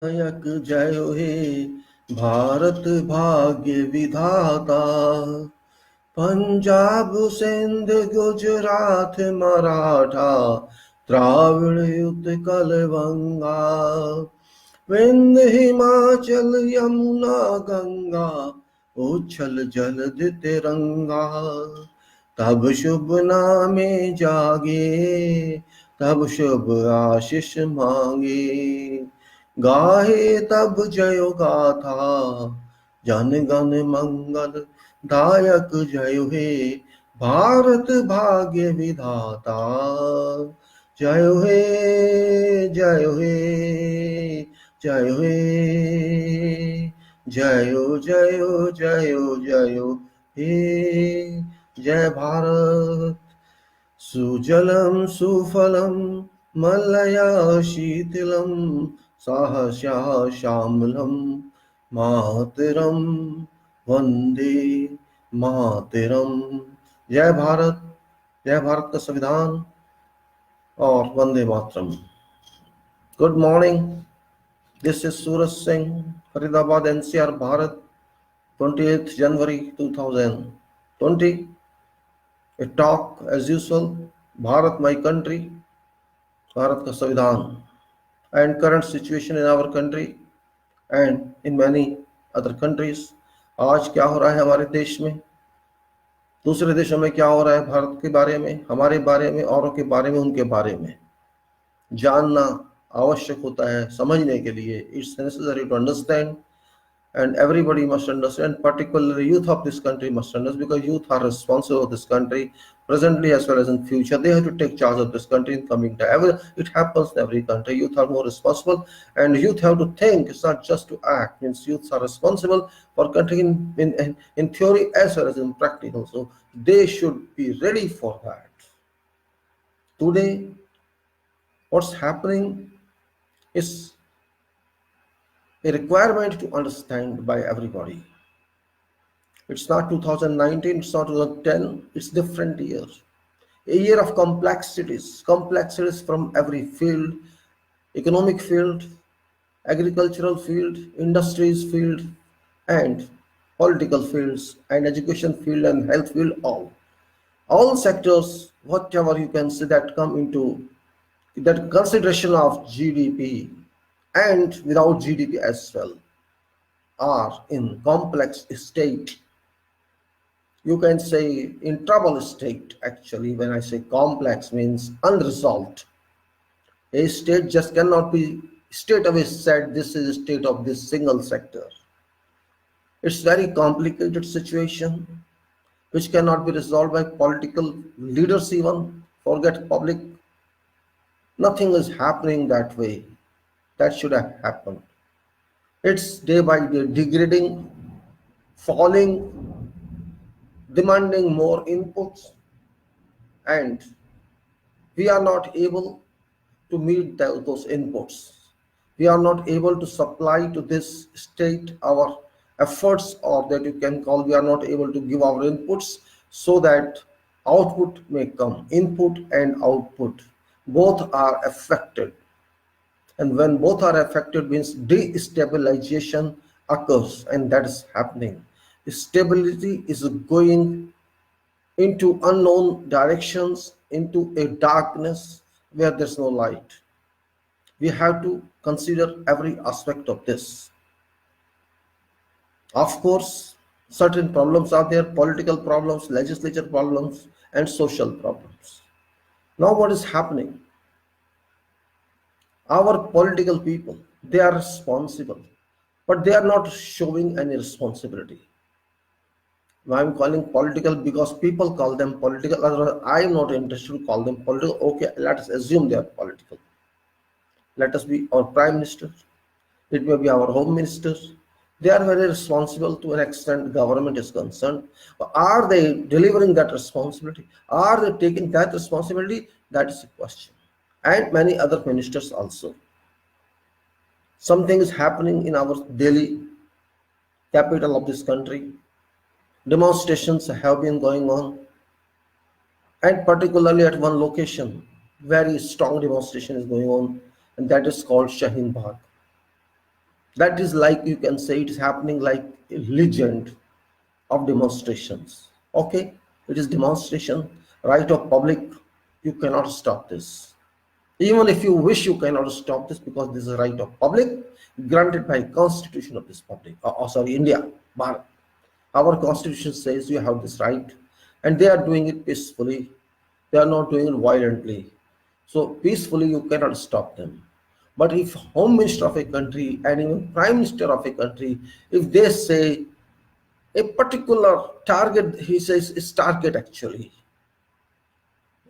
नायक जय हे भारत भाग्य विधाता। पंजाब सिंध गुजरात मराठा द्राविड़ उत्कल गंगा विंध्य हिमाचल यमुना गंगा उच्छल जलधि तिरंगा। तब शुभ नामे जागे तब शुभ आशीष मांगे। गाहे तब जय गाथा जन गण मंगल दायक जय हे भारत भाग्य विधाता। जय हे जय हे जय हे जयो जयो जयो जयो हे। जय भारत। सुजलम सुफलम मलया शीतलम सहस्या श्यामलम मातरम वंदे मातरम। जय भारत, जय भारत का संविधान और Vande Mataram. Good morning, this is Suraj Singh, Faridabad NCR, Bharat, 28th January 2020. A talk as usual, Bharat my country, Bharat का संविधान, and current situation in our country and in many other countries. आज क्या हो रहा है हमारे देश में, दूसरे देशों में क्या हो रहा है, भारत के बारे में, हमारे बारे में, औरों के बारे में, उनके बारे में जानना आवश्यक होता है समझने के लिए. It's necessary to understand, and everybody must understand, particularly youth of this country must understand, because youth are responsible of this country presently as well as in future. They have to take charge of this country in coming time. It happens in every country. Youth are more responsible, and youth have to think. It's not just to act. Means youths are responsible for country in theory as well as in practical. So they should be ready for that. Today, what's happening is a requirement to understand by everybody. It's not 2019, it's not 2010, it's different year. A year of complexities from every field, economic field, agricultural field, industries field, and political fields, and education field and health field, all sectors, whatever you can say, that come into that consideration of GDP and without GDP as well, are in complex state. You can say in trouble state. Actually, when I say complex, means unresolved. A state just cannot be straight away said this is a state of this single sector. It's very complicated situation which cannot be resolved by political leaders even. Forget public. Nothing is happening that way. That should have happened. It's day by day degrading, falling, demanding more inputs, and we are not able to meet those inputs. We are not able to supply to this state our efforts, or that you can call, we are not able to give our inputs so that output may come. Input and output both are affected, and when both are affected means destabilization occurs, and that is happening. Stability is going into unknown directions, into a darkness where there's no light. We have to consider every aspect of this. Of course, certain problems are there: political problems, legislature problems, and social problems. Now what is happening? Our political people, they are responsible, but they are not showing any responsibility. I'm calling political because people call them political. Otherwise, I'm not interested to call them political. Okay, let us assume they are political. Let us be our prime minister. It may be our home minister. They are very responsible to an extent government is concerned. But are they delivering that responsibility? Are they taking that responsibility? That is a question. And many other ministers also. Something is happening in our Delhi, capital of this country. Demonstrations have been going on, and particularly at one location, very strong demonstration is going on, and that is called Shaheen Bagh. That is like, you can say, it is happening like a legend of demonstrations. Okay, it is demonstration, right of public. You cannot stop this. Even if you wish, you cannot stop this, because this is a right of public granted by constitution of this public. Sorry, India, Bharat. Our constitution says you have this right, and they are doing it peacefully. They are not doing it violently. So peacefully you cannot stop them. But if home minister of a country and even prime minister of a country, if they say a particular target, he says is target, actually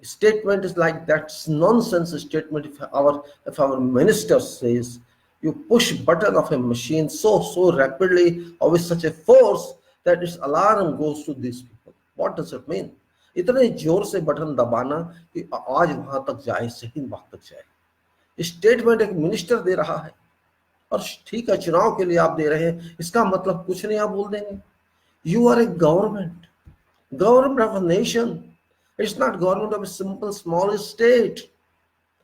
statement is like, that's nonsense statement. If our minister says you push button of a machine so rapidly or with such a force that its alarm goes to these people, what does it mean? इतने जोर से button दबाना कि आवाज वहां तक जाए, सही वहां तक जाए। स्टेटमेंट एक मिनिस्टर दे रहा है, और ठीक है चुनाव के लिए आप दे रहे हैं, इसका मतलब कुछ नहीं आप बोल देंगे। You are a government of a nation. It's not government of a simple small state.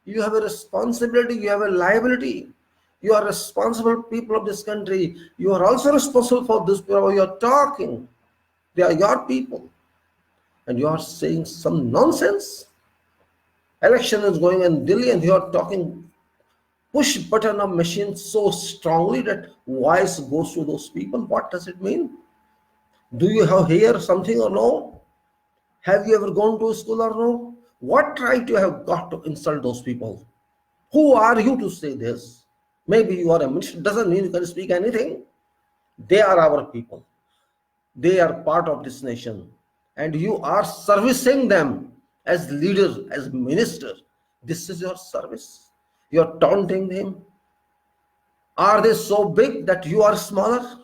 You have a responsibility, you have a liability. You are responsible people of this country. You are also responsible for this people you are talking. They are your people. And you are saying some nonsense. Election is going in Delhi and you are talking push button of machine so strongly that voice goes to those people. What does it mean? Do you have hear something or no? Have you ever gone to school or no? What right you have got to insult those people? Who are you to say this? Maybe you are a minister, doesn't mean you can speak anything. They are our people. They are part of this nation. And you are servicing them as leader, as minister. This is your service. You are taunting them. Are they so big that you are smaller?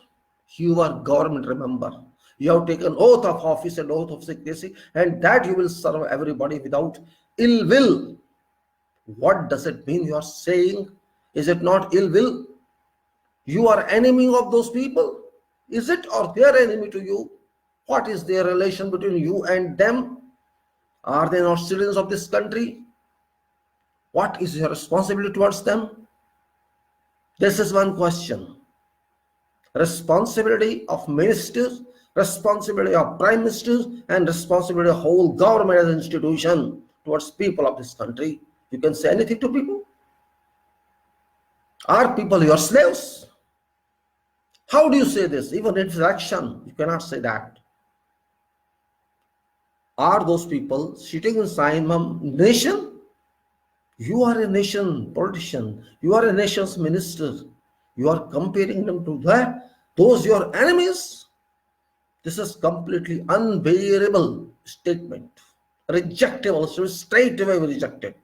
You are government, remember. You have taken oath of office and oath of secrecy, and that you will serve everybody without ill will. What does it mean you are saying? Is it not ill will? You are enemy of those people. Is it, or they are enemy to you? What is their relation between you and them? Are they not citizens of this country? What is your responsibility towards them? This is one question. Responsibility of ministers, responsibility of prime ministers, and responsibility of whole government as an institution towards people of this country. You can say anything to people. Are people your slaves? How do you say this? Even in action, you cannot say that. Are those people sitting inside a nation? You are a nation politician. You are a nation's minister. You are comparing them to those your enemies. This is completely unbearable statement. Rejectable, so straight away rejected.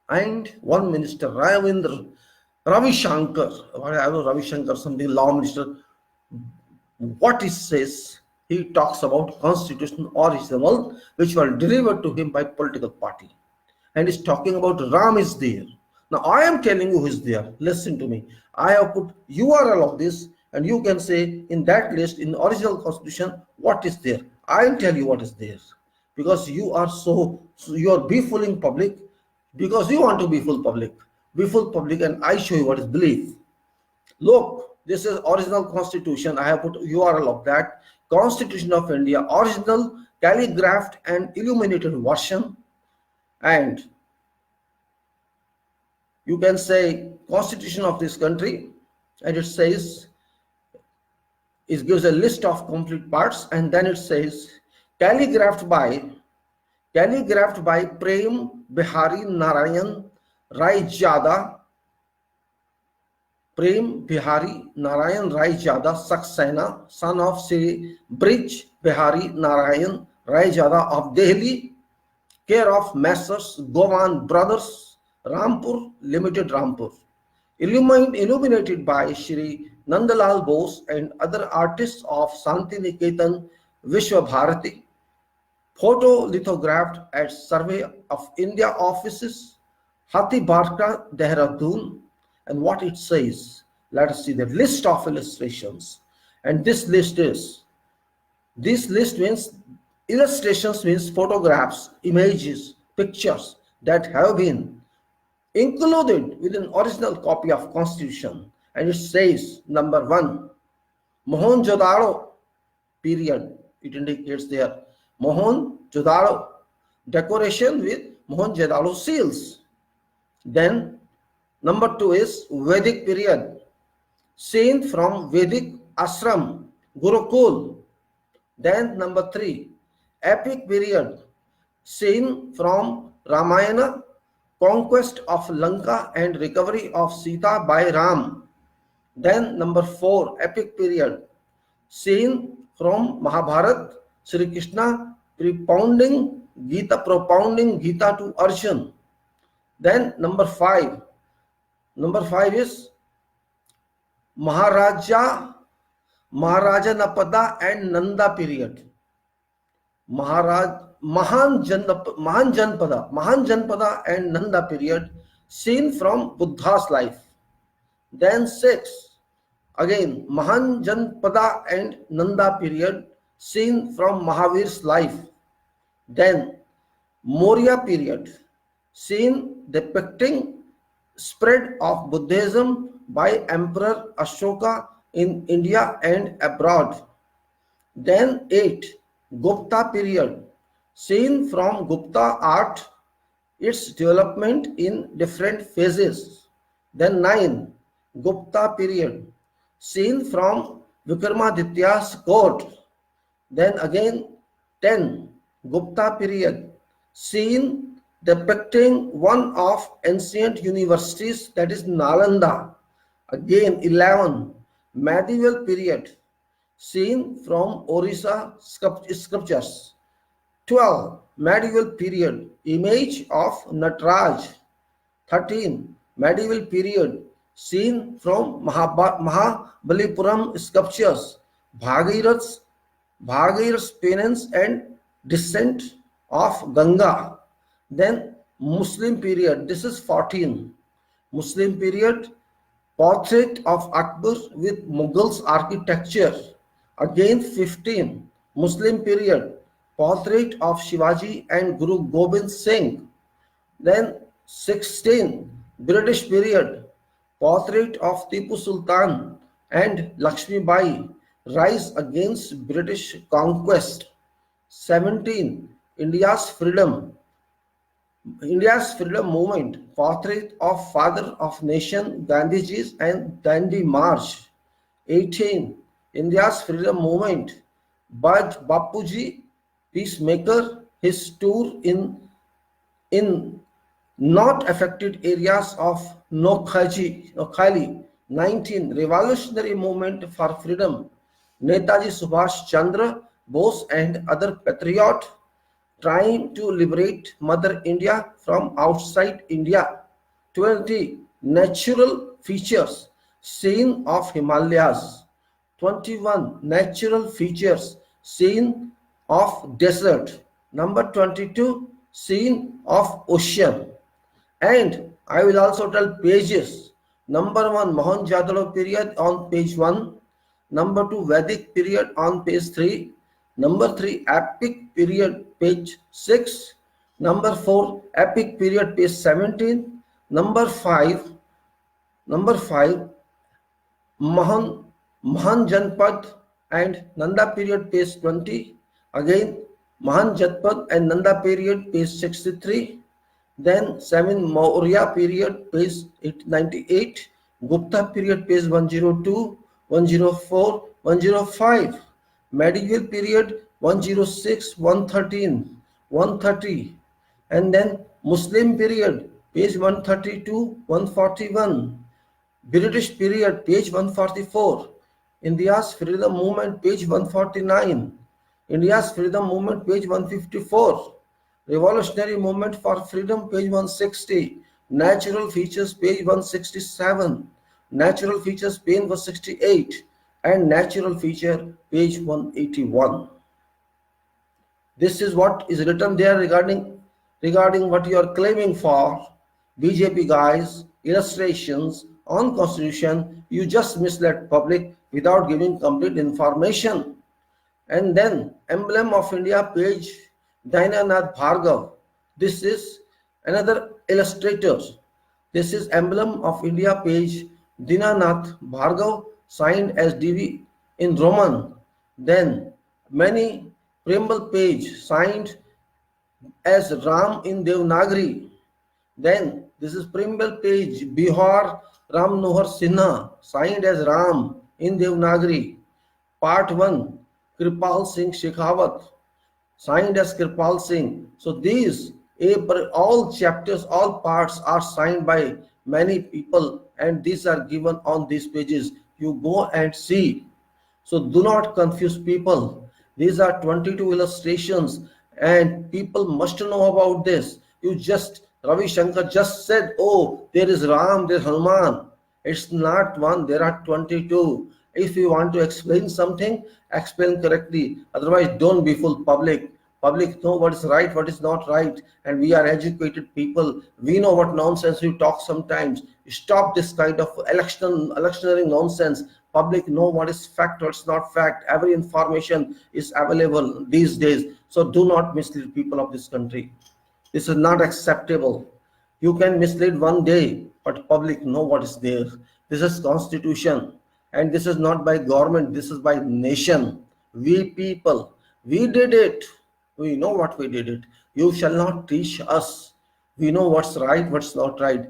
And one minister, Ravi Shankar, something law minister, what he says, he talks about constitution original, which were delivered to him by political party. And he's talking about Ram is there. Now I am telling you who is there. Listen to me. I have put URL of this, and you can say in that list, in the original constitution, what is there. I'll tell you what is there. Because you are you are befooling public, because you want to befool public. Befool public, and I show you what is belief. Look, this is original constitution. I have put URL of that. Constitution of India, original calligraphed and illuminated version. And you can say constitution of this country, and it says, it gives a list of complete parts, and then it says calligraphed by Prem Bihari Narayan Rai Jada, Prem Bihari Narayan Rai Jada Saxena, son of Sri Brij Bihari Narayan Rai Jada of Delhi, care of Messrs. Govan Brothers, Rampur Limited, Rampur. Illuminated by Shri Nandalal Bose and other artists of Santiniketan Vishwa Bharati. Photo lithographed at Survey of India offices, Hathi Barka, Dehradun. And what it says, let us see the list of illustrations. And this list means illustrations, means photographs, images, pictures that have been included with an original copy of Constitution and it says number 1, Mohenjo-daro period. It indicates there Mohenjo-daro, decoration with Mohenjo-daro seals. Then number 2 is Vedic period, seen from Vedic ashram, Gurukul. Then number 3, epic period, seen from Ramayana, conquest of Lanka and recovery of Sita by Ram. Then number 4, epic period, seen from Mahabharata, Sri Krishna propounding Gita to Arjun. Then number 5 is Maharaja Napada and Nanda period. Mahan Janpada and Nanda period, seen from Buddha's life. Then 6, again Mahan Janpada and Nanda period, seen from Mahavir's life. Then Maurya period, scene depicting spread of Buddhism by Emperor Ashoka in India and abroad. Then 8, Gupta period, scene from Gupta art, its development in different phases. Then 9, Gupta period, scene from Vikramaditya's court. Then again 10, Gupta period, scene depicting one of ancient universities, that is Nalanda. Again 11, medieval period, scene from Orissa sculptures. 12, medieval period, image of Nataraj. 13, medieval period, scene from Mahabalipuram sculptures, Bhagirath's penance and descent of Ganga. Then Muslim period, this is 14, Muslim period, portrait of Akbar with Mughals architecture. Again 15, Muslim period, portrait of Shivaji and Guru Gobind Singh. Then 16, British period, portrait of Tipu Sultan and Lakshmi Bai, rise against British conquest. 17, India's freedom movement, portrait of father of nation Gandhiji's and Dandi March. 18, India's freedom movement, Baj Bapuji, peacemaker, his tour in not affected areas of Nokhali. 19, revolutionary movement for freedom, Netaji Subhash Chandra Bose and other patriots trying to liberate Mother India from outside India. 20, natural features, scene of Himalayas. 21, natural features, scene of desert. Number 22, scene of ocean. And I will also tell pages. Number 1, Mohenjo-daro period on page 1. Number 2, Vedic period on page 3. Number 3, epic period, page 6. Number 4, epic period, page 17. Number 5, Mahan Janpad and Nanda period, page 20. Again, Mahan Janpad and Nanda period, page 63. Then 7, Maurya period, page 98. Gupta period, page 102, 104, 105. Medieval period, 106, 113, 130. And then Muslim period, page 132, 141. British period, page 144. India's freedom movement, page 149. India's freedom movement, page 154. Revolutionary movement for freedom, page 160. Natural features, page 167. Natural features, page 168. And natural feature, page 181. This is what is written there regarding what you are claiming for. BJP guys, illustrations on constitution, you just misled public without giving complete information. And then emblem of India, page Dinanath Bhargav. This is another illustrator. This is emblem of India, page Dinanath Bhargav signed as DV in Roman. Then many Preamble page signed as Ram in Devanagari. Then this is Preamble page Bihar Ram Nohar Sinha signed as Ram in Devanagari. Part 1 Kripal Singh Shekhawat signed as Kirpal Singh. So these all chapters, all parts are signed by many people, and these are given on these pages. You go and see. So do not confuse people. These are 22 illustrations, and people must know about this. Ravi Shankar just said, oh, there is Ram, there is Hanuman. It's not one, there are 22. If you want to explain something, explain correctly. Otherwise, don't befool public. Public know what is right, what is not right, and we are educated people. We know what nonsense you talk sometimes. Stop this kind of electioneering nonsense. Public know what is fact, what's not fact. Every information is available these days. So do not mislead people of this country. This is not acceptable. You can mislead one day, but public know what is there. This is constitution, and this is not by government, this is by nation. We people, we did it. We know what we did it. You shall not teach us. We know what's right, what's not right.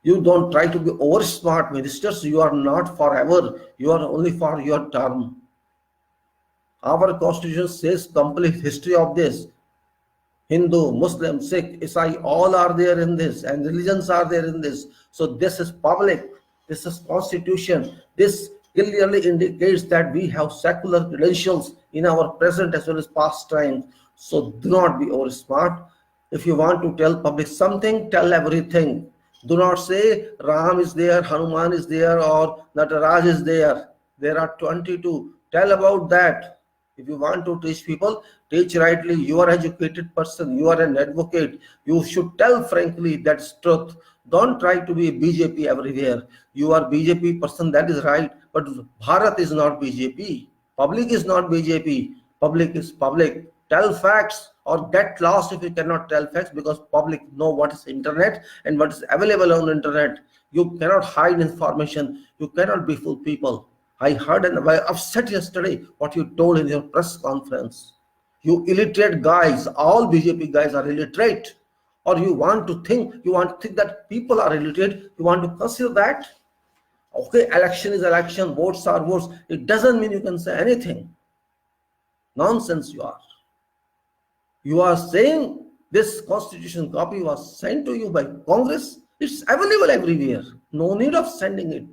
You don't try to be over smart ministers. You are not forever. You are only for your term. Our constitution says complete history of this. Hindu, Muslim, Sikh, Isai, all are there in this, and religions are there in this. So this is public. This is constitution. This clearly indicates that we have secular credentials in our present as well as past times. So do not be over smart. If you want to tell public something, tell everything. Do not say Ram is there, Hanuman is there, or Nataraj is there. There are 22. Tell about that. If you want to teach people, teach rightly. You are an educated person. You are an advocate. You should tell frankly that's truth. Don't try to be BJP everywhere. You are BJP person, that is right. But Bharat is not BJP. Public is not BJP. Public is public. Tell facts or get lost if you cannot tell facts, because public know what is internet and what is available on internet. You cannot hide information. You cannot befool people. I heard and I upset yesterday what you told in your press conference. You illiterate guys, all BJP guys are illiterate. Or you want to think that people are illiterate. You want to consider that? Okay, election is election, votes are votes. It doesn't mean you can say anything. Nonsense you are. You are saying this constitution copy was sent to you by Congress. It's available everywhere. No need of sending it.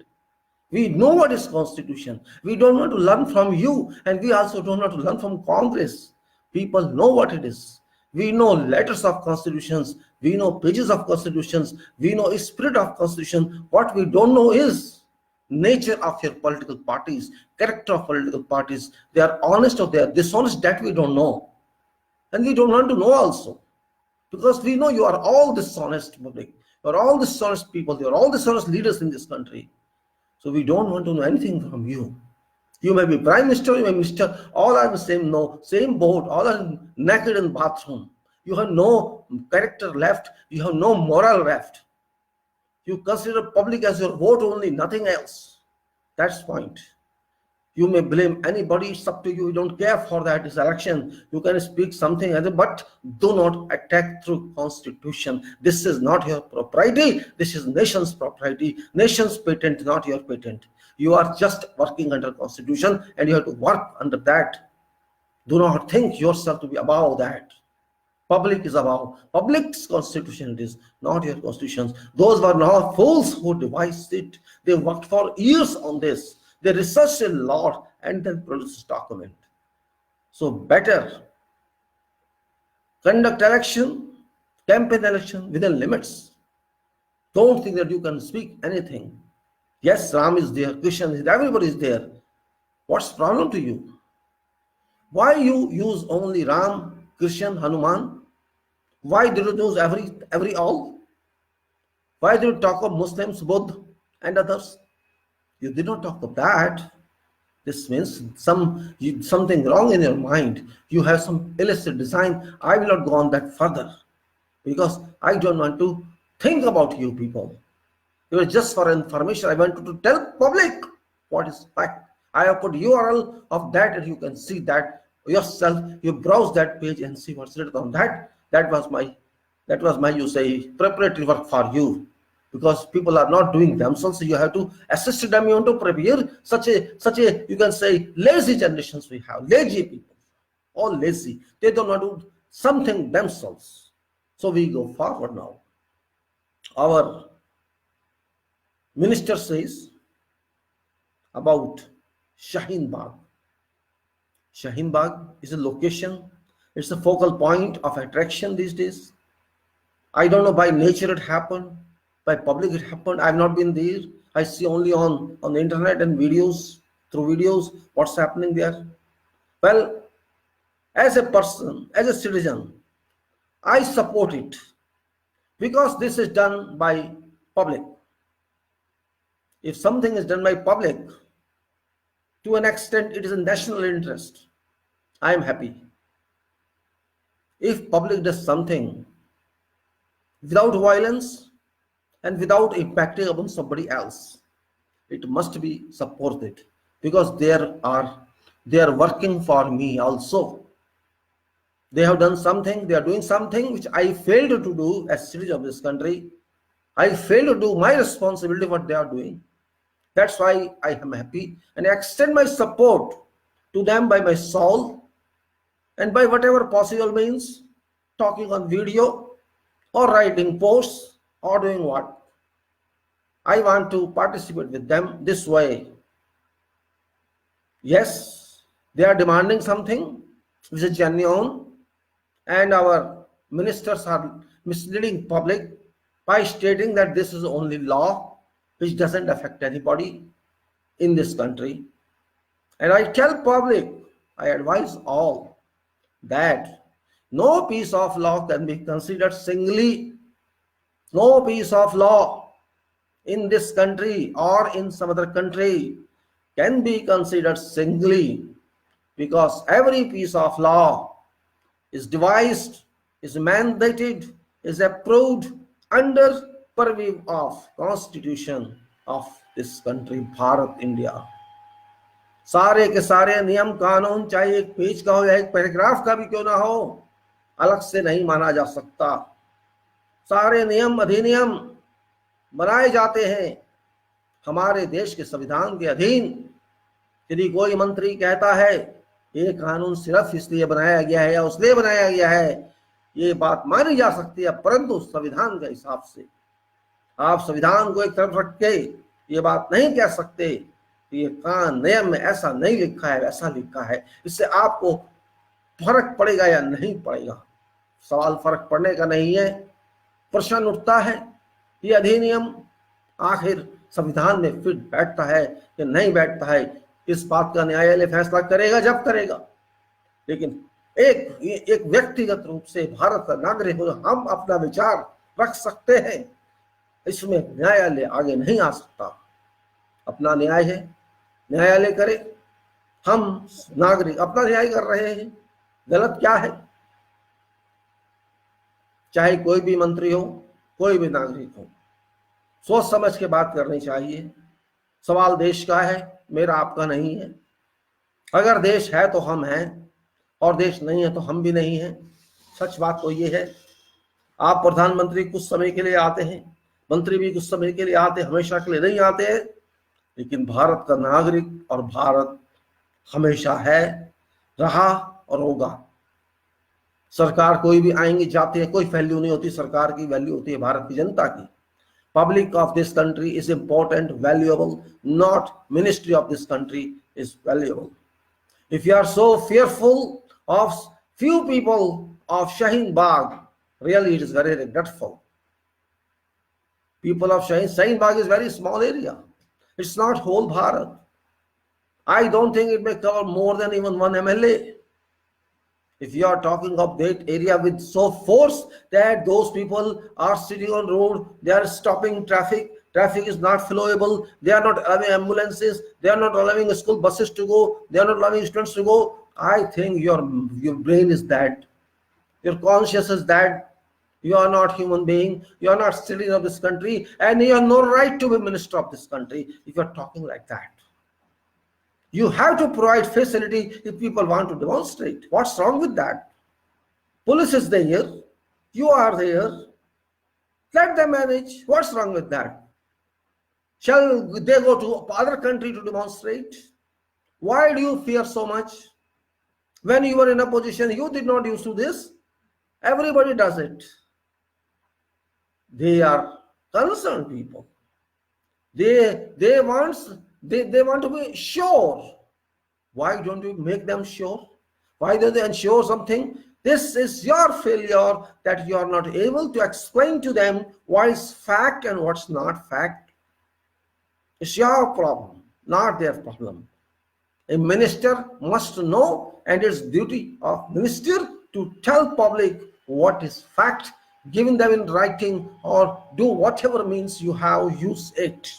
We know what is constitution. We don't want to learn from you, and we also don't want to learn from Congress. People know what it is. We know letters of constitutions. We know pages of constitutions. We know a spirit of constitution. What we don't know is nature of your political parties, character of political parties. They are honest or they are dishonest, that we don't know. And we don't want to know also. Because we know you are all dishonest public. You are all dishonest people. You are all dishonest leaders in this country. So we don't want to know anything from you. You may be prime minister, you may be minister, all are the same, no, same boat, all are naked in bathroom. You have no character left, you have no moral left. You consider public as your vote only, nothing else. That's point. You may blame anybody, it's up to you. You don't care for that. It's election. You can speak something other, but do not attack through constitution. This is not your propriety. This is nation's propriety. Nation's patent, not your patent. You are just working under constitution, and you have to work under that. Do not think yourself to be above that. Public is above. Public's constitution it is, not your constitutions. Those were not fools who devised it. They worked for years on this. They researched a lot and then produced a document. So better conduct election, campaign election within limits. Don't think that you can speak anything. Yes, Ram is there, Krishna is there, everybody is there. What's the problem to you? Why you use only Ram, Krishna, Hanuman? Why did you use every all? Why did you talk of Muslims, Buddha, and others? You did not talk of that. This means something wrong in your mind. You have some illicit design. I will not go on that further because I don't want to think about you people. It was just for information. I wanted to tell public what is fact. I have put URL of that, and you can see that yourself. You browse that page and see what's written on that. That was my you say preparatory work for you, because people are not doing themselves. So you have to assist them. You want to prepare such a you can say lazy generations we have, lazy people, all lazy. They don't want to do something themselves. So we go forward now. Our minister says about Shaheen Bagh. Shaheen Bagh is a location. It's a focal point of attraction these days. I don't know, by nature it happened, by public it happened. I've not been there. I see only on the internet and videos, through videos, what's happening there. Well, as a person, as a citizen, I support it, because this is done by public. If something is done by public, to an extent it is a national interest, I am happy. If public does something without violence and without impacting upon somebody else, it must be supported, because they are working for me also. They have done something, they are doing something which I failed to do as citizen of this country. I failed to do my responsibility what they are doing. That's why I am happy, and I extend my support to them by my soul and by whatever possible means, talking on video or writing posts or doing what. I want to participate with them this way. Yes, they are demanding something which is genuine, and our ministers are misleading public by stating that this is only law which doesn't affect anybody in this country. And I tell public, I advise all, that no piece of law can be considered singly. No piece of law in this country or in some other country can be considered singly, because every piece of law is devised, is mandated, is approved under purview of Constitution of this country, Bharat, India. सारे के सारे नियम कानून, चाहे एक page का हो या एक पैराग्राफ का भी क्यों ना हो, अलग से नहीं माना जा सकता. सारे नियम अधिनियम बनाए जाते हैं हमारे देश के संविधान के अधीन. यदि कोई मंत्री कहता है ये कानून सिर्फ इसलिए बनाया गया है या उसलिए बनाया गया है, ये बात मानी जा सकती है, परंतु संविधान के हिसाब से. आप संविधान को एक तरफ रख के ये बात नहीं कह सकते कि ये नियम में ऐसा नहीं लिखा है, वैसा लिखा है. इससे आपको फर्क पड़ेगा या नहीं पड़ेगा, सवाल फर्क पड़ने का नहीं है. प्रश्न उठता है ये अधिनियम आखिर संविधान में फिट बैठता है कि नहीं बैठता है, इस बात का न्यायालय फैसला करेगा जब करेगा. लेकिन एक व्यक्तिगत रूप से भारत का नागरिक हो हम अपना विचार रख सकते हैं, इसमें न्यायालय आगे नहीं आ सकता. अपना न्याय है, न्यायालय करे. हम नागरिक अपना न्याय कर रहे हैं, गलत क्या है? चाहे कोई भी मंत्री हो, कोई भी नागरिक हो, सोच समझ के बात करनी चाहिए. सवाल देश का है, मेरा आपका नहीं है. अगर देश है तो हम हैं, और देश नहीं है तो हम भी नहीं हैं. सच बात तो ये है. आप प्रधानमंत्री कुछ समय के लिए आते हैं, मंत्री भी कुछ समय के लिए आते, हमेशा के लिए नहीं आते हैं. लेकिन भारत का नागरिक और भारत हमेशा है, रहा और होगा. सरकार कोई भी आएंगे जाते हैं, कोई वैल्यू नहीं होती. सरकार की वैल्यू होती है भारत की जनता की. Public of this country is important, valuable, not ministry of this country is valuable. If you are so fearful of few people of Shaheen Bagh, really it is very regretful. People of Shaheen Bagh is very small area. It's not whole Bharat. I don't think it may cover more than even one MLA. If you are talking of that area with so force that those people are sitting on road, they are stopping traffic, traffic is not flowable, they are not allowing ambulances, they are not allowing school buses to go, they are not allowing students to go, I think your brain is that, your conscience is that, You are not human being. You are not citizen of this country, and you have no right to be minister of this country if you are talking like that. You have to provide facility if people want to demonstrate. What's wrong with that? Police is there. You are there. Let them manage. What's wrong with that? Shall they go to other country to demonstrate? Why do you fear so much? When you were in a position, you did not used to this. Everybody does it. They are concerned people. They want to be sure. Why don't you make them sure? Why don't they ensure something? This is your failure, that you are not able to explain to them what is fact and what's not fact. It's your problem, not their problem. A minister must know, and it's duty of minister to tell public what is fact, giving them in writing, or do whatever means you have, use it.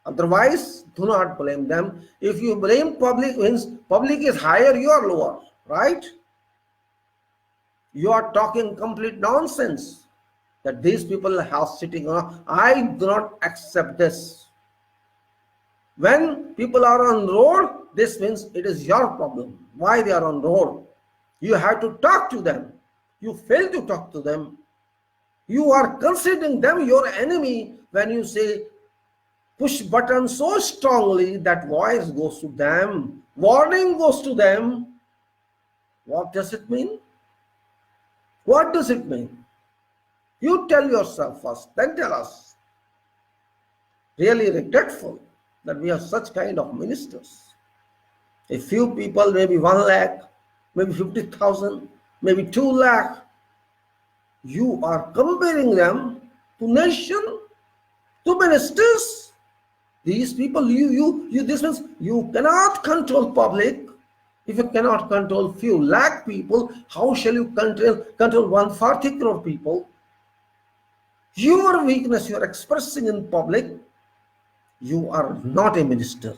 Otherwise, do not blame them. If you blame public, means public is higher, you are lower, right? You are talking complete nonsense that these people have sitting on. I do not accept this. When people are on road, this means it is your problem. Why they are on road? You have to talk to them. You fail to talk to them. You are considering them your enemy when you say push button so strongly that voice goes to them, warning goes to them. What does it mean? What does it mean? You tell yourself first, then tell us. Really regretful that we have such kind of ministers. A few people, maybe 1 lakh, maybe 50,000, maybe 2 lakh. You are comparing them to nation, to ministers. These people, this means you cannot control public. If you cannot control few lakh people, how shall you control 140 crore people? Your weakness you are expressing in public. You are not a minister.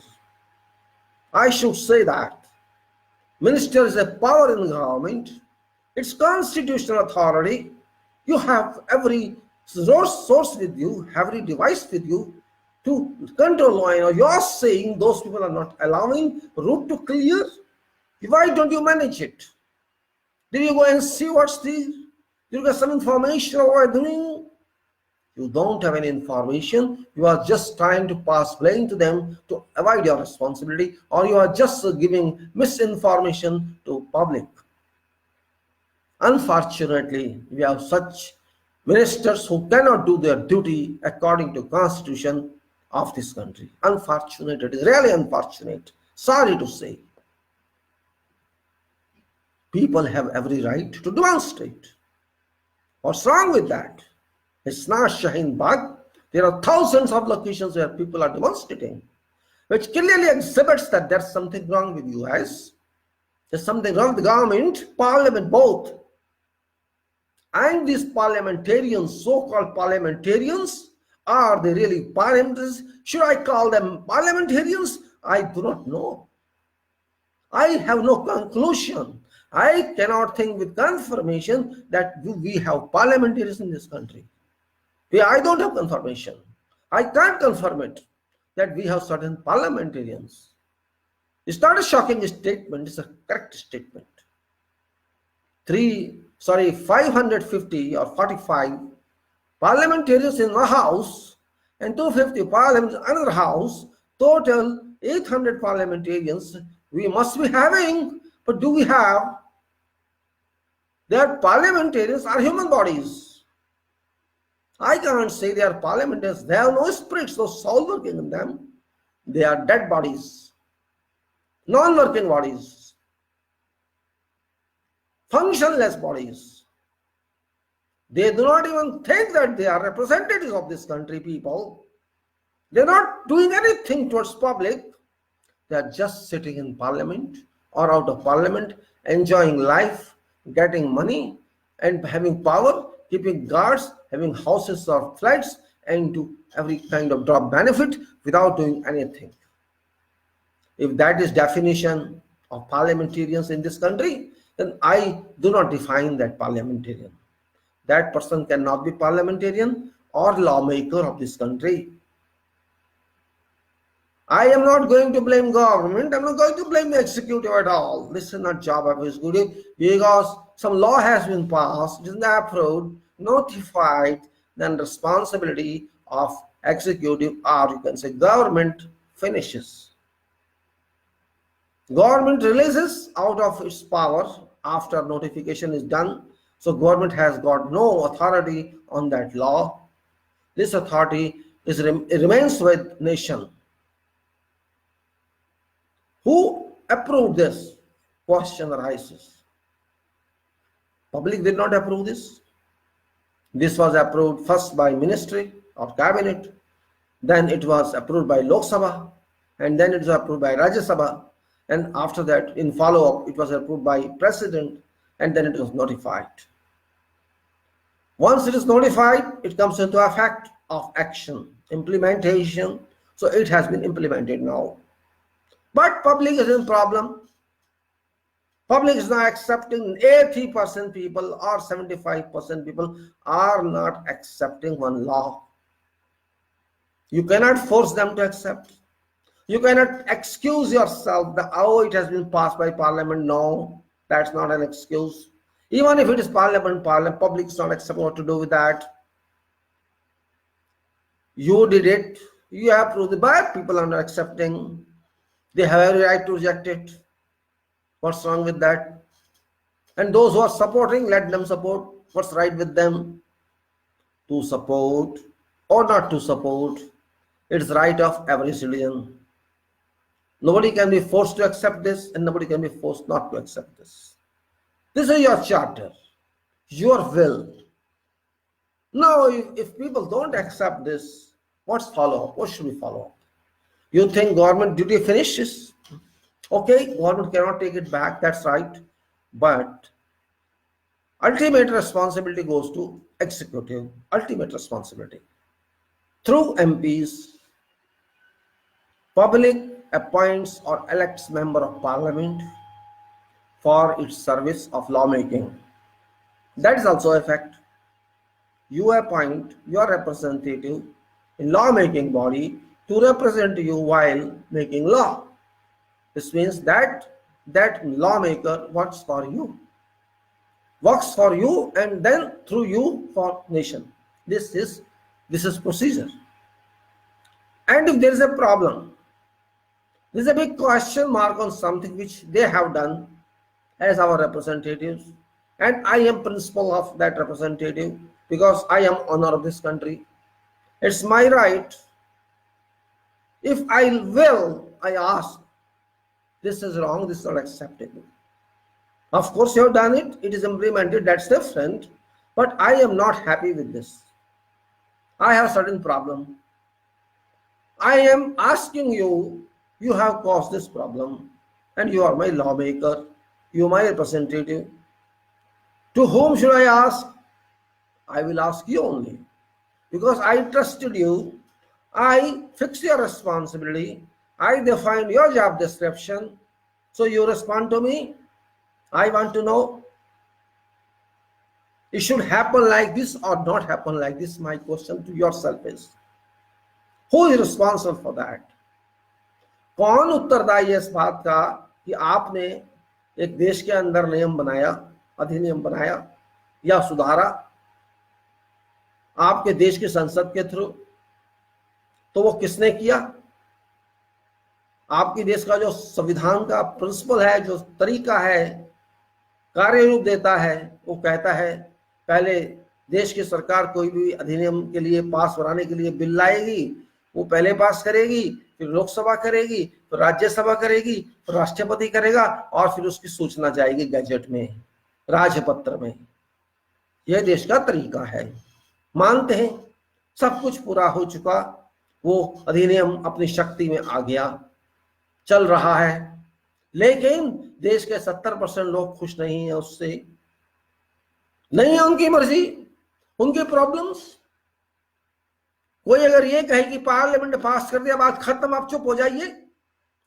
I should say that. Minister is a power in government. It's constitutional authority. You have every source with you, every device with you to control law. You are saying those people are not allowing route to clear. Why don't you manage it? Did you go and see what's the? Did you get some information of what they're doing? You don't have any information. You are just trying to pass blame to them to avoid your responsibility, or you are just giving misinformation to public. Unfortunately, we have such ministers who cannot do their duty according to Constitution of this country. Unfortunate. It is really unfortunate. Sorry to say. People have every right to demonstrate. What's wrong with that? It's not Shaheen Bagh. There are thousands of locations where people are demonstrating, which clearly exhibits that there's something wrong with you guys. There's something wrong with the government, parliament, both. And these parliamentarians, so-called parliamentarians, are they really parliamentarians? Should I call them parliamentarians? I do not know. I have no conclusion. I cannot think with confirmation that we have parliamentarians in this country. I don't have confirmation. I can't confirm it that we have certain parliamentarians. It's not a shocking statement, it's a correct statement. 550 or 45 parliamentarians in the house and 250 parliamentarians in another house, total 800 parliamentarians we must be having. But do we have? Their parliamentarians are human bodies. I can't say they are parliamentarians. They have no spirits, no soul working in them. They are dead bodies, non-working bodies, functionless bodies. They do not even think that they are representatives of this country, people. They're not doing anything towards public. They are just sitting in parliament or out of parliament, enjoying life, getting money and having power, keeping guards, having houses or flats, and do every kind of job benefit without doing anything. If that is definition of parliamentarians in this country, then I do not define that parliamentarian. that person cannot be parliamentarian or lawmaker of this country. I am not going to blame government. I'm not going to blame the executive at all. This is not job of executive, because some law has been passed, it is not approved, notified, then responsibility of executive, or you can say government, finishes. Government releases out of its power after notification is done. So government has got no authority on that law. This authority remains with nation. Who approved this? Question arises. Public did not approve this. This was approved first by ministry or cabinet, then it was approved by Lok Sabha, and then it was approved by Rajya Sabha, and after that, in follow-up, it was approved by president, and then it was notified. Once it is notified, it comes into effect of action, implementation. So it has been implemented now. But public is in problem. Public is not accepting. 80% people or 75% people are not accepting one law. You cannot force them to accept. You cannot excuse yourself that, oh, it has been passed by parliament. No, that's not an excuse. Even if it is parliament, public is not accepting what to do with that. You did it. You have approved it, but people are not accepting. They have every right to reject it. What's wrong with that? And those who are supporting, let them support. What's right with them? To support or not to support, it's right of every citizen. Nobody can be forced to accept this, and nobody can be forced not to accept this. This is your charter, your will. Now, if people don't accept this, what's follow up? What should we follow up? You think government duty finishes? Okay, government cannot take it back, that's right. But ultimate responsibility goes to executive, ultimate responsibility. Through MPs, public appoints or elects member of parliament for its service of lawmaking. That is also a fact. You appoint your representative in lawmaking body to represent you while making law. This means that lawmaker works for you, and then through you for nation. This is procedure. And if there is a problem, there is a big question mark on something which they have done as our representatives, and I am principal of that representative because I am honor of this country. It's my right. If I ask, this is wrong, this is not acceptable. Of course, you have done it, it is implemented, that's different, but I am not happy with this. I have certain problem. I am asking you, you have caused this problem, and you are my lawmaker, you are my representative. To whom should I ask? I will ask you only, because I trusted you, I fixed your responsibility, I defined your job description, so you respond to me. I want to know, it should happen like this or not happen like this. My question to yourself is, who is responsible for that? कौन उत्तरदायी है इस बात का कि आपने एक देश के अंदर नियम बनाया, अधिनियम बनाया या सुधारा आपके देश की संसद के थ्रू, तो वो किसने किया? आपके देश का जो संविधान का प्रिंसिपल है, जो तरीका है, कार्य रूप देता है, वो कहता है पहले देश की सरकार कोई भी अधिनियम के लिए पास कराने के लिए बिल लाएगी, वो पहले पास करेगी, फिर लोकसभा करेगी, फिर राज्यसभा करेगी, फिर राष्ट्रपति करेगा, और फिर उसकी सूचना जाएगी गैजेट में, राजपत्र में। यह देश का तरीका है। मानते हैं सब कुछ पूरा हो चुका, वो अधिनियम अपनी शक्ति में आ गया, चल रहा है, लेकिन देश के 70% लोग खुश नहीं है उससे, नहीं है उनकी मर्जी, उनकी प्रॉब्लम्स। कोई अगर ये कहे कि पार्लियामेंट पास कर दिया, बात खत्म, आप चुप हो जाइए,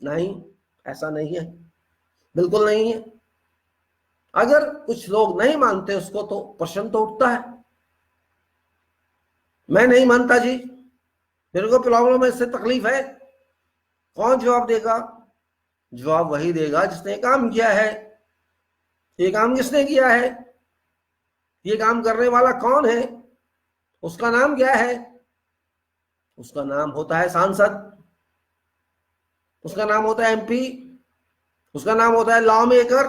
नहीं, ऐसा नहीं है, बिल्कुल नहीं है। अगर कुछ लोग नहीं मानते उसको, तो प्रश्न तो उठता है, मैं नहीं मानता जी, मेरे को प्रॉब्लम है, इससे तकलीफ है। कौन जवाब देगा? जवाब वही देगा जिसने काम किया है। ये काम किसने किया है? ये काम करने वाला कौन है? उसका नाम क्या है? उसका नाम होता है सांसद, उसका नाम होता है एमपी, उसका नाम होता है लॉ मेकर।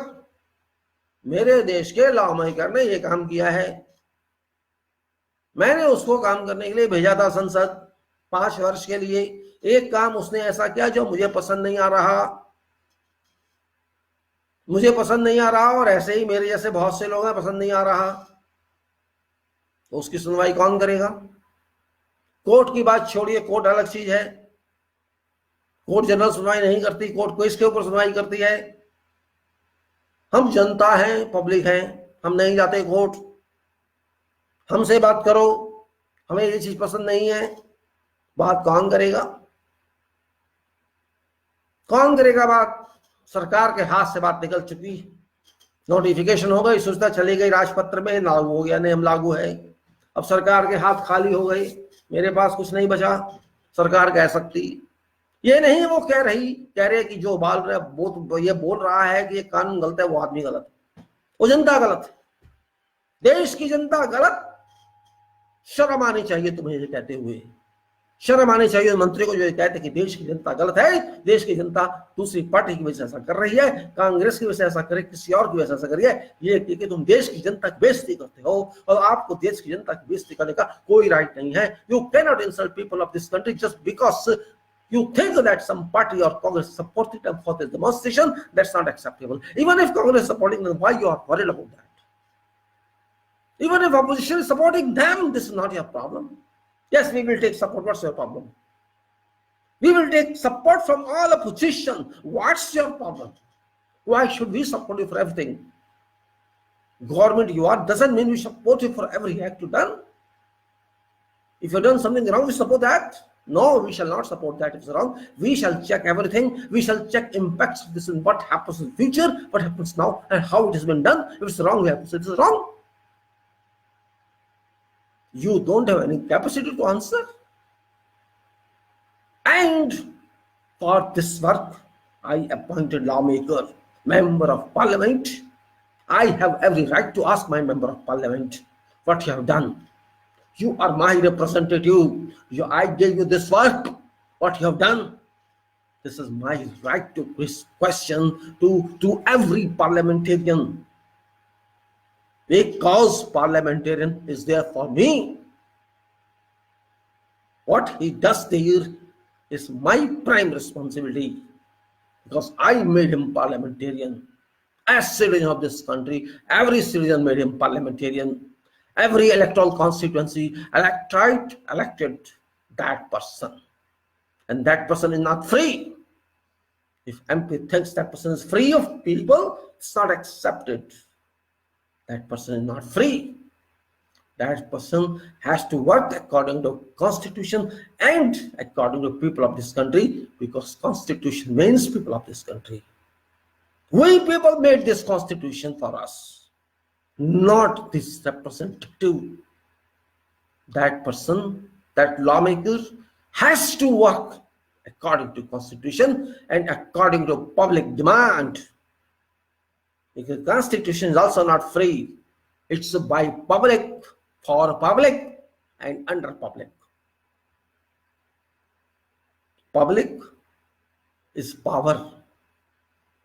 मेरे देश के लॉ मेकर ने ये काम किया है। मैंने उसको काम करने के लिए भेजा था संसद 5 वर्ष के लिए। एक काम उसने ऐसा किया जो मुझे पसंद नहीं आ रहा, मुझे पसंद नहीं आ रहा, और ऐसे ही मेरे जैसे बहुत से लोग हैं पसंद नहीं आ रहा, तो उसकी सुनवाई कौन करेगा? कोर्ट की बात छोड़िए, कोर्ट अलग चीज है। कोर्ट जनरल सुनवाई नहीं करती, कोर्ट को इसके ऊपर सुनवाई करती है। हम जनता हैं, पब्लिक हैं, हम नहीं जाते कोर्ट। हमसे बात करो, हमें ये चीज पसंद नहीं है, बात कौन करेगा? कौन करेगा बात? सरकार के हाथ से बात निकल चुकी, नोटिफिकेशन हो गई, सूचना चली गई राजपत्र में, लागू हो गया, नियम लागू है। अब सरकार के हाथ खाली हो गए, मेरे पास कुछ नहीं बचा। सरकार कह सकती, ये नहीं वो कह रहे कि जो बाल रहा वो ये बोल रहा है कि ये कानून गलत है, वो आदमी गलत है, वो जनता गलत है, देश की जनता गलत। शर्म आनी चाहिए तुम्हें ये कहते हुए, शर्म आनी चाहिए मंत्री को जो ये कहते कि देश की जनता गलत है। देश की जनता दूसरी पार्टी की वजह से ऐसा कर रही है, कांग्रेस की वजह से ऐसा करे, किसी और की वजह से ऐसा कर रही है। ये कि तुम देश की जनता की बेइज्जती करते हो, और आपको देश की जनता की बेइज्जती करने का कोई राइट नहीं है। You can not insult people of this country just because you think that some party or Congress supported them for this demonstration. That's not acceptable. Even if Congress is supporting them, why you are worried about that? Even if opposition is supporting them, this is not your problem. Yes, we will take support. What's your problem? We will take support from all opposition. What's your problem? Why should we support you for everything? Government you are doesn't mean we support you for every act you done. If you've done something wrong, we support that. No, we shall not support that if it's wrong. We shall check everything. We shall check impacts of this and what happens in the future, what happens now, and how it has been done. If it's wrong, we have to say this is wrong. You don't have any capacity to answer. And for this work, I appointed lawmaker, member of parliament. I have every right to ask my member of parliament what you have done. You are my representative. I gave you this work. What you have done? This is my right to question to every parliamentarian. Because parliamentarian is there for me. What he does there is my prime responsibility. Because I made him parliamentarian. As citizen of this country, every citizen made him parliamentarian. Every electoral constituency elected that person, and that person is not free. If MP thinks that person is free of people, it's not accepted. That person is not free. That person has to work according to Constitution and according to people of this country, because Constitution means people of this country. We people made this Constitution for us, not this representative. That person, that lawmaker, has to work according to Constitution and according to public demand. Because Constitution is also not free. It's by public, for public, and under public. Public is power.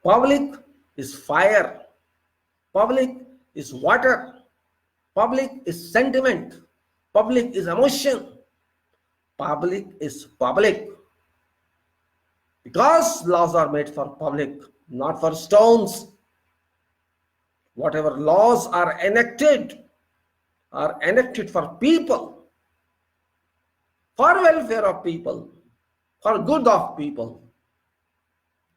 Public is fire. Public is water. Public is sentiment. Public is emotion. Public is public. Because laws are made for public, not for stones. Whatever laws are enacted for people, for welfare of people, for good of people.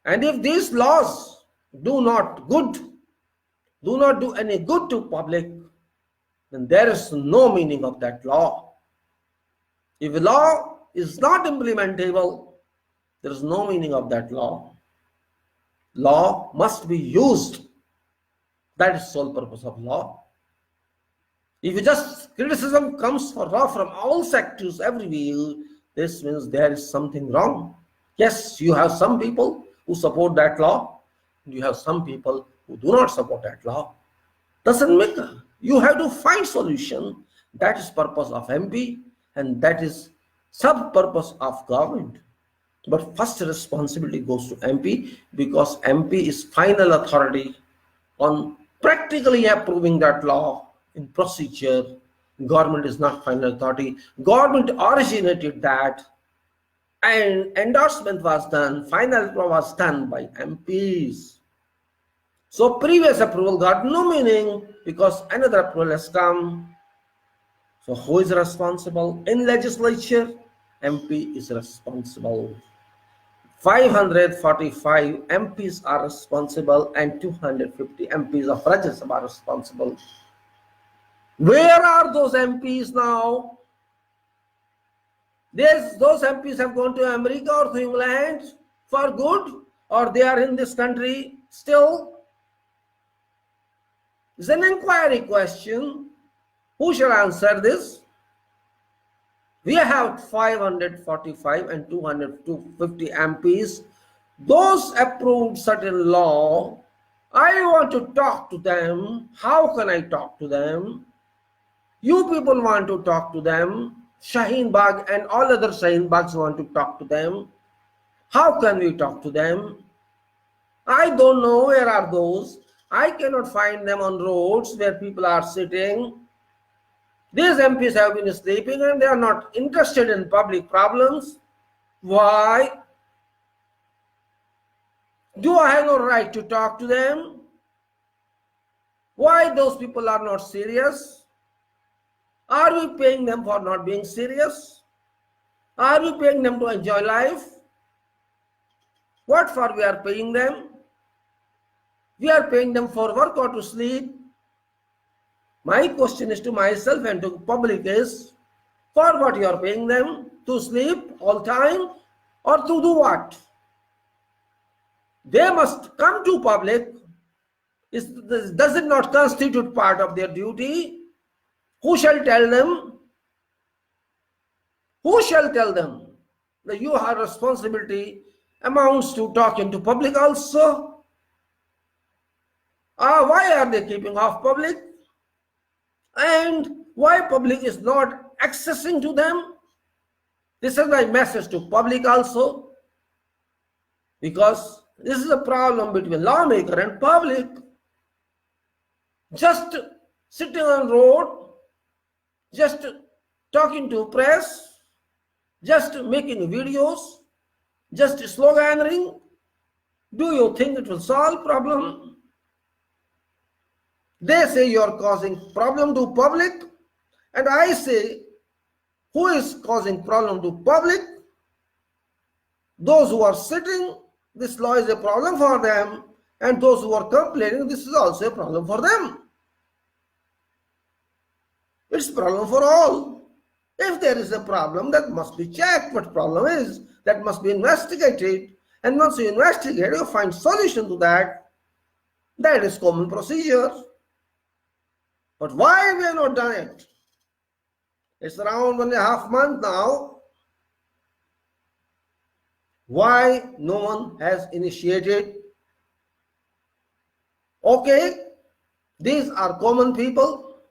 And if these laws do not do any good to public, then there is no meaning of that law. If a law is not implementable, there is no meaning of that law. Law must be used. That is the sole purpose of law. If you just criticism comes from all sectors everywhere, this means there is something wrong. Yes, you have some people who support that law, you have some people who do not support that law. Doesn't matter. You have to find solution. That is purpose of MP, and that is sub purpose of government. But first responsibility goes to MP, because MP is final authority on practically approving that law in procedure. Government is not final authority. Government originated that, and endorsement was done, final approval was done by MPs. So previous approval got no meaning because another approval has come. So who is responsible? In legislature, MP is responsible. 545 MPs are responsible and 250 MPs of Rajya Sabha are responsible. Where are those MPs now? Those MPs have gone to America or to England for good, or they are in this country still? It's an inquiry question. Who shall answer this? We have 545 and 250 MPs. Those approved certain law. I want to talk to them. How can I talk to them? You people want to talk to them. Shaheen Bagh and all other Shaheen Baghs want to talk to them. How can we talk to them? I don't know where are those. I cannot find them on roads where people are sitting. These MPs have been sleeping and they are not interested in public problems. Why? Do I have no right to talk to them? Why those people are not serious? Are we paying them for not being serious? Are we paying them to enjoy life? What for we are paying them? We are paying them for work or to sleep? My question is to myself and to public is, for what you are paying them? To sleep all time or to do what? They must come to public. Does it not constitute part of their duty? Who shall tell them? Who shall tell them that you have responsibility amounts to talking to public also? Why are they keeping off public? And why public is not accessing to them? This is my message to public also, because this is a problem between lawmaker and public. Just sitting on road, just talking to press, just making videos, just sloganeering. Do you think it will solve problem? They say you are causing problem to public, and I say, who is causing problem to public? Those who are sitting, this law is a problem for them, and those who are complaining, this is also a problem for them. It's a problem for all. If there is a problem, that must be checked. What problem is, that must be investigated, and once you investigate, you find solution to that. That is common procedure. But why we have not done it? It's around 1.5 months now. Why no one has initiated? Okay, these are common people.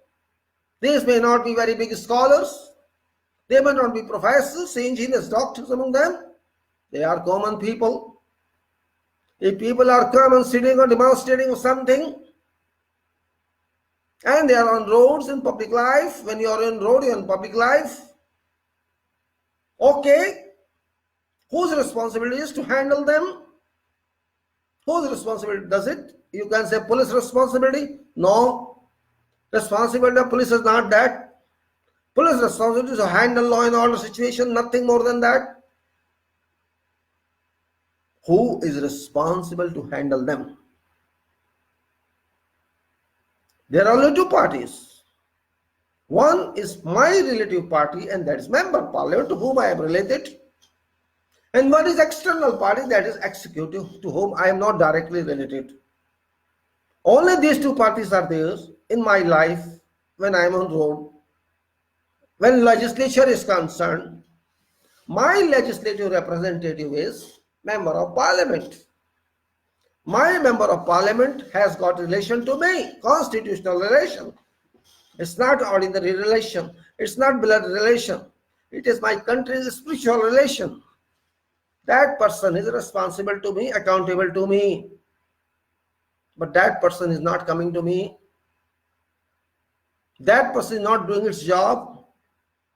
These may not be very big scholars. They may not be professors, engineers, doctors among them. They are common people. If people are coming, sitting or demonstrating something, and they are on roads in public life, when you are on road, you are in public life. Okay, whose responsibility is to handle them? Whose responsibility does it? You can say police responsibility. No, responsibility of police is not that. Police responsibility is to handle law and order situation, nothing more than that. Who is responsible to handle them? There are only two parties. One is my relative party, and that is member parliament to whom I am related. And one is external party, that is executive, to whom I am not directly related. Only these two parties are there in my life when I am on road. When legislature is concerned, my legislative representative is member of parliament. My member of parliament has got relation to me, constitutional relation. It's not ordinary relation. It's not blood relation. It is my country's spiritual relation. That person is responsible to me, accountable to me. But that person is not coming to me. That person is not doing its job.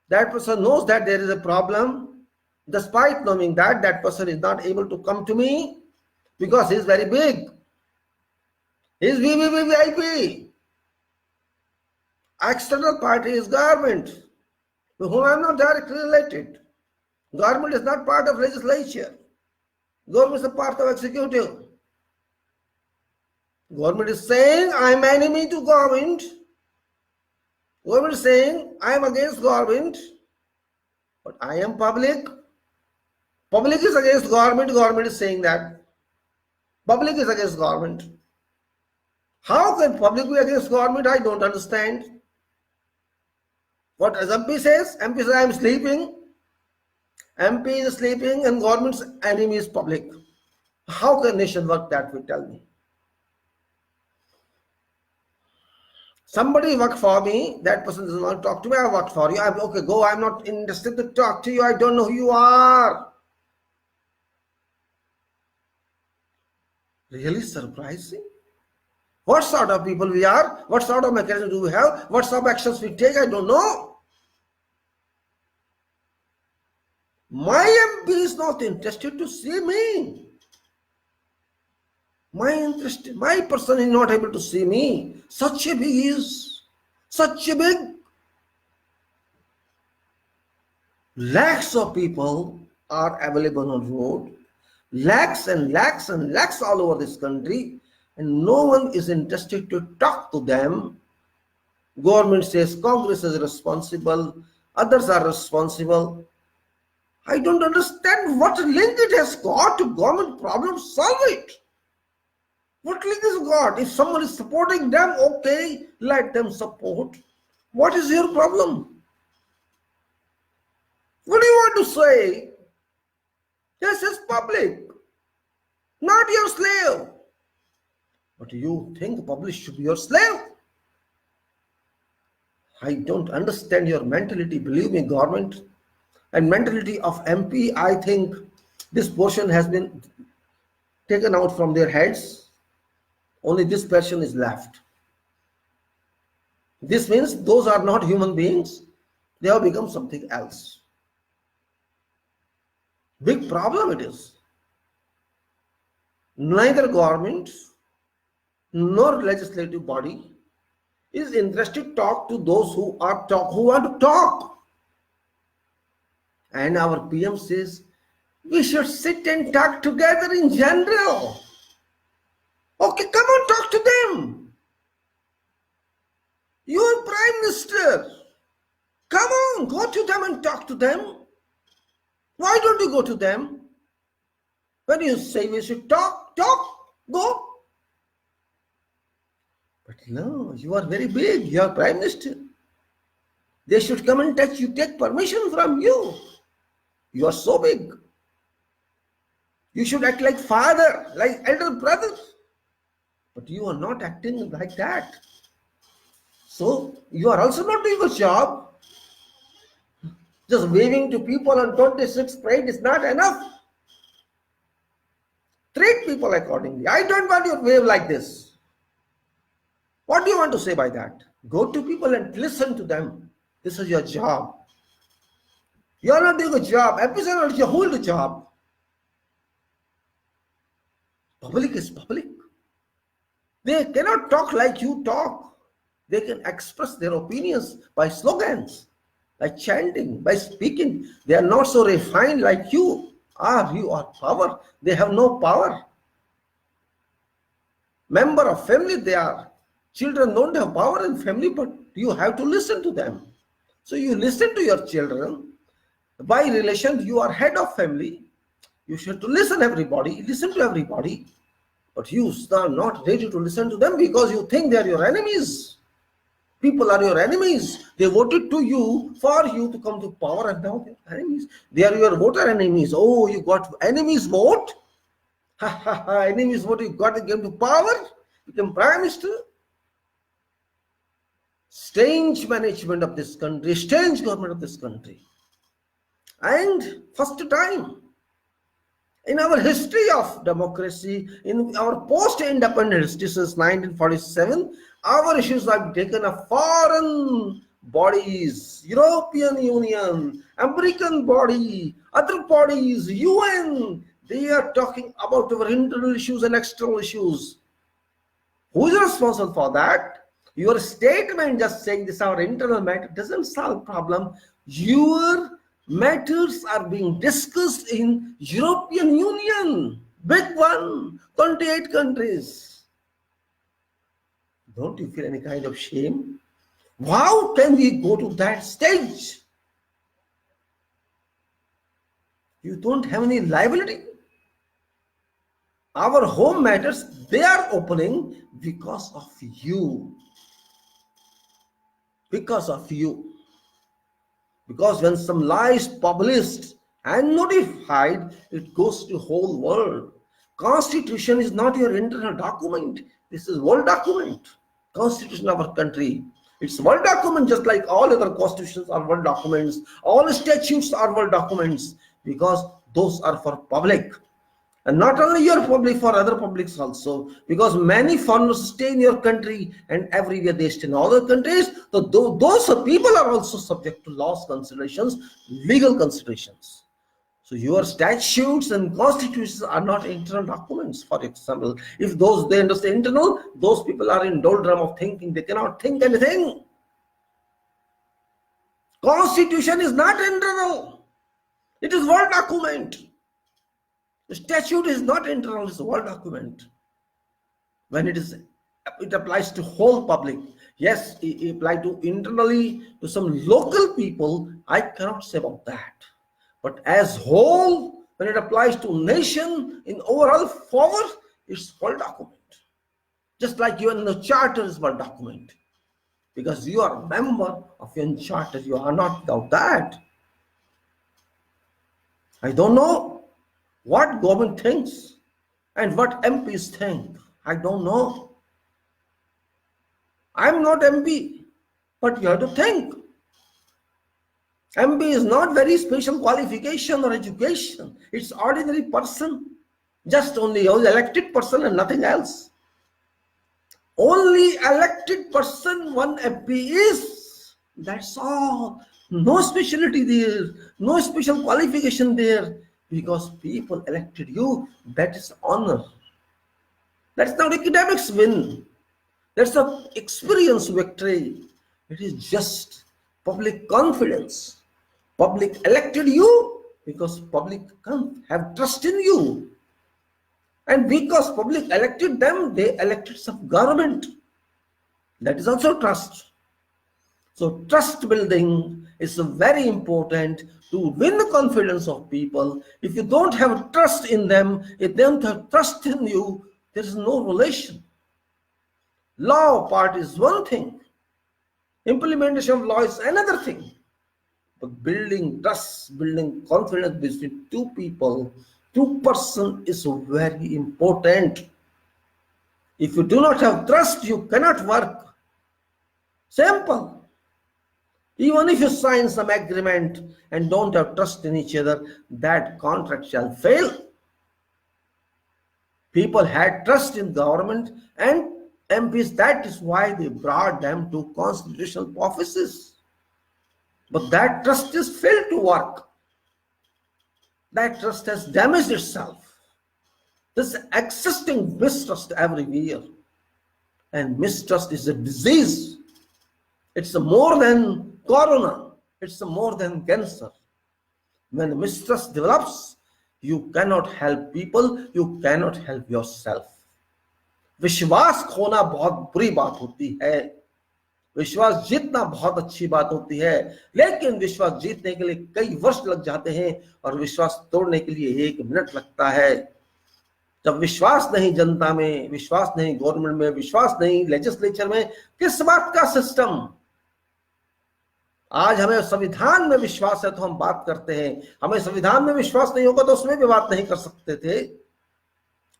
That person knows that there is a problem. Despite knowing that, that person is not able to come to me because he is very big. He is VVVIP. External party is government, to whom I am not directly related. Government is not part of legislature. Government is a part of executive. Government is saying I am enemy to government. Government is saying I am against government. But I am public. Public is against government. Government is saying that. Public is against government. How can public be against government? I don't understand. What as MP says? MP says I am sleeping. MP is sleeping and government's enemy is public. How can nation work that way? Tell me. Somebody work for me, that person doesn't want to talk to me, I work for you. I'm okay, go, I'm not interested to talk to you, I don't know who you are. Really surprising. What sort of people we are? What sort of mechanism do we have? What sort of actions we take? I don't know. My MP is not interested to see me. My person is not able to see me. Such a big. Lakhs of people are available on road. Lakhs and lakhs and lakhs all over this country. And no one is interested to talk to them. Government says Congress is responsible. Others are responsible. I don't understand what link it has got to government problems. Solve it. What link is got? If someone is supporting them, okay, let them support. What is your problem? What do you want to say? This is public, not your slave. But you think public should be your slave? I don't understand your mentality. Believe me, government and mentality of MP, I think this portion has been taken out from their heads. Only this person is left. This means those are not human beings. They have become something else. Big problem it is. Neither government nor legislative body is interested to talk to those who want to talk. And our PM says we should sit and talk together in general. Okay, come on, talk to them. You are Prime Minister. Come on, go to them and talk to them. Why don't you go to them? When you say we should talk, go. But no, you are very big. You are Prime Minister. They should come and touch you, take permission from you. You are so big. You should act like father, like elder brother. But you are not acting like that. So you are also not doing a job. Just waving to people on 26th Parade is not enough. Treat people accordingly. I don't want you to wave like this. What do you want to say by that? Go to people and listen to them. This is your job. You are not doing a job. Episode is your whole job. Public is public. They cannot talk like you talk. They can express their opinions by slogans, by chanting, by speaking. They are not so refined like you are. You are power. They have no power. Member of family they are. Children don't have power in family, but you have to listen to them. So you listen to your children. By relation, you are head of family. You should to listen to everybody. But you are not ready to listen to them because you think they are your enemies. People are your enemies. They voted to you for you to come to power, and now they're enemies. They are your voter enemies. Oh, you got enemies vote? Ha ha ha, enemies vote, you got to came to power, became prime minister. Strange management of this country, strange government of this country. And first time in our history of democracy, in our post-independent history since 1947, our issues have taken a foreign bodies, European Union, American body, other bodies, UN. They are talking about our internal issues and external issues. Who is responsible for that? Your statement just saying this our internal matter doesn't solve problem. Your matters are being discussed in European Union, big one, 28 countries. Don't you feel any kind of shame? How can we go to that stage? You don't have any liability. Our home matters, they are opening because of you. Because of you. Because when some lie is published and notified, it goes to whole world. Constitution is not your internal document. This is world document. Constitution of our country. It's world document, just like all other constitutions are world documents. All statutes are world documents, because those are for public. And not only your public, for other publics also, because many foreigners stay in your country and every day they stay in other countries. So those people are also subject to laws considerations, legal considerations. So your statutes and constitutions are not internal documents. For example, if they understand internal, those people are in doldrum of thinking. They cannot think anything. Constitution is not internal. It is world document. The statute is not internal, it's a world document. When it applies to whole public. Yes, it applies to internally to some local people, I cannot say about that. But as whole, when it applies to nation in overall forward, it's world document. Just like you in the charter is world document. Because you are a member of your charter, you are not without that. I don't know what government thinks and what MPs think. I don't know. I'm not MP, but you have to think. MP is not very special qualification or education. It's ordinary person, just only elected person and nothing else. Only elected person one MP is. That's all. No specialty there, no special qualification there. Because people elected you, that is honor. That's not academics win. That's not experience victory. It is just public confidence. Public elected you because public have trust in you. And because public elected them, they elected some government. That is also trust. So trust building is very important to win the confidence of people. If you don't have trust in them, if they don't have trust in you, there is no relation. Law part is one thing. Implementation of law is another thing. But building trust, building confidence between two people, two persons is very important. If you do not have trust, you cannot work. Simple. Even if you sign some agreement and don't have trust in each other, that contract shall fail. People had trust in government and MPs. That is why they brought them to constitutional offices. But that trust has failed to work. That trust has damaged itself. There's existing mistrust everywhere. And mistrust is a disease. It's more than corona. It's more than cancer. When mistrust develops, you cannot help people, you cannot help yourself. विश्वास खोना बहुत बुरी बात होती है. विश्वास जीतना बहुत अच्छी बात होती है, लेकिन विश्वास जीतने के लिए कई वर्ष लग जाते हैं और विश्वास तोड़ने के लिए 1 मिनट लगता है. जब विश्वास नहीं जनता में, विश्वास नहीं गवर्नमेंट में, विश्वास नहीं लेजिस्लेचर में, किस बात का सिस्टम? आज हमें संविधान में विश्वास है तो हम बात करते हैं, हमें संविधान में विश्वास नहीं होगा तो उसमें भी बात नहीं कर सकते थे।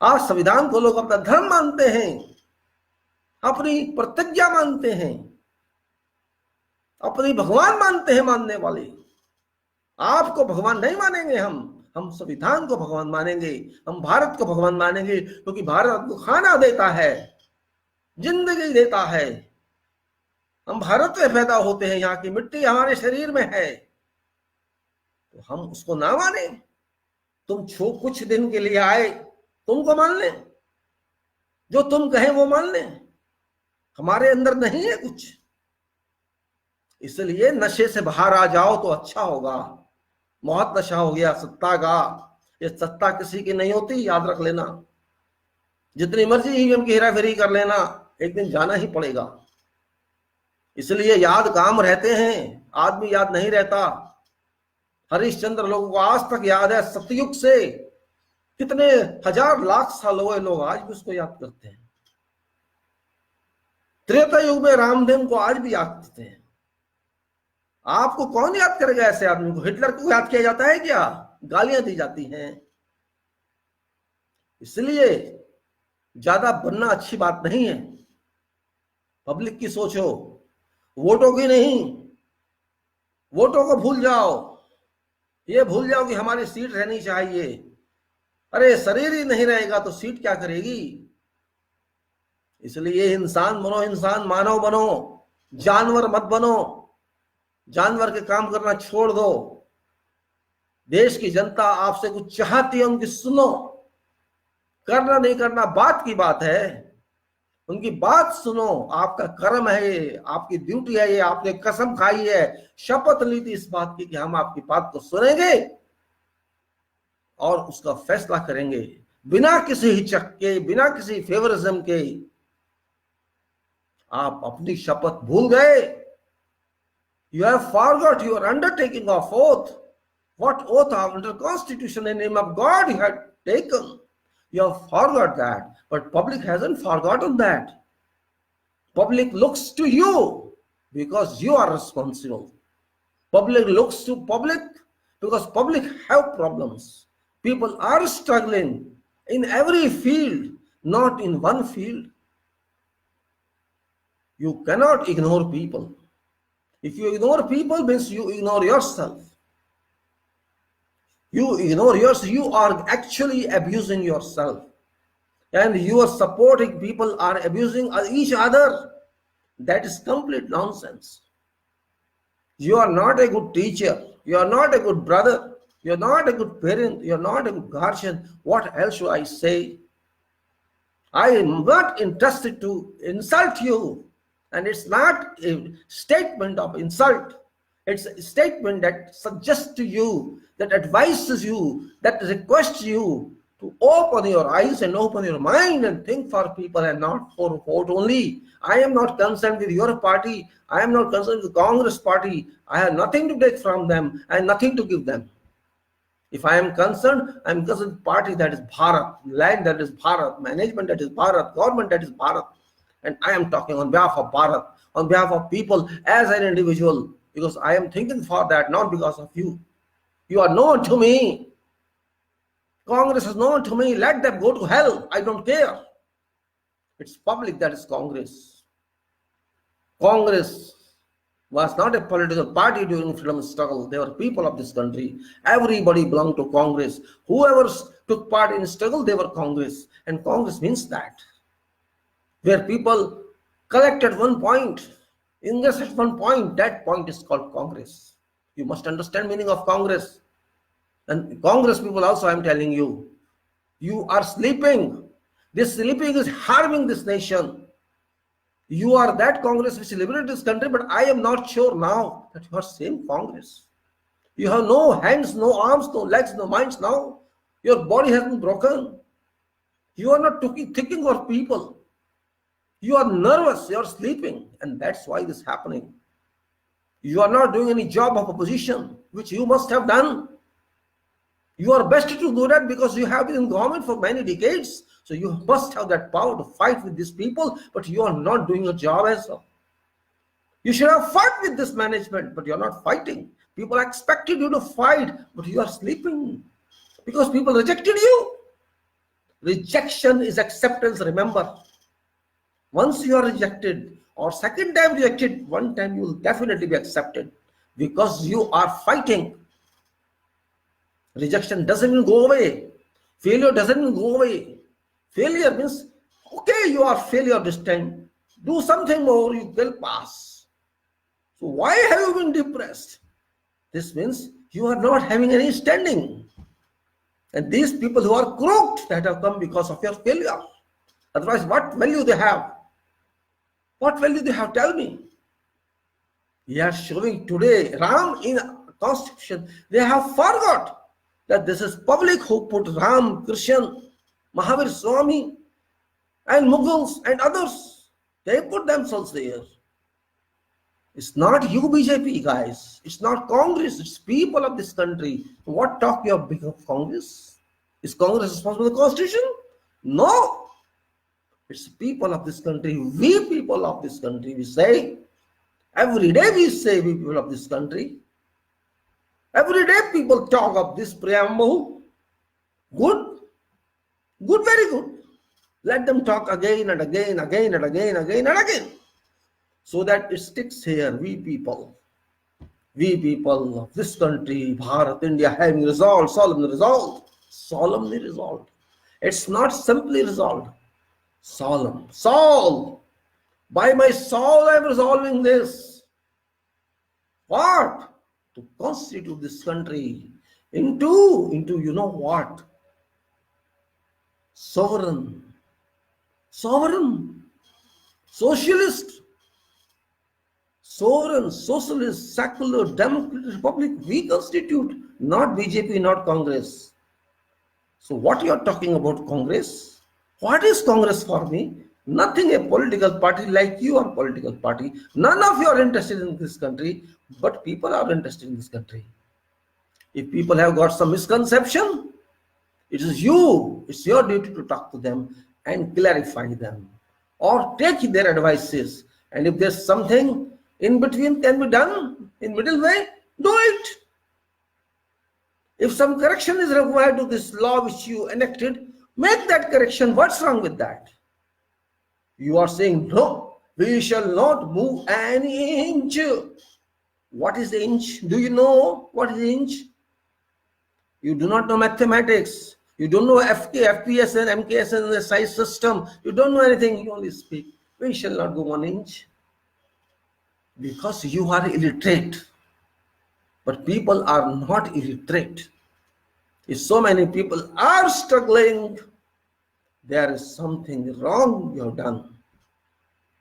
आज संविधान को लोग अपना धर्म मानते हैं, अपनी प्रतिज्ञा मानते हैं, अपनी भगवान मानते हैं मानने वाले। आपको भगवान नहीं मानेंगे हम संविधान को भगवान मानेंगे, हम भारत को भगवान मानेंगे, क्योंकि भारत को खाना देता है, जिंदगी देता है। हम भारत में पैदा होते हैं, यहाँ की मिट्टी हमारे शरीर में है, तो हम उसको ना माने? तुम कुछ दिन के लिए आए, तुमको मान ले, जो तुम कहें वो मान ले, हमारे अंदर नहीं है कुछ। इसलिए नशे से बाहर आ जाओ तो अच्छा होगा। बहुत नशा हो गया सत्ता का, ये सत्ता किसी की नहीं होती, याद रख लेना। जितनी मर्जी ईवीएम की हेराफेरी कर लेना, एक दिन जाना ही पड़ेगा। इसलिए याद काम रहते हैं, आदमी याद नहीं रहता। हरिश्चंद्र लोगों को आज तक याद है, सतयुग से कितने हजार लाख साल हुए, लोग आज भी उसको याद करते हैं। त्रेता युग में रामदेव को आज भी याद करते हैं। आपको कौन याद करेगा ऐसे आदमी को? हिटलर को याद किया जाता है क्या? गालियां दी जाती हैं। इसलिए ज्यादा बनना अच्छी बात नहीं है। पब्लिक की सोचो, वोटों की नहीं। वोटों को भूल जाओ, ये भूल जाओ कि हमारी सीट रहनी चाहिए। अरे शरीर ही नहीं रहेगा तो सीट क्या करेगी? इसलिए इंसान बनो, इंसान मानव बनो, जानवर मत बनो। जानवर के काम करना छोड़ दो। देश की जनता आपसे कुछ चाहती है, उनकी सुनो। करना नहीं करना बात की बात है, उनकी बात सुनो। आपका कर्म है ये, आपकी ड्यूटी है ये, आपने कसम खाई है, शपथ ली थी इस बात की कि हम आपकी बात को सुनेंगे और उसका फैसला करेंगे, बिना किसी हिचक के, बिना किसी फेवरिज्म के। आप अपनी शपथ भूल गए। You have forgot your undertaking of oath. What oath under Constitution in the name of God you had taken? You have forgot that, but public hasn't forgotten that. Public looks to you because you are responsible. Public looks to public because public have problems. People are struggling in every field, not in one field. You cannot ignore people. If you ignore people, means you ignore yourself. You ignore yourself, you are actually abusing yourself. And you are supporting people are abusing each other. That is complete nonsense. You are not a good teacher. You are not a good brother. You are not a good parent. You are not a good guardian. What else should I say? I am not interested to insult you. And it's not a statement of insult. It's a statement that suggests to you, that advises you, that requests you to open your eyes and open your mind and think for people and not for vote only. I am not concerned with your party. I am not concerned with the Congress party. I have nothing to take from them. I have nothing to give them. If I am concerned, I am concerned with party that is Bharat, land that is Bharat, management that is Bharat, government that is Bharat. And I am talking on behalf of Bharat, on behalf of people as an individual, because I am thinking for that, not because of you. You are known to me. Congress is known to me. Let them go to hell. I don't care. It's public that is Congress. Congress was not a political party during freedom struggle. They were people of this country. Everybody belonged to Congress. Whoever took part in struggle, they were Congress. And Congress means that. Where people collect at one point, invest at one point, that point is called Congress. You must understand meaning of Congress. And Congress people also, I am telling you, you are sleeping. This sleeping is harming this nation. You are that Congress which liberated this country, but I am not sure now that you are same Congress. You have no hands, no arms, no legs, no minds now. Your body has been broken. You are not thinking of people. You are nervous, you are sleeping, and that's why this is happening. You are not doing any job of opposition, which you must have done. You are best to do that because you have been in government for many decades. So you must have that power to fight with these people, but you are not doing your job as well. You should have fought with this management, but you're not fighting. People expected you to fight, but you are sleeping because people rejected you. Rejection is acceptance, remember. Once you are rejected or second time rejected, one time you will definitely be accepted because you are fighting. Rejection doesn't even go away. Failure doesn't even go away. Failure means, okay, you are failure this time. Do something more, you will pass. So why have you been depressed? This means you are not having any standing. And these people who are crooked, that have come because of your failure. Otherwise, what value they have? What value they have? Tell me. We are showing today Ram in constitution. They have forgot that this is public who put Ram, Krishna, Mahavir Swami, and Mughals and others. They put themselves there. It's not you, BJP, guys. It's not Congress. It's people of this country. What talk you have become of Congress? Is Congress responsible for the Constitution? No. It's people of this country. We people of this country. We say, every day we say we people of this country. Every day people talk of this preamble. Good. Good, very good. Let them talk again and again, again and again, again and again. So that it sticks here, we people of this country, Bharat, India, having resolved, solemnly resolved. It's not simply resolved, solemn, solve. By my soul, I'm resolving this. What? To constitute this country into you know what? Sovereign, socialist, sovereign, socialist, secular, democratic republic we constitute, not BJP, not Congress. So what you are talking about Congress? What is Congress for me? Nothing. A political party like you are political party. None of you are interested in this country, but people are interested in this country. If people have got some misconception, it is it's your duty to talk to them and clarify them or take their advices. And if there's something in between can be done, in middle way, do it. If some correction is required to this law which you enacted, make that correction. What's wrong with that? You are saying, no, we shall not move an inch. What is the inch? Do you know what is the inch? You do not know mathematics. You don't know FK, FPS and MKS and the size system. You don't know anything. You only speak. We shall not go 1 inch. Because you are illiterate. But people are not illiterate. If so many people are struggling, there is something wrong you have done.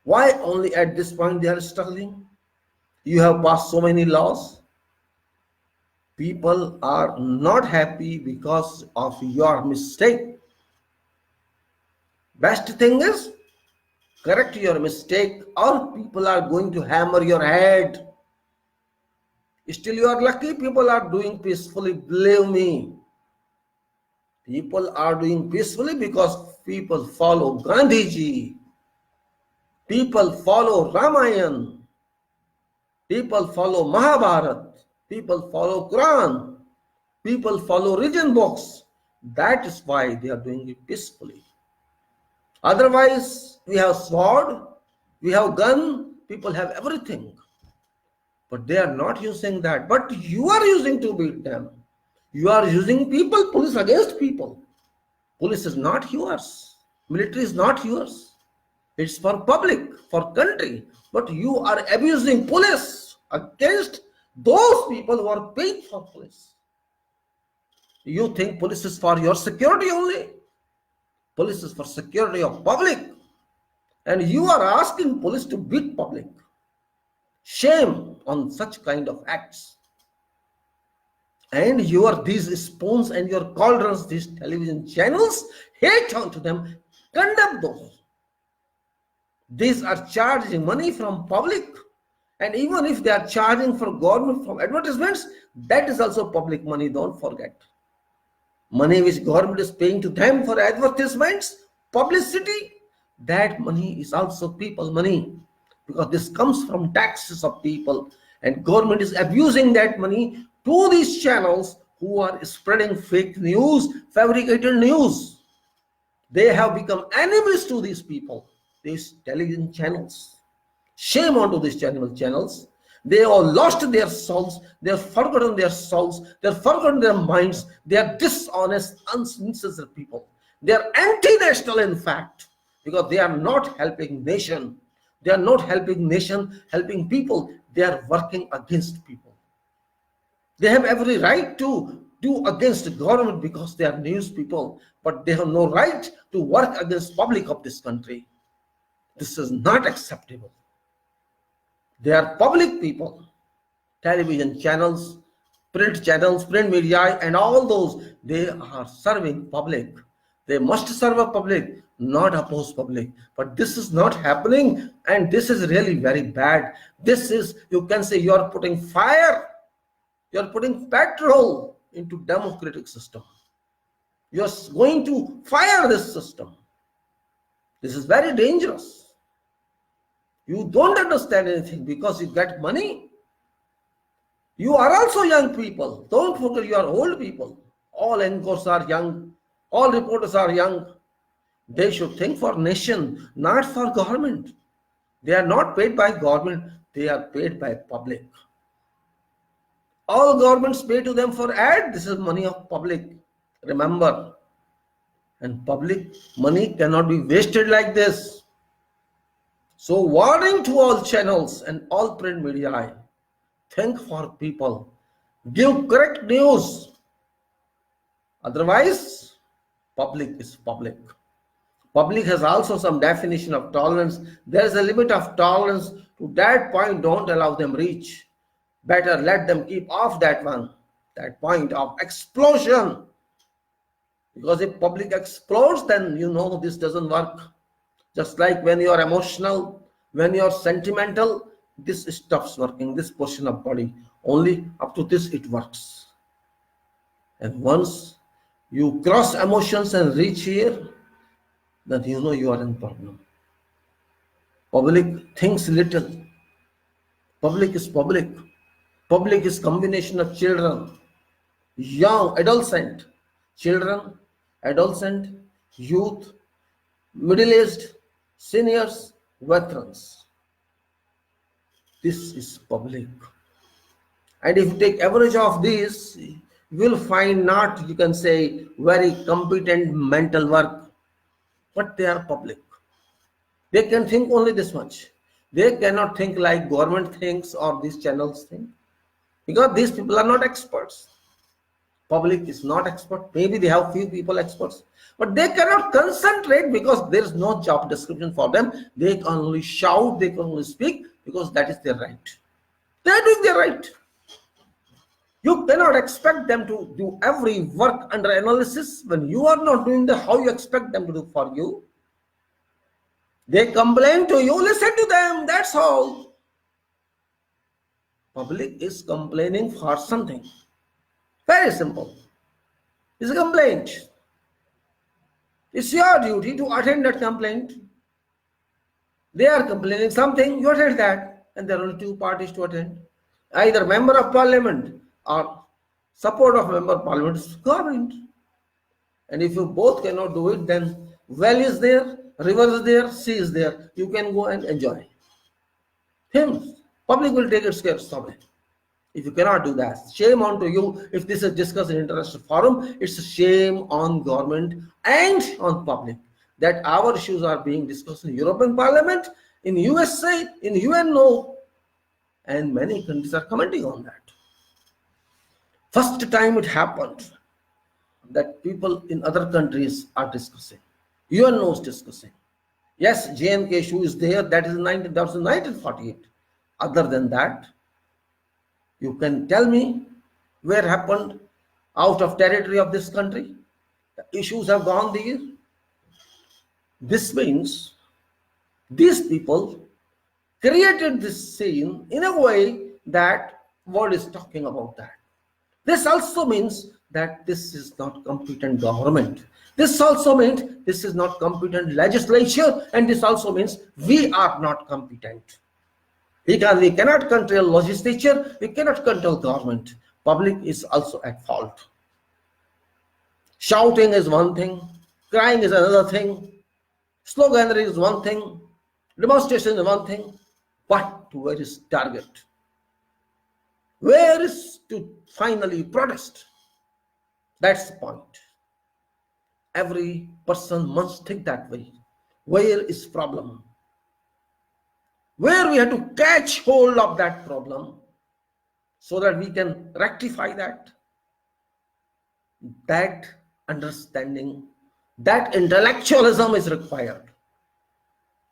Why only at this point they are struggling? You have passed so many laws. People are not happy because of your mistake. Best thing is, correct your mistake or people are going to hammer your head. Still you are lucky people are doing peacefully, believe me. People are doing peacefully because people follow Gandhiji. People follow Ramayana. People follow Mahabharata. People follow Quran. People follow religion books. That is why they are doing it peacefully. Otherwise, we have sword, we have gun, people have everything. But they are not using that. But you are using to beat them. You are using people, police against people. Police is not yours. Military is not yours. It's for public, for country. But you are abusing police against those people who are paying for police. You think police is for your security only? Police is for security of public. And you are asking police to beat public. Shame on such kind of acts. And these spoons and your cauldrons, these television channels, hate onto them, condemn those. These are charging money from public. And even if they are charging for government from advertisements, that is also public money, don't forget. money which government is paying to them for advertisements, publicity, that money is also people money, because this comes from taxes of people, and government is abusing that money to these channels who are spreading fake news, fabricated news. They have become enemies to these people, these television channels. Shame onto these channels. They all lost their souls. They have forgotten their souls. They have forgotten their minds. They are dishonest, unsincere people. They are anti-national, in fact, because they are not helping nation. They are not helping nation, helping people. They are working against people. They have every right to do against the government because they are news people, but they have no right to work against public of this country. This is not acceptable. They are public people. Television channels, print media, and all those, they are serving public. They must serve a public, not oppose public. But this is not happening, and this is really very bad. This is, you can say, you are putting fire, you are putting petrol into democratic system. You are going to fire this system. This is very dangerous. You don't understand anything because you get money. You are also young people. Don't forget, you are old people. All anchors are young. All reporters are young. They should think for nation, not for government. They are not paid by government. They are paid by public. All governments pay to them for ad. This is money of public. Remember. And public money cannot be wasted like this. So warning to all channels and all print media. Think for people. Give correct news. Otherwise, public is public. Public has also some definition of tolerance. There is a limit of tolerance. To that point, don't allow them reach. Better let them keep off that one. That point of explosion. Because if public explodes, then you know this doesn't work. Just like when you are emotional, when you are sentimental, this stops working, this portion of body. Only up to this it works. And once you cross emotions and reach here, then you know you are in problem. Public thinks little. Public is public. Public is combination of children, young, adolescent, children, adolescent, youth, middle-aged, seniors, veterans. This is public. And if you take average of these, you will find not, you can say, very competent mental work, but they are public. They can think only this much. They cannot think like government thinks or these channels think, because these people are not experts. Public is not expert. Maybe they have few people experts, but they cannot concentrate because there is no job description for them. They can only shout, they can only speak because that is their right. They are doing their right. You cannot expect them to do every work under analysis when you are not doing the how you expect them to do for you. They complain to you, listen to them, that's all. Public is complaining for something. Very simple. It's a complaint. It's your duty to attend that complaint. They are complaining something, you attend that. And there are only two parties to attend. Either member of parliament or support of member of parliament is government. And if you both cannot do it, then well is there, river is there, sea is there. You can go and enjoy. Hymns. Public will take its care somewhere. If you cannot do that, shame on to you. If this is discussed in international forum, it's a shame on government and on public that our issues are being discussed in European Parliament, in USA, in UNO, and many countries are commenting on that. First time it happened that people in other countries are discussing. UNO is discussing. Yes, JNK issue is there. That was in 1948. Other than that, you can tell me where happened out of territory of this country. The issues have gone there. This means these people created this scene in a way that world is talking about that. This also means that this is not competent government. This also means this is not competent legislature, and this also means we are not competent. Because we cannot control legislature, we cannot control government. Public is also at fault. Shouting is one thing, crying is another thing, sloganery is one thing, demonstration is one thing, but where is target? Where is to finally protest? That's the point. Every person must think that way. Where is problem? Where we have to catch hold of that problem so that we can rectify that. That understanding, that intellectualism is required.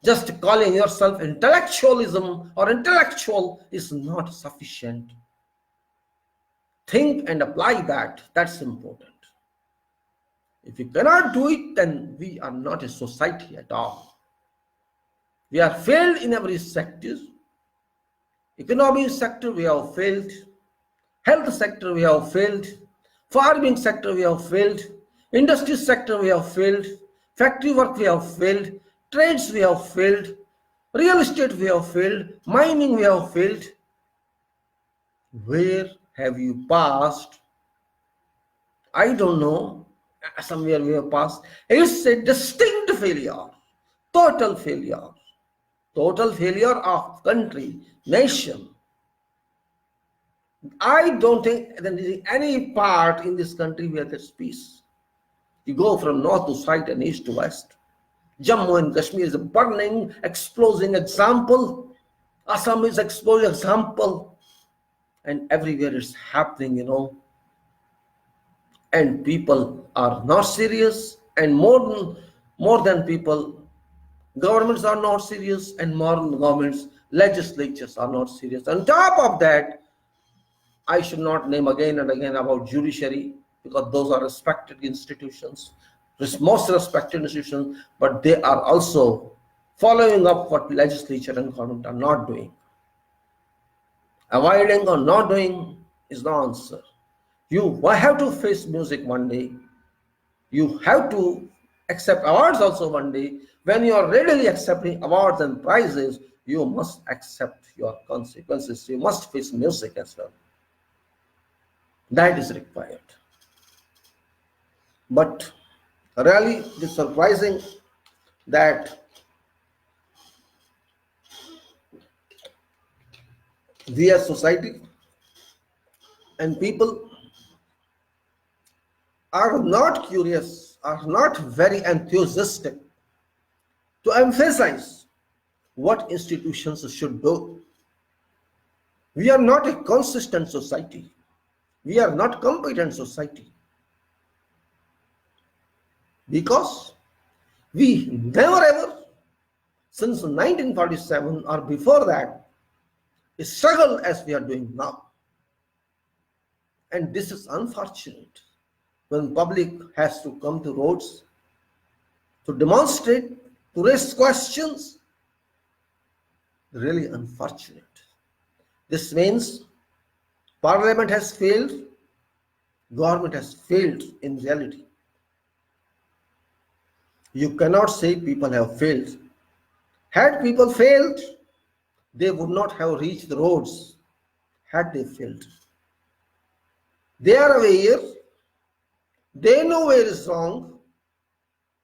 Just calling yourself intellectualism or intellectual is not sufficient. Think and apply that. That's important. If you cannot do it, then we are not a society at all. We are failed in every sector. Economic sector, we have failed. Health sector, we have failed. Farming sector, we have failed. Industry sector, we have failed. Factory work, we have failed. Trades, we have failed. Real estate, we have failed. Mining, we have failed. Where have you passed? I don't know. Somewhere we have passed. It's a distinct failure. Total failure. Total failure of country, nation. I don't think there is any part in this country where there's peace. You go from north to south and east to west. Jammu and Kashmir is a burning, exploding example. Assam is exploding example. And everywhere it's happening, And people are not serious, and more than people, governments are not serious, and more than governments, legislatures are not serious. On top of that, I should not name again and again about judiciary, because those are respected institutions, most respected institutions, but they are also following up what legislature and government are not doing. Avoiding or not doing is the answer. You have to face music one day. You have to accept awards also one day. When you are readily accepting awards and prizes, you must accept your consequences. You must face music as well. That is required. But really, it is surprising that we as society and people are not curious, are not very enthusiastic to emphasize what institutions should do. We are not a consistent society. We are not competent society. Because we never ever, since 1947 or before that, struggle as we are doing now. And this is unfortunate. When public has to come to roads to demonstrate, to raise questions, really unfortunate. This means Parliament has failed, government has failed in reality. You cannot say people have failed. Had people failed, they would not have reached the roads had they failed. They are aware. They know where is wrong,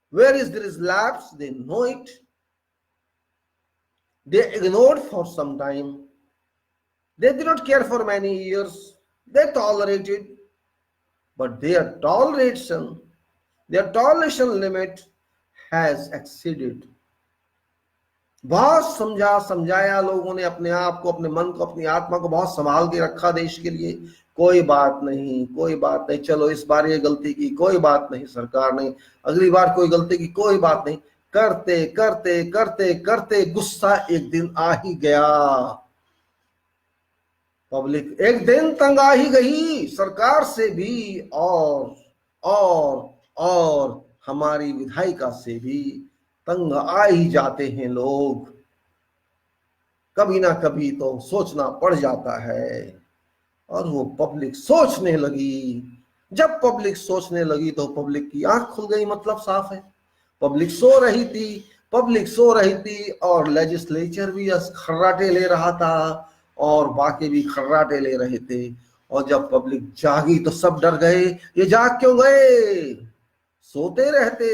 where is there is lapse, they know it. They ignored for some time. They did not care for many years. They tolerated, but their toleration limit has exceeded. बहुत समझाया लोगों ने अपने आप को, अपने मन को, अपनी आत्मा को बहुत संभाल के रखा देश के लिए। कोई बात नहीं, चलो इस बार ये गलती की, कोई बात नहीं, सरकार ने अगली बार कोई गलती की, कोई बात नहीं, करते करते करते करते गुस्सा एक दिन आ ही गया। पब्लिक एक दिन तंग आ ही गई सरकार से भी, और हमारी विधायिका से भी तंग आ ही जाते हैं लोग। कभी ना कभी तो सोचना पड़ जाता है। और वो पब्लिक सोचने लगी। जब पब्लिक सोचने लगी तो पब्लिक की आंख खुल गई, मतलब साफ है। पब्लिक सो रही थी, पब्लिक सो रही थी और लेजिस्लेचर भी खर्राटे ले रहा था और बाकी भी खर्राटे ले रहे थे। और जब पब्लिक जागी तो सब डर गए। ये जाग क्यों गए? सोते रहते।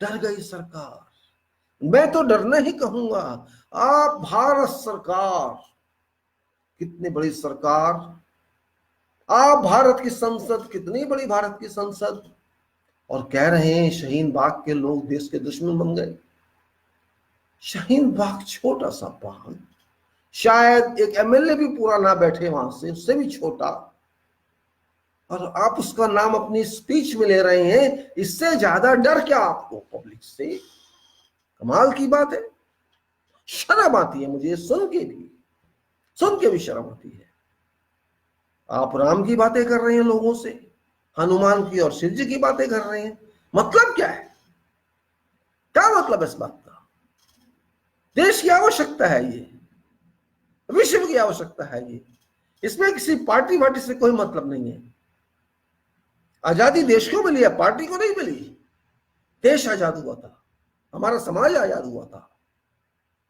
डर गई सरकार। मैं तो डरना ही कहूंगा। आप भारत सरकार, कितनी बड़ी सरकार, आप भारत की संसद, कितनी बड़ी भारत की संसद, और कह रहे हैं शाहीन बाग के लोग देश के दुश्मन बन गए। शाहीन बाग छोटा सा बाग, शायद एक एमएलए भी पूरा ना बैठे वहां से, उससे भी छोटा, और आप उसका नाम अपनी स्पीच में ले रहे हैं। इससे ज्यादा डर क्या आपको पब्लिक से? कमाल की बात है। शर्म आती है मुझे सुन के भी शर्म आती है। आप राम की बातें कर रहे हैं लोगों से, हनुमान की और शिव जी की बातें कर रहे हैं। मतलब क्या है? क्या मतलब है इस बात का? देश की आवश्यकता है ये, विश्व की आवश्यकता है ये। इसमें किसी पार्टी वार्टी से कोई मतलब नहीं है। आजादी देश को मिली है, पार्टी को नहीं मिली। देश आजाद हुआ था, हमारा समाज आजाद हुआ था,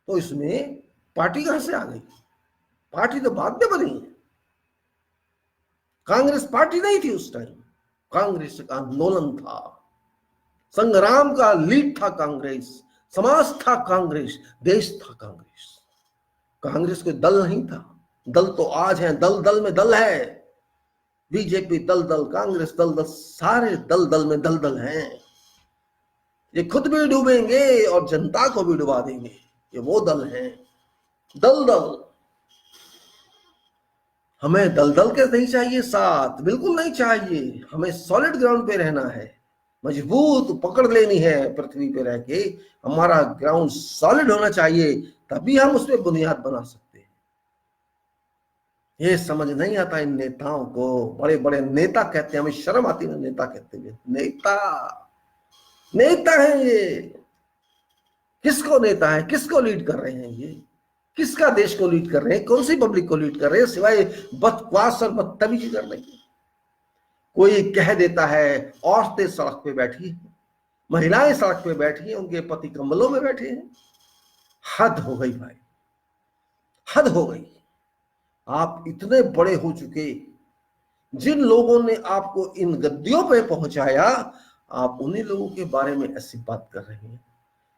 तो इसमें पार्टी कहां से आ गई? पार्टी तो बाद में बनी है। कांग्रेस पार्टी नहीं थी उस टाइम, कांग्रेस का आंदोलन था, संग्राम का लीड था कांग्रेस, समाज था कांग्रेस, देश था कांग्रेस। कांग्रेस कोई दल नहीं था। दल तो आज है, दल दल में दल है। बीजेपी दल दल, कांग्रेस दल दल, सारे दल दल में दल दल हैं। ये खुद भी डूबेंगे और जनता को भी डुबा देंगे। ये वो दल हैं, दल दल। हमें दलदल के नहीं चाहिए साथ, बिल्कुल नहीं चाहिए। हमें सॉलिड ग्राउंड पे रहना है, मजबूत पकड़ लेनी है पृथ्वी पे रह के। हमारा ग्राउंड सॉलिड होना चाहिए, तभी हम उसमें बुनियाद बना सकते हैं। ये समझ नहीं आता इन नेताओं को। बड़े बड़े नेता कहते हैं, हमें शर्म आती है नेता कहते हुए। नेता नेता है ये। किसको नेता है? किसको लीड कर रहे हैं ये? किसका देश को लीड कर रहे हैं? कौन सी पब्लिक को लीड कर रहे हैं सिवाय बकवास और बदतमीजी करने की? कोई कह देता है औरतें सड़क पे बैठी हैं, महिलाएं सड़क पे बैठी हैं, उनके पति कम्बलों में बैठे हैं। हद हो गई भाई, हद हो गई। आप इतने बड़े हो चुके, जिन लोगों ने आपको इन गद्दियों पे पहुंचाया, आप उन्हीं लोगों के बारे में ऐसी बात कर रहे हैं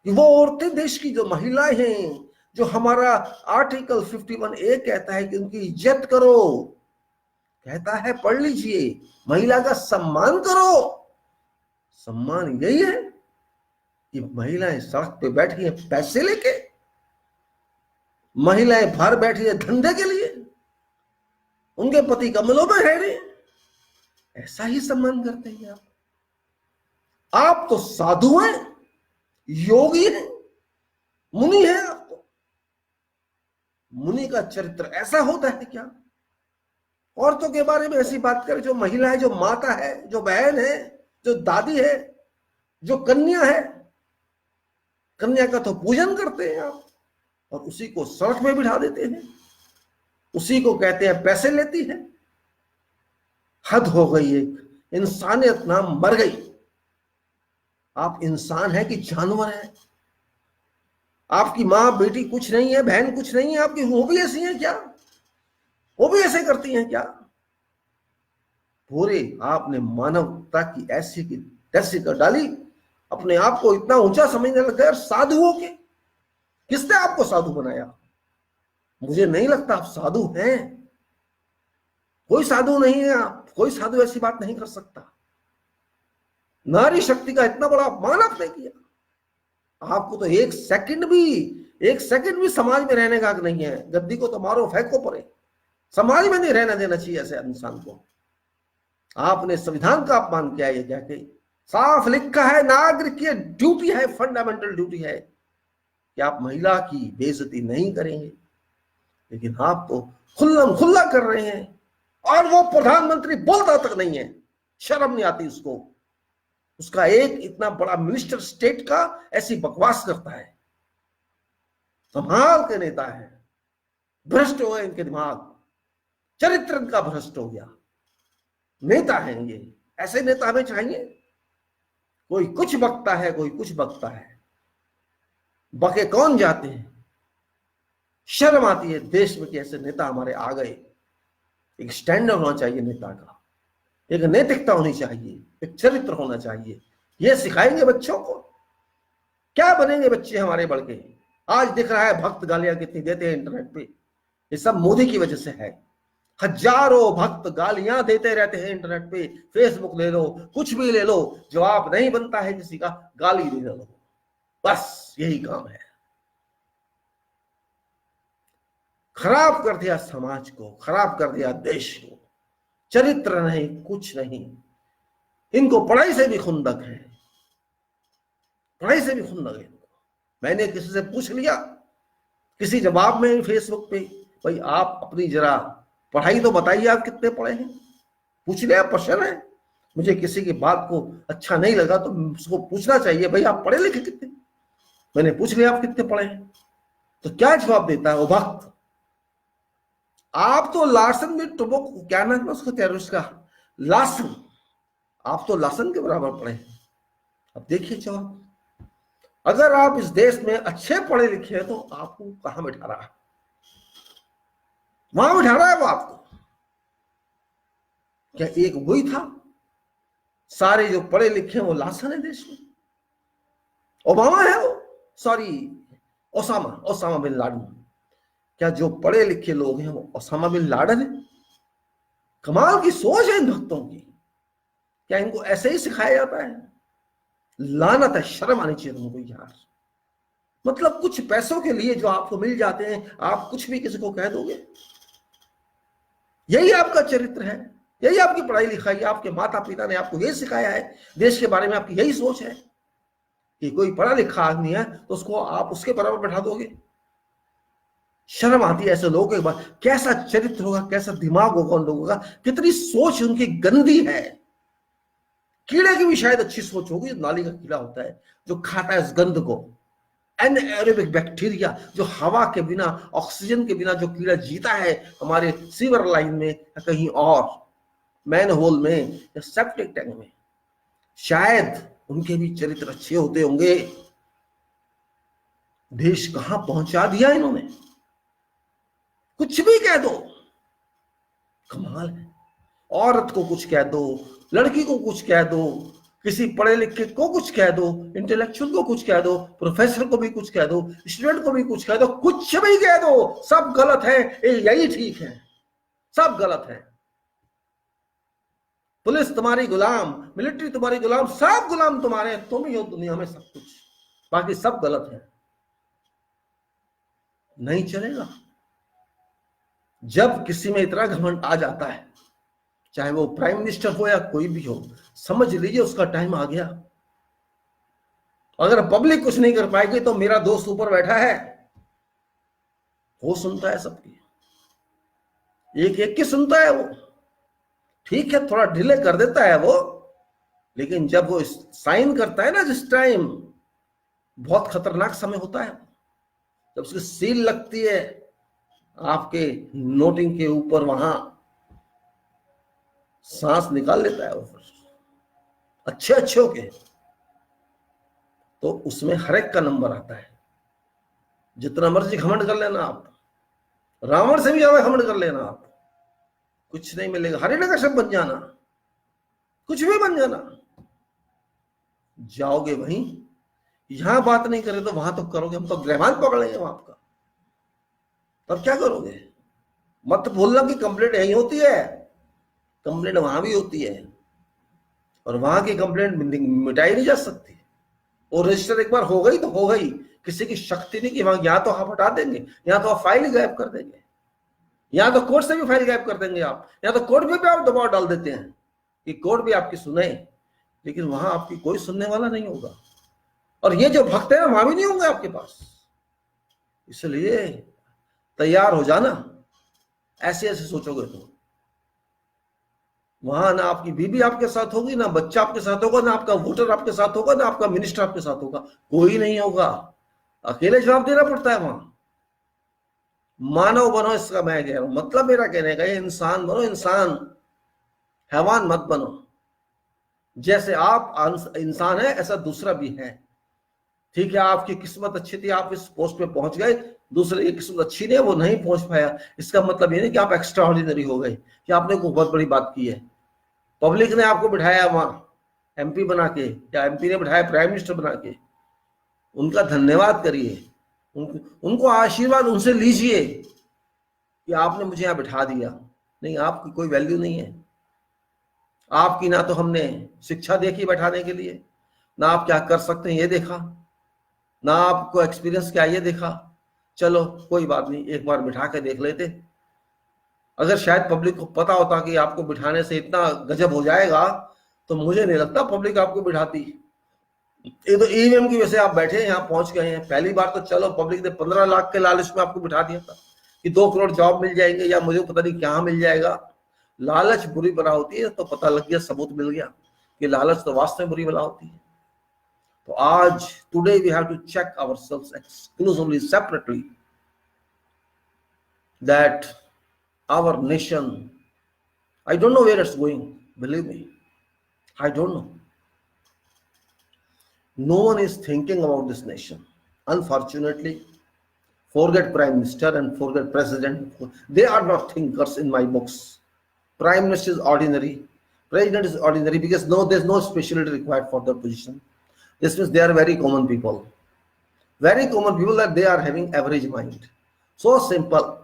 कि वो औरतें, देश की जो महिलाएं हैं, जो हमारा आर्टिकल 51A कहता है कि उनकी इज्जत करो, कहता है पढ़ लीजिए, महिला का सम्मान करो। सम्मान यही है कि महिलाएं सड़क पे बैठी हैं पैसे लेके, महिलाएं बाहर बैठी है धंधे के लिए, उनके पति कमलों में है रहे, ऐसा ही सम्मान करते हैं आप? आप तो साधु हैं, योगी हैं, मुनि हैं। आपको मुनि का चरित्र ऐसा होता है क्या? औरतों के बारे में ऐसी बात करें, जो महिला है, जो माता है, जो बहन है, जो दादी है, जो कन्या है। कन्या का तो पूजन करते हैं आप, और उसी को सड़क में बिठा देते हैं, उसी को कहते हैं पैसे लेती है। हद हो गई। एक इंसानियत नाम मर गई। आप इंसान है कि जानवर है? आपकी माँ बेटी कुछ नहीं है, बहन कुछ नहीं है आपकी, वो भी ऐसी है क्या? वो भी ऐसे करती हैं क्या? पूरे आपने मानवता की ऐसी की तैसी कर डाली, अपने आप को इतना ऊंचा समझने लग गए। साधुओं के, किसने आपको साधु बनाया? मुझे नहीं लगता आप साधु हैं। कोई साधु नहीं है आप, कोई साधु ऐसी बात नहीं कर सकता। नारी शक्ति का इतना बड़ा अपमान आपने किया। आपको तो एक सेकंड भी समाज में रहने का हक नहीं है। गद्दी को तो मारो, फेंको पड़े, समाज में नहीं रहना देना चाहिए ऐसे इंसान को। आपने संविधान का अपमान किया। ये जाके साफ लिखा है, नागरिक की ड्यूटी है, फंडामेंटल ड्यूटी है कि आप महिला की बेइज्जती नहीं करेंगे, लेकिन आप तो खुल्लम खुल्ला कर रहे हैं। और वो प्रधानमंत्री बोलता तक नहीं है, शर्म नहीं आती उसको। उसका एक इतना बड़ा मिनिस्टर स्टेट का ऐसी बकवास करता है। कमाल के नेता है, भ्रष्ट हुए इनके दिमाग। चरित्र इनका भ्रष्ट हो गया। नेता हैं ये, ऐसे नेता हमें चाहिए। कोई कुछ बकता है, कोई कुछ बकता है, बके कौन जाते हैं। शर्म आती है देश में कि ऐसे नेता हमारे आ गए। एक स्टैंडर्ड होना चाहिए नेता का, एक नैतिकता होनी चाहिए, एक चरित्र होना चाहिए। ये सिखाएंगे बच्चों को, क्या बनेंगे बच्चे हमारे बढ़ के। आज दिख रहा है भक्त गालियां कितनी देते हैं इंटरनेट पे, ये सब मोदी की वजह से है। हजारों भक्त गालियां देते रहते हैं इंटरनेट पे। फेसबुक ले लो, कुछ भी ले लो, जवाब नहीं बनता है किसी का, गाली दे दो, बस यही काम है। खराब कर दिया समाज को, खराब कर दिया देश को। चरित्र नहीं, कुछ नहीं। इनको पढ़ाई से भी खुंदक है, पढ़ाई से भी खुंदक है। मैंने किसी से पूछ लिया, किसी जवाब में फेसबुक पे, भाई आप अपनी जरा पढ़ाई तो बताइए, आप कितने पढ़े हैं। पूछ लिया, प्रश्न है। मुझे किसी की बात को अच्छा नहीं लगा तो उसको पूछना चाहिए, भाई आप पढ़े लिखे कितने। मैंने पूछ लिया आप कितने पढ़े हैं, तो क्या जवाब देता है वो भक्त, आप तो लार्सन में टुबक, क्या नाम है उसको टेररिस्ट का, लार्सन, आप तो लार्सन के बराबर पढ़े हैं। अब देखिए जवाब, अगर आप इस देश में अच्छे पढ़े लिखे हैं तो आपको कहां बिठा रहा है, वहां बिठा रहा है वो आपको। क्या एक वही था, सारे जो पढ़े लिखे हैं वो लार्सन है देश में, ओबामा है वो, सॉरी ओसामा बिन लाडेन। क्या जो पढ़े लिखे लोग हैं वो ओसामा बिन लाडेन है। कमाल की सोच है इन भक्तों की। क्या इनको ऐसे ही सिखाया जाता है? लानत है, शर्म आनी चाहिए तुमको यार। मतलब कुछ पैसों के लिए जो आपको मिल जाते हैं, आप कुछ भी किसी को कह दोगे। यही आपका चरित्र है, यही आपकी पढ़ाई लिखाई है, आपके माता पिता ने आपको यही सिखाया है, देश के बारे में आपकी यही सोच है कि कोई पढ़ा लिखा आदमी है तो उसको आप उसके बराबर बैठा दोगे। शर्म आती है ऐसे लोगों के बाद। कैसा चरित्र होगा, कैसा दिमाग होगा उन लोगों का, कितनी सोच उनकी गंदी है। कीड़े की भी शायद अच्छी सोच होगी, जो नाली का कीड़ा होता है जो खाता है इस गंध को, एनएरोबिक बैक्टीरिया, जो हवा के बिना, ऑक्सीजन के बिना जो कीड़ा जीता है हमारे सीवर लाइन में या कहीं और मैन होल में या सेप्टिक टैंक में, शायद उनके भी चरित्र अच्छे होते होंगे। देश कहां पहुंचा दिया इन्होंने, कुछ भी कह दो, कमाल है। औरत को कुछ कह दो, लड़की को कुछ कह दो, किसी पढ़े लिखे को कुछ कह दो, इंटेलेक्चुअल को कुछ कह दो, प्रोफेसर को भी कुछ कह दो, स्टूडेंट को भी कुछ कह दो, कुछ भी कह दो, सब गलत है, यही ठीक है, सब गलत है। पुलिस तुम्हारी गुलाम, मिलिट्री तुम्हारी गुलाम, सब गुलाम तुम्हारे, तुम ही हो दुनिया में सब कुछ, बाकी सब गलत है। नहीं चलेगा। जब किसी में इतना घमंड आ जाता है, चाहे वो प्राइम मिनिस्टर हो या कोई भी हो, समझ लीजिए उसका टाइम आ गया। अगर पब्लिक कुछ नहीं कर पाएगी तो मेरा दोस्त ऊपर बैठा है, वो सुनता है सबकी, एक एक की सुनता है वो। ठीक है, थोड़ा डिले कर देता है वो, लेकिन जब वो साइन करता है ना, जिस टाइम, बहुत खतरनाक समय होता है जब उसकी सील लगती है आपके नोटिंग के ऊपर, वहां सांस निकाल लेता है वो फिर अच्छे अच्छे होके, तो उसमें हर एक का नंबर आता है। जितना मर्जी घमंड कर लेना आप, रावण से भी ज्यादा घमंड कर लेना आप, कुछ नहीं मिलेगा। हरिनगर सब बन जाना, कुछ भी बन जाना, जाओगे वहीं। यहां बात नहीं करे तो वहां तो करोगे, हम तो ग्रहमान पकड़ लेंगे आपका, तब क्या करोगे? मत भूलना कि कंप्लेंट यही होती है, कंप्लेंट वहां भी होती है, और वहां की कंप्लेंट मिटाई नहीं जा सकती। और रजिस्टर एक बार हो गई तो हो गई, किसी की शक्ति नहीं कि वहां, यहां तो आप हटा देंगे, यहां तो आप फाइल गायब कर देंगे, यहां तो कोर्ट से भी फाइल गायब कर देंगे आप, यहां तो कोर्ट भी आप दबाव डाल देते हैं कि कोर्ट भी आपकी सुने, लेकिन वहां आपकी कोई सुनने वाला नहीं होगा। और ये जो भक्त है वहां भी नहीं होंगे आपके पास। इसलिए तैयार हो जाना, ऐसे ऐसे सोचोगे तो वहां ना आपकी बीवी आपके साथ होगी, ना बच्चा आपके साथ होगा, ना आपका वोटर आपके साथ होगा, ना आपका मिनिस्टर आपके साथ होगा, कोई नहीं होगा। अकेले जवाब देना पड़ता है वहां। मानव बनो, इसका मैं कह रहा हूं। मतलब मेरा कहने का, इंसान बनो, इंसान, हैवान मत बनो। जैसे आप इंसान है, ऐसा दूसरा भी है। ठीक है, आपकी किस्मत अच्छी थी, आप इस पोस्ट पे पहुंच गए, दूसरे की किस्मत अच्छी नहीं है, वो नहीं पहुंच पाया। इसका मतलब ये नहीं कि आप एक्स्ट्रा ऑर्डिनरी हो गए, कि आपने कोई बहुत बड़ी बात की है। पब्लिक ने आपको बिठाया वहां एमपी बना के, या एमपी ने बिठाया प्राइम मिनिस्टर बना के, उनका धन्यवाद करिए, उनको आशीर्वाद उनसे लीजिए कि आपने मुझे यहां बिठा दिया। नहीं, आपकी कोई वैल्यू नहीं है। आपकी ना तो हमने शिक्षा देखी बैठाने के लिए, ना आप क्या कर सकते हैं ये देखा, ना आपको एक्सपीरियंस क्या ये देखा। चलो कोई बात नहीं, एक बार बिठा के देख लेते। अगर शायद पब्लिक को पता होता कि आपको बिठाने से इतना गजब हो जाएगा, तो मुझे नहीं लगता पब्लिक आपको बिठाती। ये तो ईवीएम की वजह से आप बैठे यहाँ पहुंच गए हैं। पहली बार तो चलो पब्लिक ने 15 लाख के लालच में आपको बिठा दिया था कि 2 करोड़ जॉब मिल जाएंगे, या मुझे पता नहीं क्या मिल जाएगा। लालच बुरी बला होती है, तो पता लग गया, सबूत मिल गया कि लालच तो वास्तव में बुरी बला होती है। तो आज today we have to check ourselves exclusively, separately, that our nation, I don't know where it's going, believe me, I don't know. No one is thinking about this nation, unfortunately. Forget prime minister and forget president, they are not thinkers in my books. Prime minister is ordinary, president is ordinary, because there's no specialty required for their position. This means they are very common people, that they are having average mind, so simple.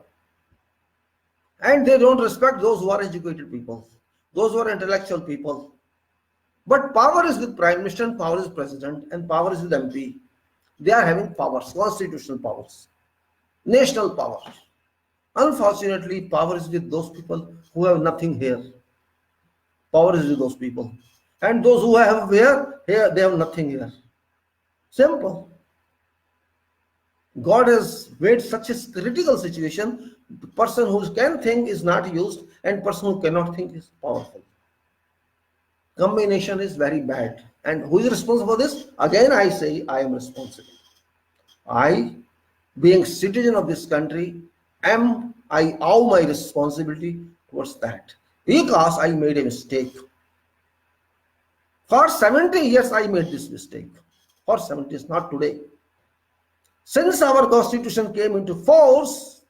And they don't respect those who are educated people, those who are intellectual people. But power is with prime minister, and power is president, and power is with MP. They are having powers, constitutional powers, national power. Unfortunately, power is with those people who have nothing here. Power is with those people. And those who have here, they have nothing here. Simple. God has made such a critical situation. The person who can think is not used, and person who cannot think is powerful. Combination is very bad. And who is responsible for this? Again, I say I am responsible. I, being citizen of this country, I owe my responsibility towards that, because I made a mistake. For 70 years I made this mistake. For 70 years, not today. Since our constitution came into force,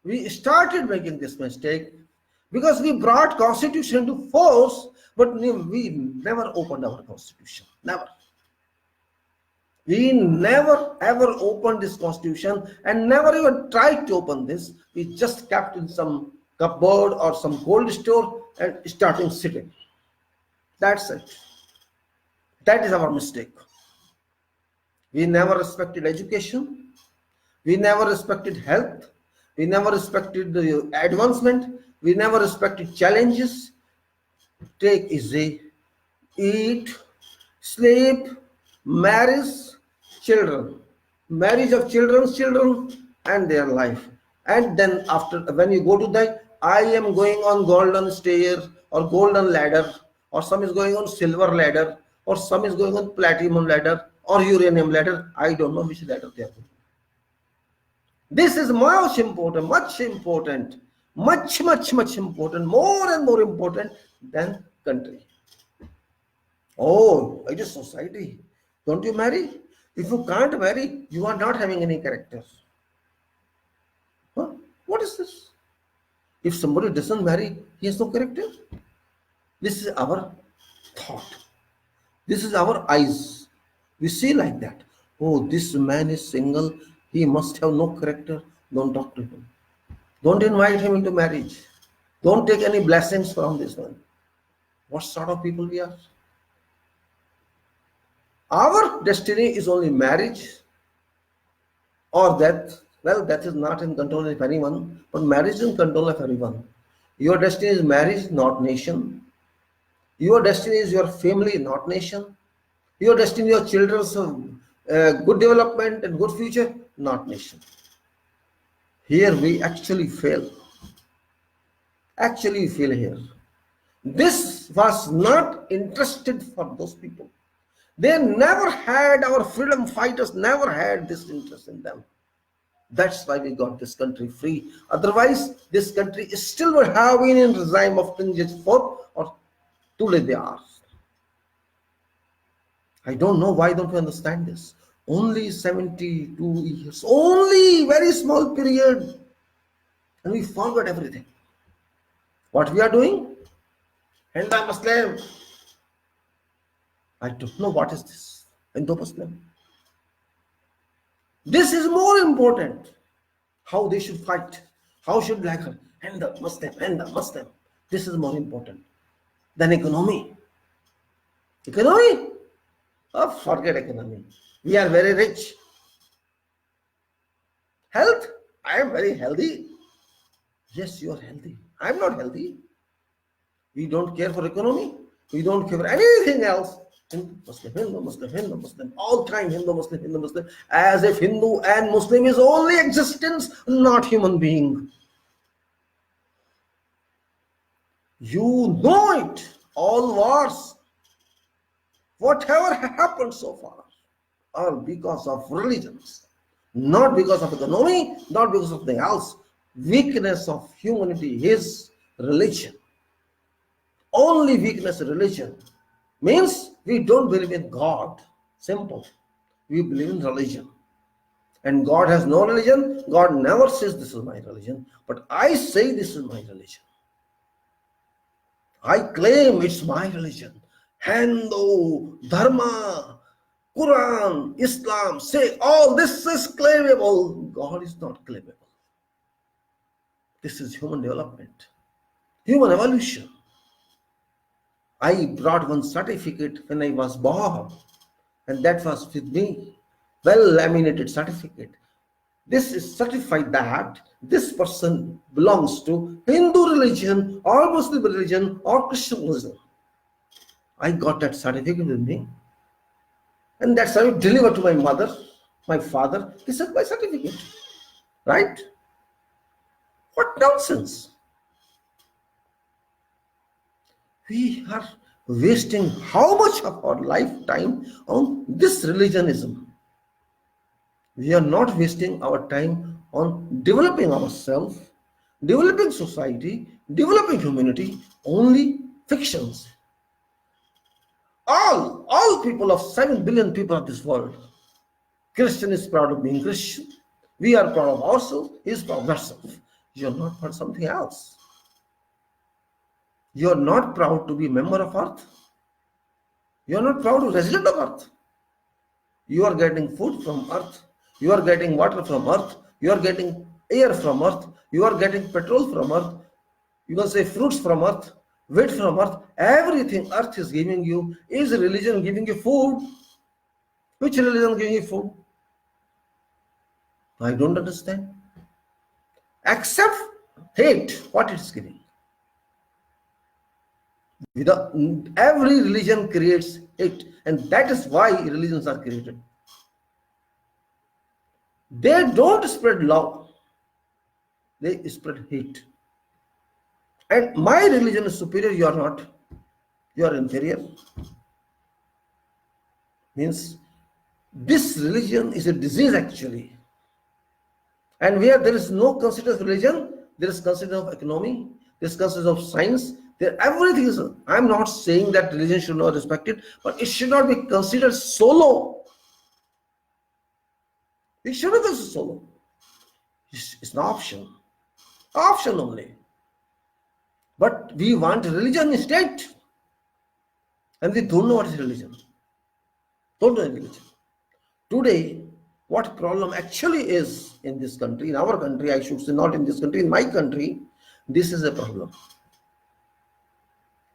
we started making this mistake, because we brought constitution into force, but we never opened our constitution. Never. We never ever opened this constitution, and never even tried to open this. We just kept in some cupboard or some cold store and starting sitting. That's it. That is our mistake. We never respected education. We never respected health. We never respected the advancement. We never respected challenges. Take easy, eat, sleep, marriage, children, marriage of children, and their life. And then after, when you go to die, I am going on golden stair or golden ladder, or some is going on silver ladder, or some is going on platinum ladder or uranium ladder. I don't know which ladder they are going. This is much important, much important, much important, more and more important than country. Oh, it is society. Don't you marry? If you can't marry, you are not having any character. Huh? What is this? If somebody doesn't marry, he has no character. This is our thought. This is our eyes. We see like that. Oh, this man is single. He must have no character. Don't talk to him. Don't invite him into marriage. Don't take any blessings from this one. What sort of people we are? Our destiny is only marriage or death. Well, death is not in control of anyone, but marriage is in control of everyone. Your destiny is marriage, not nation. Your destiny is your family, not nation. Your destiny, your children's good development and good future, not nation. Here we actually fail. Actually, we fail here. This was not interested for those people. They never had, our freedom fighters never had this interest in them. That's why we got this country free. Otherwise, this country is still would have been in regime of King George IV, or today they are. I don't know why don't you understand this. Only 72 years, only very small period, and we forgot everything. What we are doing? Hindu Muslim. I don't know what is this. Hindu Muslim. This is more important. How they should fight. How should like Hindu Muslim, Hindu Muslim. This is more important than economy. Economy? Oh, forget economy. We are very rich. Health? I am very healthy. Yes, you are healthy. I am not healthy. We don't care for economy. We don't care for anything else. Hindu, Muslim, Hindu, Muslim, Hindu, Muslim. All time Hindu, Muslim, Hindu, Muslim. As if Hindu and Muslim is only existence, not human being. You know it. All wars, whatever happened so far, are because of religions. Not because of economy, not because of anything else. Weakness of humanity is religion. Only weakness of religion means we don't believe in God. Simple. We believe in religion. And God has no religion. God never says this is my religion. But I say this is my religion. I claim it's my religion. Hindu, Dharma, Quran, Islam, say all this is claimable. God is not claimable. This is human development, human evolution. I brought one certificate when I was born, and that was with me, well laminated certificate. This is certified that this person belongs to Hindu religion or Muslim religion or Christian religion. I got that certificate with me, and that's how I delivered to my mother, my father. This is my certificate, right? What nonsense! We are wasting how much of our lifetime on this religionism. We are not wasting our time on developing ourselves, developing society, developing humanity, only fictions. All people of 7 billion people of this world, Christian is proud of being Christian. We are proud of ourselves. He is proud of himself. You are not proud of something else. You are not proud to be a member of earth. You are not proud to be resident of earth. You are getting food from earth. You are getting water from earth. You are getting air from earth. You are getting petrol from earth. You can say fruits from earth, wheat from earth. Everything earth is giving you. Is religion giving you food? Which religion giving you food? I don't understand. Except hate, what it is giving. Every religion creates hate, and that is why religions are created. They don't spread love, they spread hate. And my religion is superior, you are not. You are inferior. Means this religion is a disease actually. And where there is no consideration of religion, there is consideration of economy, there is consideration of science, there everything is. I am not saying that religion should not be respected, but it should not be considered solo. It should not be considered solo. It's an option. Option only. But we want religion instead. And we don't know what is religion. Don't know religion. Today, what problem actually is in this country, in our country, I should say, not in this country, in my country, this is a problem.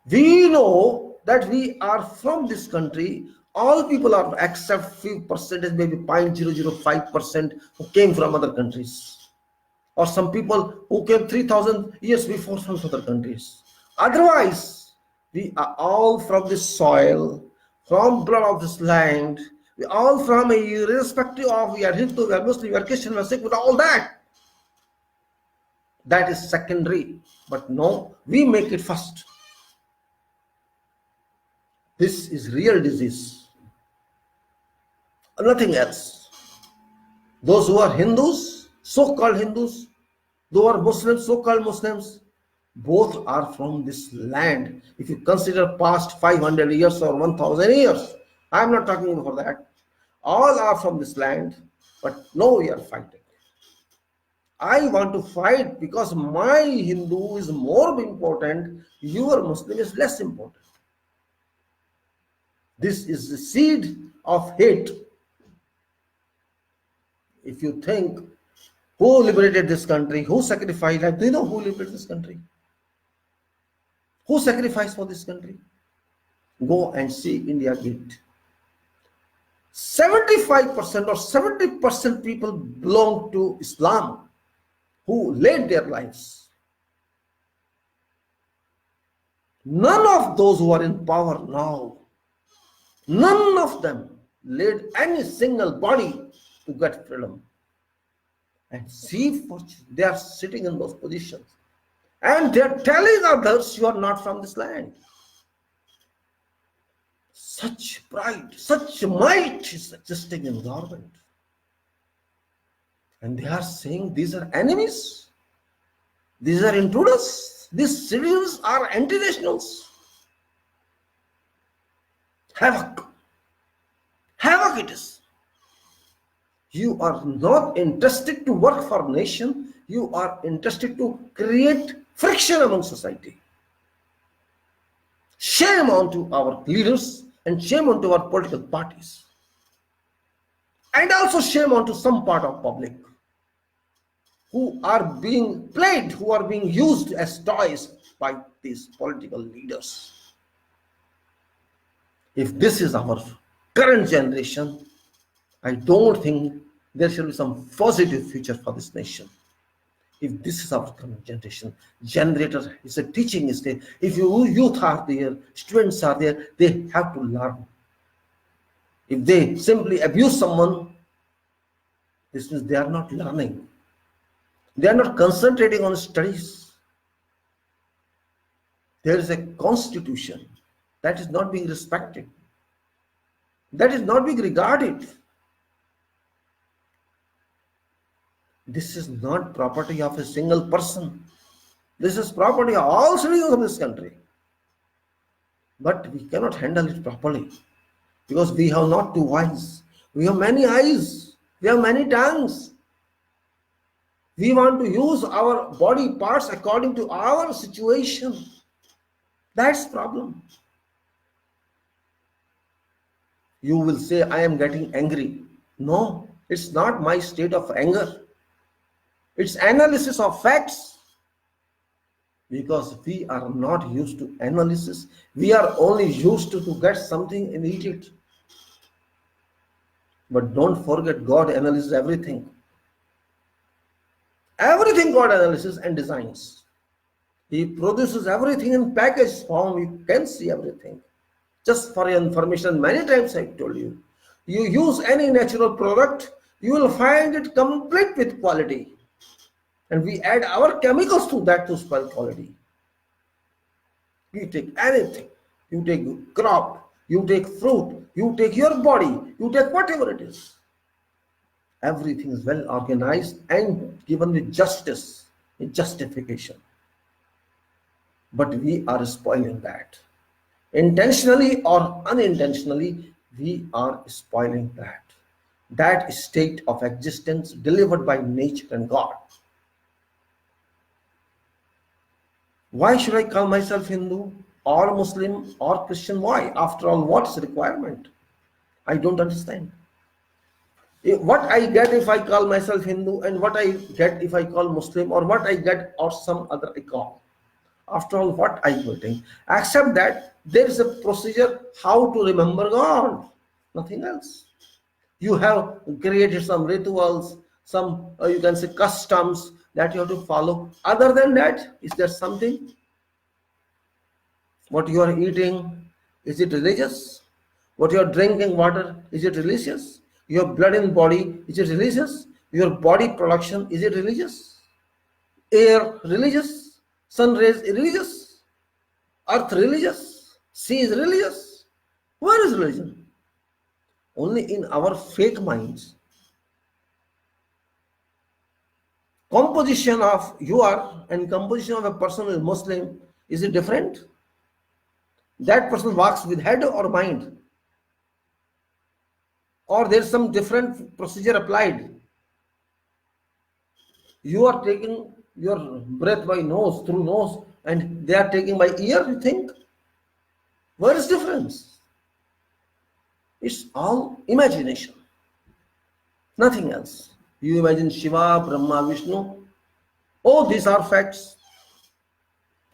We know that we are from this country, all people are, except few percentage, maybe 0.005% who came from other countries. Or some people who came 3,000 years before from other countries. Otherwise, we are all from this soil, from blood of this land. We all from irrespective of we are Hindu, we are Muslim, we are Christian, we are Sikh, with all that. That is secondary. But no, we make it first. This is real disease. Nothing else. Those who are Hindus, so-called Hindus, those are Muslims, so-called Muslims, both are from this land. If you consider past 500 years or 1000 years, I'm not talking about that. All are from this land, but no, we are fighting. I want to fight because my Hindu is more important, your Muslim is less important. This is the seed of hate. If you think, who liberated this country, who sacrificed life, do you know who liberated this country? Who sacrificed for this country? Go and see India Gate. 75% or 70% people belong to Islam who laid their lives. None of those who are in power now, none of them laid any single body to get freedom. And see, they are sitting in those positions. And they are telling others, you are not from this land. Such pride, such might is existing in government. And they are saying these are enemies. These are intruders. These citizens are anti-nationals. Havoc. Havoc it is. You are not interested to work for nation. You are interested to create friction among society. Shame onto our leaders and shame onto our political parties. And also shame onto some part of public who are being played, who are being used as toys by these political leaders. If this is our current generation, I don't think there shall be some positive future for this nation. If this is our current generation, generator is a teaching stage. If you youth are there, students are there, they have to learn. If they simply abuse someone, this means they are not learning. They are not concentrating on studies. There is a constitution that is not being respected. That is not being regarded. This is not property of a single person. This is property of all citizens of this country. But we cannot handle it properly because we have not two eyes. We have many eyes. We have many tongues. We want to use our body parts according to our situation. That's the problem. You will say, I am getting angry. No, it's not my state of anger. It's analysis of facts. Because we are not used to analysis. We are only used to get something and eat it. But don't forget, God analyzes everything. Everything God analyzes and designs. He produces everything in package form. You can see everything. Just for your information, many times I told you, you use any natural product, you will find it complete with quality. And we add our chemicals to that to spoil quality. You take anything, you take crop, you take fruit, you take your body, you take whatever it is. Everything is well organized and given with justice, with justification. But we are spoiling that. Intentionally or unintentionally, we are spoiling that. That state of existence delivered by nature and God. Why should I call myself Hindu or Muslim or Christian? Why? After all, what's the requirement? I don't understand. What I get if I call myself Hindu and what I get if I call Muslim, or what I get or some other I call. After all, what I getting? Except that there is a procedure how to remember God, nothing else. You have created some rituals, some you can say customs that you have to follow. Other than that, is there something? What you are eating, is it religious? What you are drinking water, is it religious? Your blood in body, is it religious? Your body production, is it religious? Air, religious? Sun rays, religious? Earth, religious? Sea is religious? Where is religion? Only in our fake minds. Composition of you are and composition of a person who is Muslim, is it different? That person walks with head or mind, or there's some different procedure applied. You are taking your breath by nose, through nose, and they are taking by ear, you think? Where is difference? It's all imagination, nothing else. You imagine Shiva, Brahma, Vishnu. Oh, these are facts.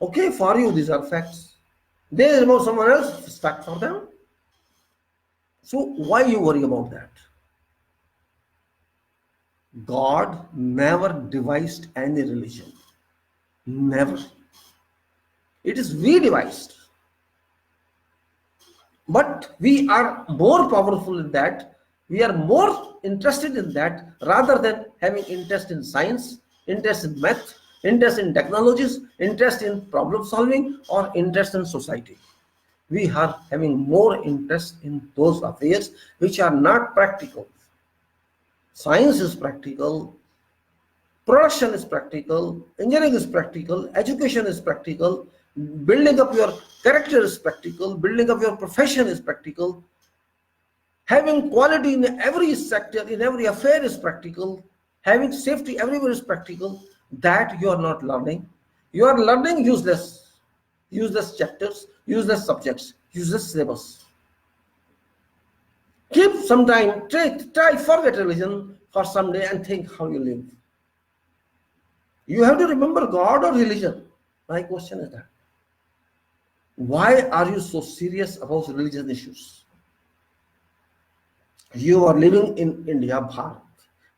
Okay, for you, these are facts. They about someone else, it's fact for them. So why you worry about that? God never devised any religion. Never. It is we devised. But we are more powerful in that. We are more interested in that rather than having interest in science, interest in math, interest in technologies, interest in problem solving, or interest in society. We are having more interest in those affairs which are not practical. Science is practical, production is practical, engineering is practical, education is practical, building up your character is practical, building up your profession is practical, having quality in every sector, in every affair is practical, having safety everywhere is practical. That you are not learning. You are learning useless chapters, useless subjects, useless syllabus. Keep some time, try forget religion for some day and think how you live. You have to remember God or religion. My question is that. Why are you so serious about religious issues? You are living in India, Bharat.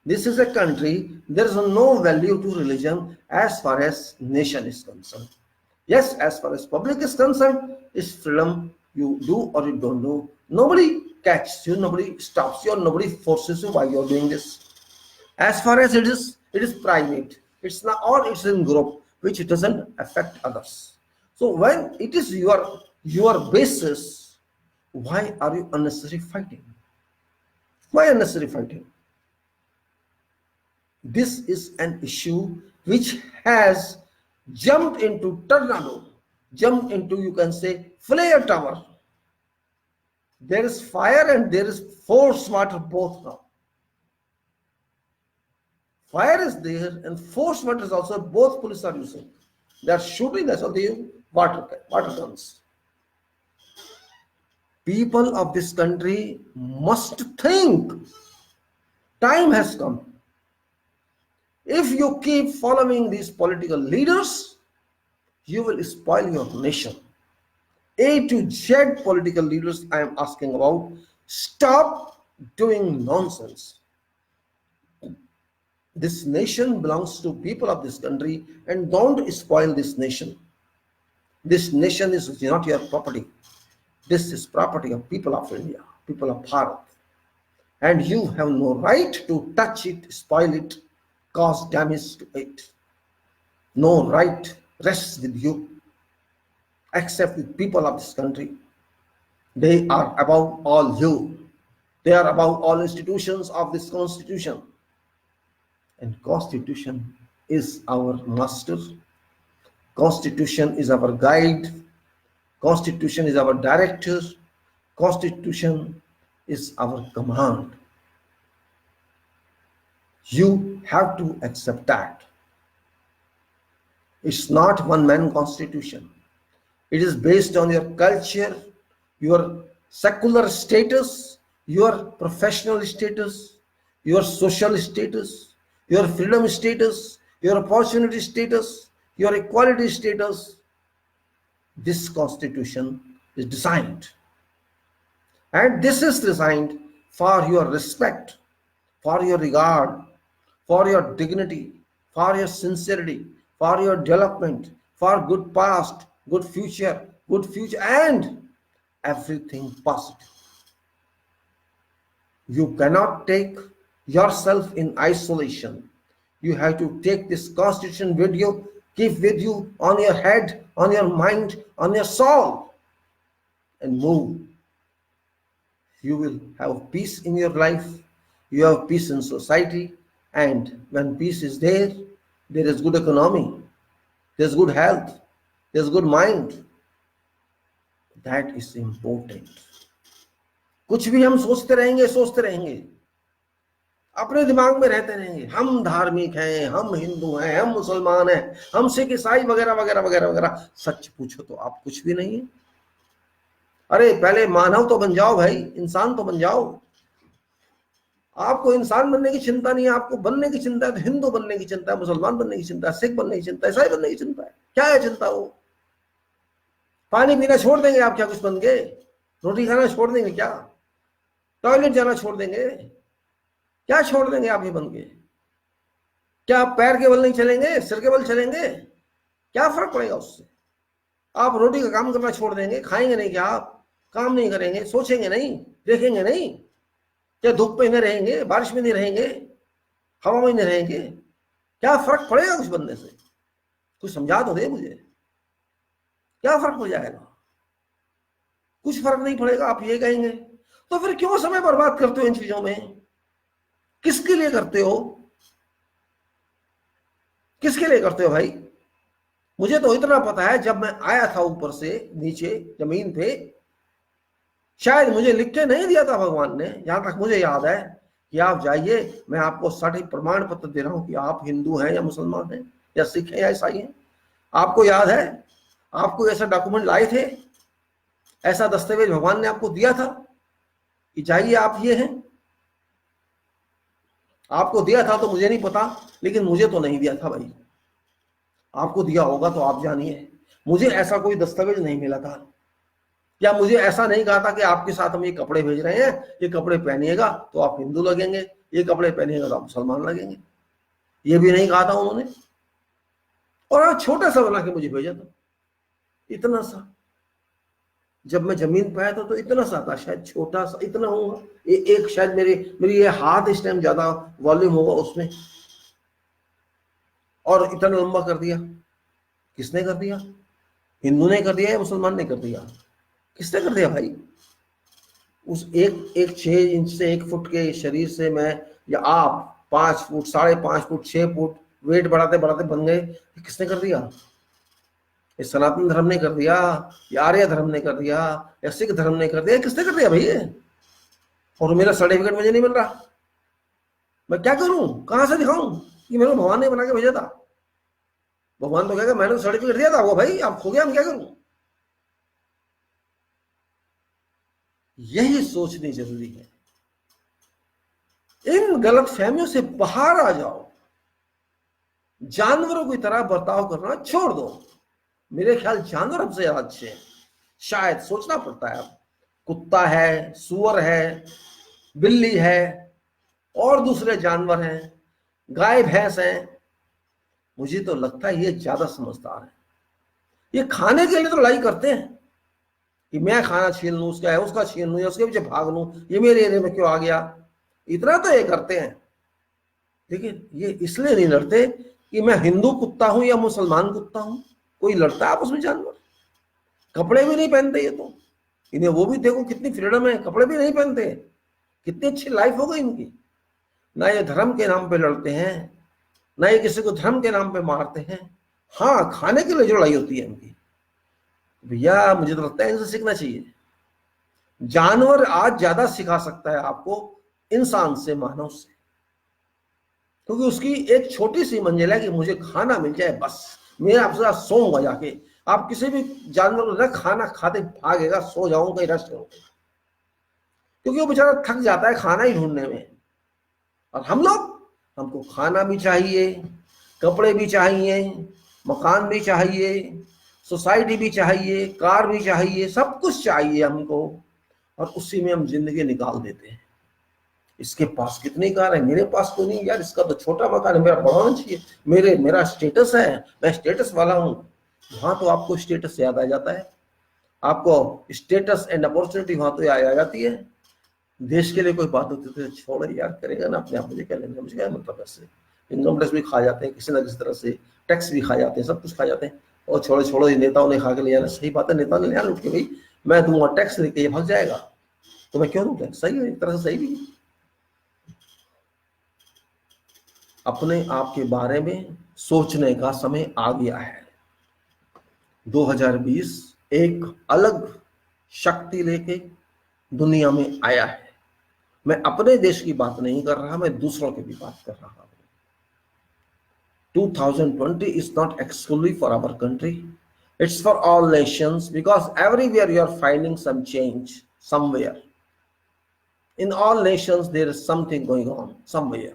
This is a country, there is no value to religion as far as nation is concerned. Yes, as far as public is concerned, it's freedom. You do or you don't do. Nobody catches you, nobody stops you, nobody forces you while you're doing this. As far as it is private. It's not, or it's in group, which doesn't affect others. So when it is your basis, why are you unnecessarily fighting? Why unnecessary fighting? This is an issue which has jumped into tornado, jumped into, you can say, flare tower. There is fire and there is force water both now. Fire is there and force water is also, both police are using. They are shooting us, or they use water guns. People of this country must think. Time has come. If you keep following these political leaders, you will spoil your nation. A to Z political leaders I am asking about, stop doing nonsense. This nation belongs to people of this country, and don't spoil this nation. This nation is not your property. This is property of people of India, people of Bharat. And you have no right to touch it, spoil it, cause damage to it. No right rests with you, except with people of this country. They are above all you. They are above all institutions of this constitution. And constitution is our master. Constitution is our guide. Constitution is our director. Constitution is our command. You have to accept that. It's not one-man constitution. It is based on your culture, your secular status, your professional status, your social status, your freedom status, your opportunity status, your equality status. This constitution is designed. And this is designed for your respect, for your regard, for your dignity, for your sincerity, for your development, for good past, good future, and everything positive. You cannot take yourself in isolation. You have to take this constitution with you, keep with you on your head, on your mind, on your soul, and move. You will have peace in your life, you have peace in society, and when peace is there, there is good economy, there is good health, there is good mind. That is important. कुछ भी हम सोचते रहेंगे, अपने दिमाग में रहते रहेंगे, हम धार्मिक हैं, हम हिंदू हैं, हम मुसलमान हैं, हम सिख ईसाई वगैरह वगैरह वगैरह वगैरह। सच पूछो तो आप कुछ भी नहीं है। अरे पहले मानव तो बन जाओ भाई, इंसान तो बन जाओ। आपको इंसान बनने की चिंता नहीं है, आपको बनने की चिंता है तो हिंदू बनने की चिंता है, मुसलमान बनने की चिंता है, सिख बनने की चिंता है, ईसाई बनने की चिंता है। क्या है चिंता? वो पानी पीना छोड़ देंगे आप क्या कुछ बन के? रोटी खाना छोड़ देंगे क्या? टॉयलेट जाना छोड़ देंगे क्या? छोड़ देंगे आप ये बन के? क्या आप पैर के बल नहीं चलेंगे, सिर के बल चलेंगे? क्या फर्क पड़ेगा उससे? आप रोटी का काम करना छोड़ देंगे, खाएंगे नहीं क्या? आप काम नहीं करेंगे, सोचेंगे नहीं, देखेंगे नहीं? क्या धूप में नहीं रहेंगे, बारिश में नहीं रहेंगे, हवा में नहीं रहेंगे? क्या फर्क पड़ेगा कुछ बनने से? कुछ समझा तो दे मुझे, क्या फर्क पड़ जाएगा? कुछ फर्क नहीं पड़ेगा, आप ये कहेंगे। तो फिर क्यों समय बर्बाद करते हो इन चीजों में? किसके लिए करते हो? किसके लिए करते हो भाई? मुझे तो इतना पता है, जब मैं आया था ऊपर से नीचे जमीन पे, शायद मुझे लिख के नहीं दिया था भगवान ने, जहां तक मुझे याद है, कि आप जाइए, मैं आपको सटीक प्रमाण पत्र दे रहा हूं कि आप हिंदू हैं या मुसलमान हैं या सिख हैं या ईसाई हैं। आपको याद है? आपको ऐसा डॉक्यूमेंट लाए थे, ऐसा दस्तावेज भगवान ने आपको दिया था कि जाइए आप ये हैं? आपको दिया था तो मुझे नहीं पता, लेकिन मुझे तो नहीं दिया था भाई। आपको दिया होगा तो आप जानिए। मुझे ऐसा कोई दस्तावेज नहीं मिला था, या मुझे ऐसा नहीं कहा था कि आपके साथ हम ये कपड़े भेज रहे हैं, ये कपड़े पहनिएगा तो आप हिंदू लगेंगे, ये कपड़े पहनिएगा तो आप मुसलमान लगेंगे। ये भी नहीं कहा था उन्होंने। और हाँ, छोटा सा बना के मुझे भेजा था, इतना सा। जब मैं जमीन पे आया था तो इतना सा था, शायद छोटा सा इतना होगा, एक शायद मेरी ये हाथ इस टाइम ज्यादा वॉल्यूम होगा उसमें, और इतना लंबा कर दिया। किसने कर दिया? हिंदू ने कर दिया या मुसलमान ने कर दिया? किसने कर दिया भाई? उस एक 6 इंच से 1 फुट के शरीर से मैं, या आप 5 फुट, 5.5 फुट, 6 फुट वेट बढ़ाते बढ़ाते बन गए? किसने कर दिया? इस सनातन धर्म ने कर दिया, या आर्य धर्म ने कर दिया, या सिख धर्म ने कर दिया? किसने कर दिया भैया? और मेरा सर्टिफिकेट मुझे नहीं मिल रहा, मैं क्या करूं? कहां से दिखाऊं कि मेरे भगवान ने बना के भेजा था? भगवान तो कहेगा मैंने तो सर्टिफिकेट दिया था, वो भाई आप खो गया, हम क्या करूं? यही सोचनी जरूरी है। इन गलत फहमियों से बाहर आ जाओ, जानवरों की तरह बर्ताव करना छोड़ दो। मेरे ख्याल जानवर हमसे ज्यादा अच्छे हैं, शायद सोचना पड़ता है। अब कुत्ता है, सुअर है, बिल्ली है, और दूसरे जानवर हैं, गाय भैंस हैं, मुझे तो लगता है ये ज्यादा समझदार है। ये खाने के लिए तो लड़ाई करते हैं कि मैं खाना छीन लूं उसका है, उसका छीन लूं, या उसके पीछे भाग लूं, ये मेरे एरिया में क्यों आ गया, इतना तो ये करते हैं। लेकिन ये इसलिए नहीं लड़ते कि मैं हिंदू कुत्ता हूं या मुसलमान कुत्ता हूं। कोई लड़ता है आपस में? जानवर कपड़े भी नहीं पहनते ये तो, इन्हें वो भी देखो कितनी फ्रीडम है, कपड़े भी नहीं पहनते, कितनी अच्छी लाइफ हो गई इनकी। ना ये धर्म के नाम पे लड़ते हैं, ना ये किसी को धर्म के नाम पे मारते हैं। हाँ, खाने के लिए जो लड़ाई होती है इनकी, भैया मुझे तो लगता है इनसे सीखना चाहिए। जानवर आज ज्यादा सिखा सकता है आपको इंसान से, मानव से, क्योंकि उसकी एक छोटी सी मंजिल है कि मुझे खाना मिल जाए बस, मैं आपसे साथ सोऊंगा जाके। आप किसी भी जानवर को ना खाना खाते भागेगा, सो जाऊंगा कहीं रेस्ट करूंगा, क्योंकि वो बेचारा थक जाता है खाना ही ढूंढने में। और हम लोग, हमको खाना भी चाहिए, कपड़े भी चाहिए, मकान भी चाहिए, सोसाइटी भी चाहिए, कार भी चाहिए, सब कुछ चाहिए हमको, और उसी में हम जिंदगी निकाल देते हैं। इसके पास कितनी कार है, मेरे पास तो नहीं यार, इसका तो छोटा मकान है, मेरा बड़ा होना चाहिए, मेरा स्टेटस है, मैं स्टेटस वाला हूं। वहां तो आपको स्टेटस याद आ जाता है, आपको स्टेटस एंड अपॉर्चुनिटी वहां तो याद आ जाती है। देश के लिए कोई बात होती तो छोड़ो यार, करेगा ना अपने आप, मुझे क्या लेना, मुझे क्या मतलब। ऐसे इनकम टैक्स भी खा जाते हैं किसी ना किसी तरह से, टैक्स भी खा जाते हैं, सब कुछ खा जाते हैं। और छोड़ो छोड़ो, नेताओं ने खा के ले जाना, सही बात है, नेताओं ने ले जाना लुट के, भाई मैं दूंगा टैक्स लेके, ये भाग जाएगा तो मैं क्यों दूं टैक्स? सही है, एक तरह से सही भी। अपने आप के बारे में सोचने का समय आ गया है। 2020 एक अलग शक्ति लेके दुनिया में आया है। मैं अपने देश की बात नहीं कर रहा, मैं दूसरों की भी बात कर रहा हूं। 2020 is not exclusively for our country, it's for all nations, because everywhere you are finding some change somewhere. In all nations there is something going on somewhere.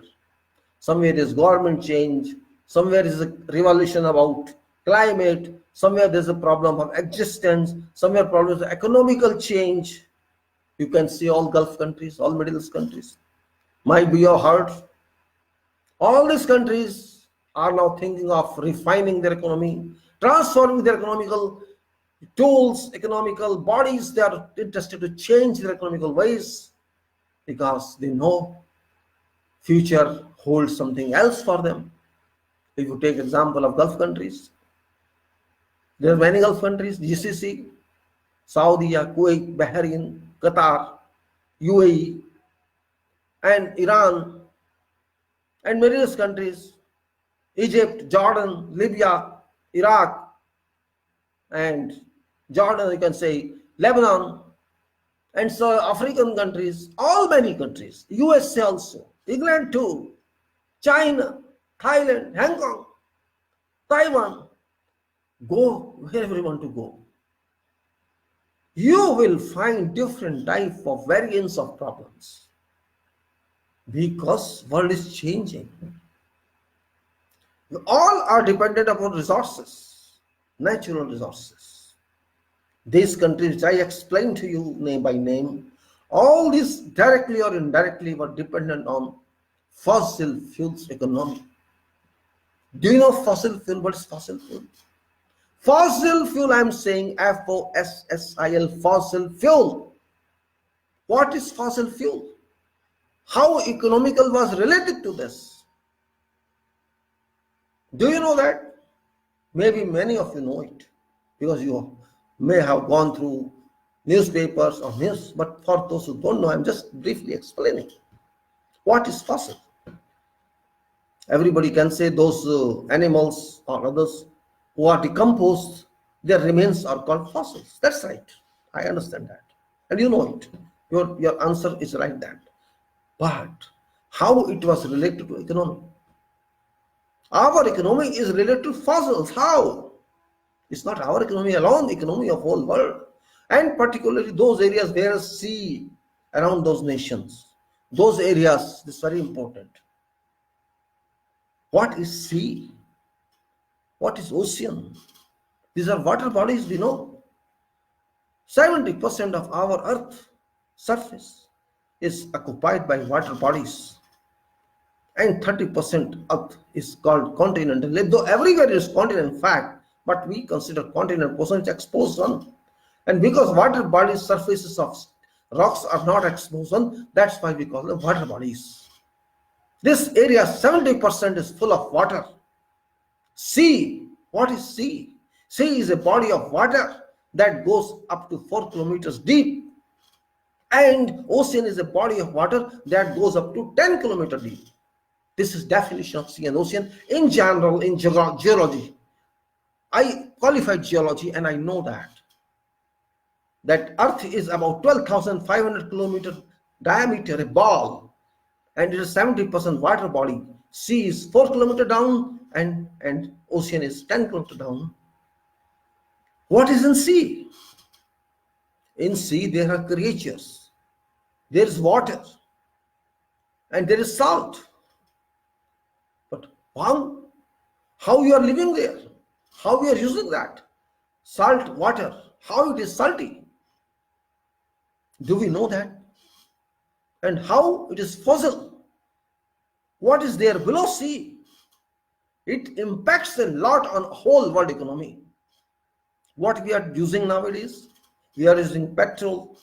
Somewhere is government change, somewhere is a revolution about climate, somewhere there's a problem of existence, somewhere problems of economical change. You can see all Gulf countries, all Middle East countries. Might be your heart. All these countries are now thinking of refining their economy, transforming their economical tools, economical bodies. They are interested to change their economical ways because they know future holds something else for them. If you take example of Gulf countries, there are many Gulf countries, GCC, Saudi, Kuwait, Bahrain, Qatar, UAE, and Iran, and various countries, Egypt, Jordan, Libya, Iraq, and Jordan, you can say Lebanon, and so African countries, all many countries, USA also, England too, China, Thailand, Hong Kong, Taiwan. Go wherever you want to go. You will find different type of variants of problems because world is changing. All are dependent upon resources, natural resources. These countries which I explained to you name by name, all these directly or indirectly were dependent on fossil fuels economy. Do you know fossil fuel? What is fossil fuel? Fossil fuel, I am saying FOSSIL, fossil fuel. What is fossil fuel? How economical was related to this? Do you know that? Maybe many of you know it because you may have gone through newspapers or news, but for those who don't know, I'm just briefly explaining. What is fossil? Everybody can say those animals or others who are decomposed, their remains are called fossils. That's right. I understand that. And you know it. Your answer is like that. But how it was related to economy? Our economy is related to fossils. How? It's not our economy alone, the economy of whole world. And particularly those areas where sea around those nations. Those areas, this is very important. What is sea? What is ocean? These are water bodies, we know. 70% of our earth surface is occupied by water bodies. And 30% earth is called continental. Though everywhere is continent, in fact, but we consider continent portion is exposed one. And because water bodies, surfaces of rocks are not exposed one, that's why we call them water bodies. This area, 70% is full of water. Sea, what is sea? Sea is a body of water that goes up to 4 kilometers deep. And ocean is a body of water that goes up to 10 kilometers deep. This is definition of sea and ocean in general in geology. I qualified geology and I know that earth is about 12,500 kilometers diameter, a ball, and it is 70% water body. Sea is 4 kilometers down and ocean is 10 kilometers down. What is in sea? In sea there are creatures, there is water, and there is salt. But how you are living there? How we are using that? Salt water, how it is salty? Do we know that? And how it is fossil? What is there below sea? It impacts a lot on whole world economy. What we are using nowadays, we are using petrol,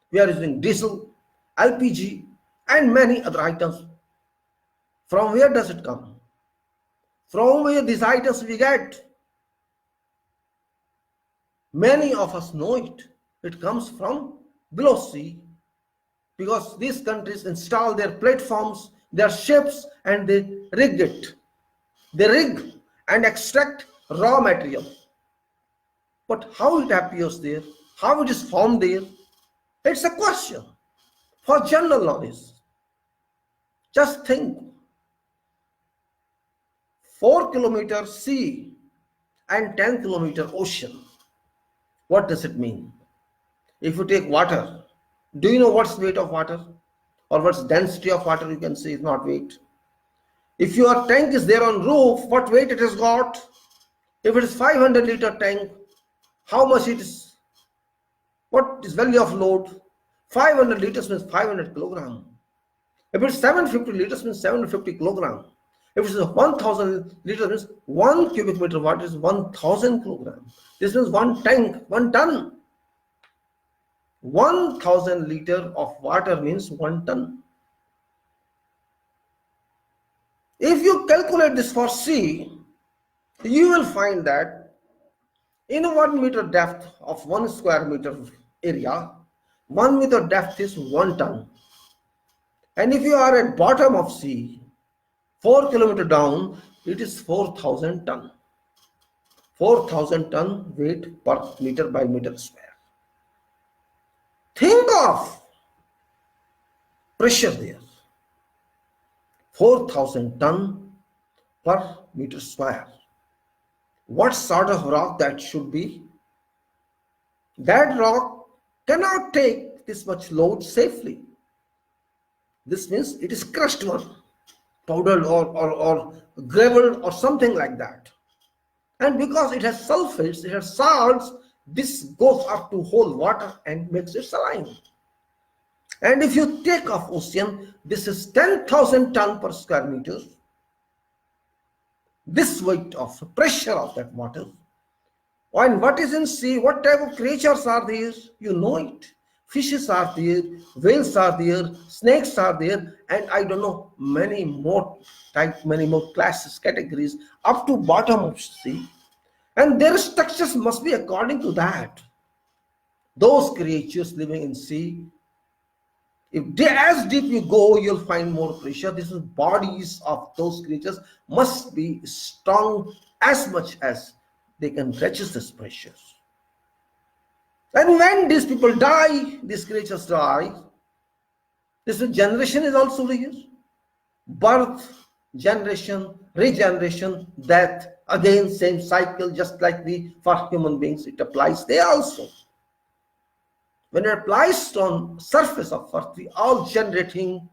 we are using diesel, LPG, and many other items. From where does it come? From where these items we get? Many of us know it. It comes from below sea because these countries install their platforms, their ships, and they rig it. They rig and extract raw material. But how it appears there, how it is formed there, it's a question for general knowledge. Just think, 4 kilometer sea and 10 kilometer ocean. What does it mean? If you take water, do you know what's weight of water? Or what's density of water? You can say is not weight. If your tank is there on roof, what weight it has got? If it is 500-liter tank, how much it is? What is value of load? 500 liters means 500 kilogram. If it's 750 liters means 750 kilogram. If it's 1000 liters means 1 cubic meter water is 1000 kilogram. This means one tank, 1 ton. 1000 liter of water means 1 ton. If you calculate this for sea, you will find that in a 1 meter depth of 1 square meter area, 1 meter depth is 1 ton. And if you are at bottom of sea, 4 kilometer down, it is 4000 ton. 4000 ton weight per meter by meter square. Think of pressure there. 4000 ton per meter square. What sort of rock that should be? That rock cannot take this much load safely. This means it is crushed one, powdered or gravel or something like that. And because it has sulfates, it has salts, this goes up to hold water and makes it saline. And if you take off ocean, this is 10,000 ton per square meter. This weight of pressure of that water. And what is in sea? What type of creatures are there? You know it. Fishes are there, whales are there, snakes are there, and I don't know, many more types, many more classes, categories up to bottom of sea. And their structures must be according to that. Those creatures living in sea, as deep you go, you'll find more pressure. This is bodies of those creatures must be strong as much as they can resist this pressure. And when these people die, these creatures die, this generation is also here. Birth, generation, regeneration, death, again same cycle, just like for human beings it applies there also. When it applies on surface of earth, we all generating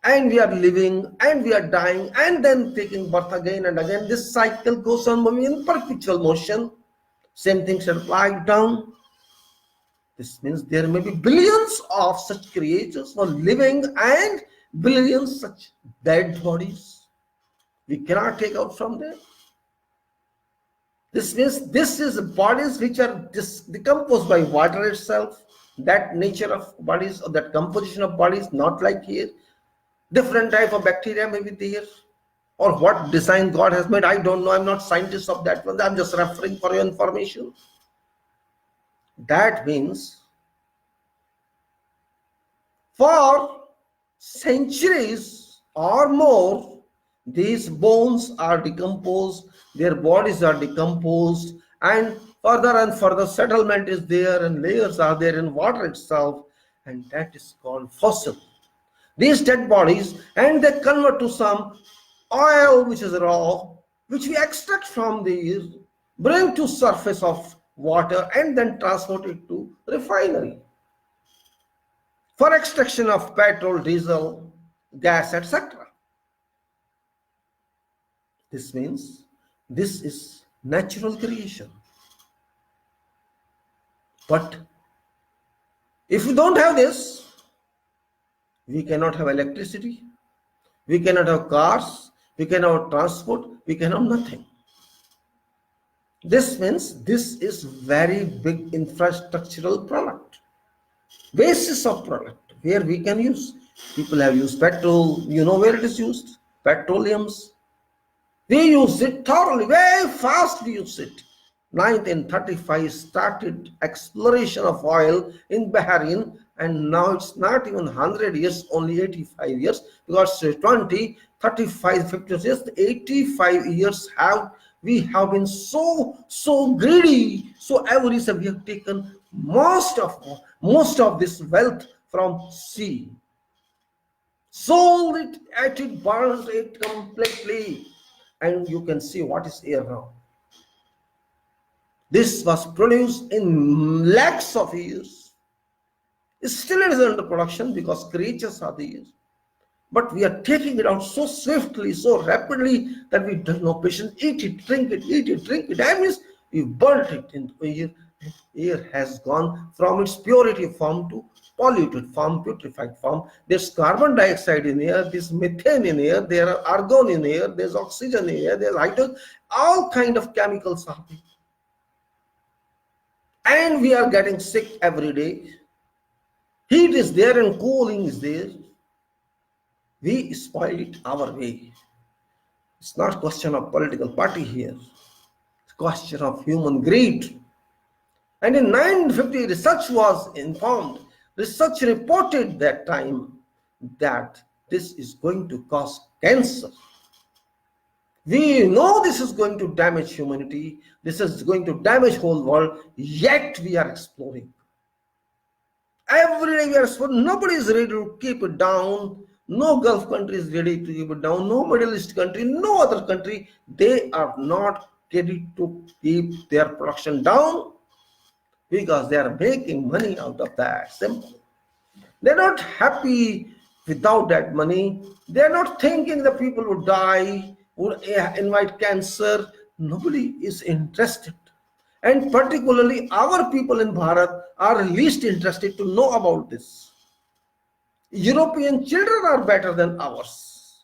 and we are living and we are dying and then taking birth again and again. This cycle goes on moving in perpetual motion. Same thing should apply down. This means there may be billions of such creatures for living and billions such dead bodies. We cannot take out from there. This means this is bodies which are decomposed by water itself. That nature of bodies or that composition of bodies, not like here. Different type of bacteria may be there. Or what design God has made, I don't know. I'm not scientist of that one. I'm just referring for your information. That means for centuries or more, these bones are decomposed, their bodies are decomposed, and further settlement is there and layers are there in water itself, and that is called fossil. These dead bodies, and they convert to some oil which is raw, which we extract from these, bring to surface of water and then transport it to refinery for extraction of petrol, diesel, gas, etc. This means this is natural creation. But if we don't have this, we cannot have electricity, we cannot have cars, we cannot have transport, we cannot have nothing. This means this is very big infrastructural product, basis of product where we can use. People have used petrol, you know where it is used, petroleums. We use it thoroughly, very fast we use it. 1935 started exploration of oil in Bahrain, and now it's not even 100 years, only 85 years, because 20 35, 50, just 85 years we have been so greedy, so avaricious. We have taken most of this wealth from sea, sold it, ate it, burned it completely, and you can see what is here now. This was produced in lakhs of years. Still it is under production because creatures are there. But we are taking it out so swiftly, so rapidly that we don't know patience. Eat it, drink it, eat it, drink it. That means we burnt it into air. Air has gone from its purity form to polluted form, putrefied form. There's carbon dioxide in air, there's methane in air, there are argon in air, there's oxygen in air, there's hydrogen, all kind of chemicals are there. And we are getting sick every day. Heat is there and cooling is there. We spoil it our way. It's not a question of political party here. It's a question of human greed. And in 1950, research was informed. Research reported that time that this is going to cause cancer. We know this is going to damage humanity. This is going to damage whole world. Yet we are exploring. Every day we are exploring. Nobody is ready to keep it down. No Gulf country is ready to keep it down. No Middle East country, no other country. They are not ready to keep their production down because they are making money out of that. Simple. They're not happy without that money. They're not thinking the people would die, would invite cancer. Nobody is interested. And particularly our people in Bharat are least interested to know about this. European children are better than ours.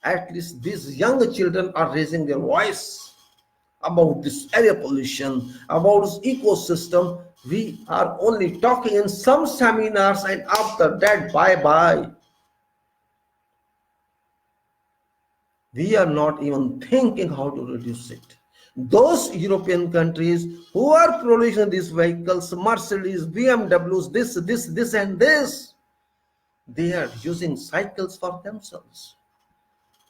At least these young children are raising their voice about this air pollution, about this ecosystem. We are only talking in some seminars and after that, bye-bye. We are not even thinking how to reduce it. Those European countries who are producing these vehicles, Mercedes, BMWs, this and this, they are using cycles for themselves.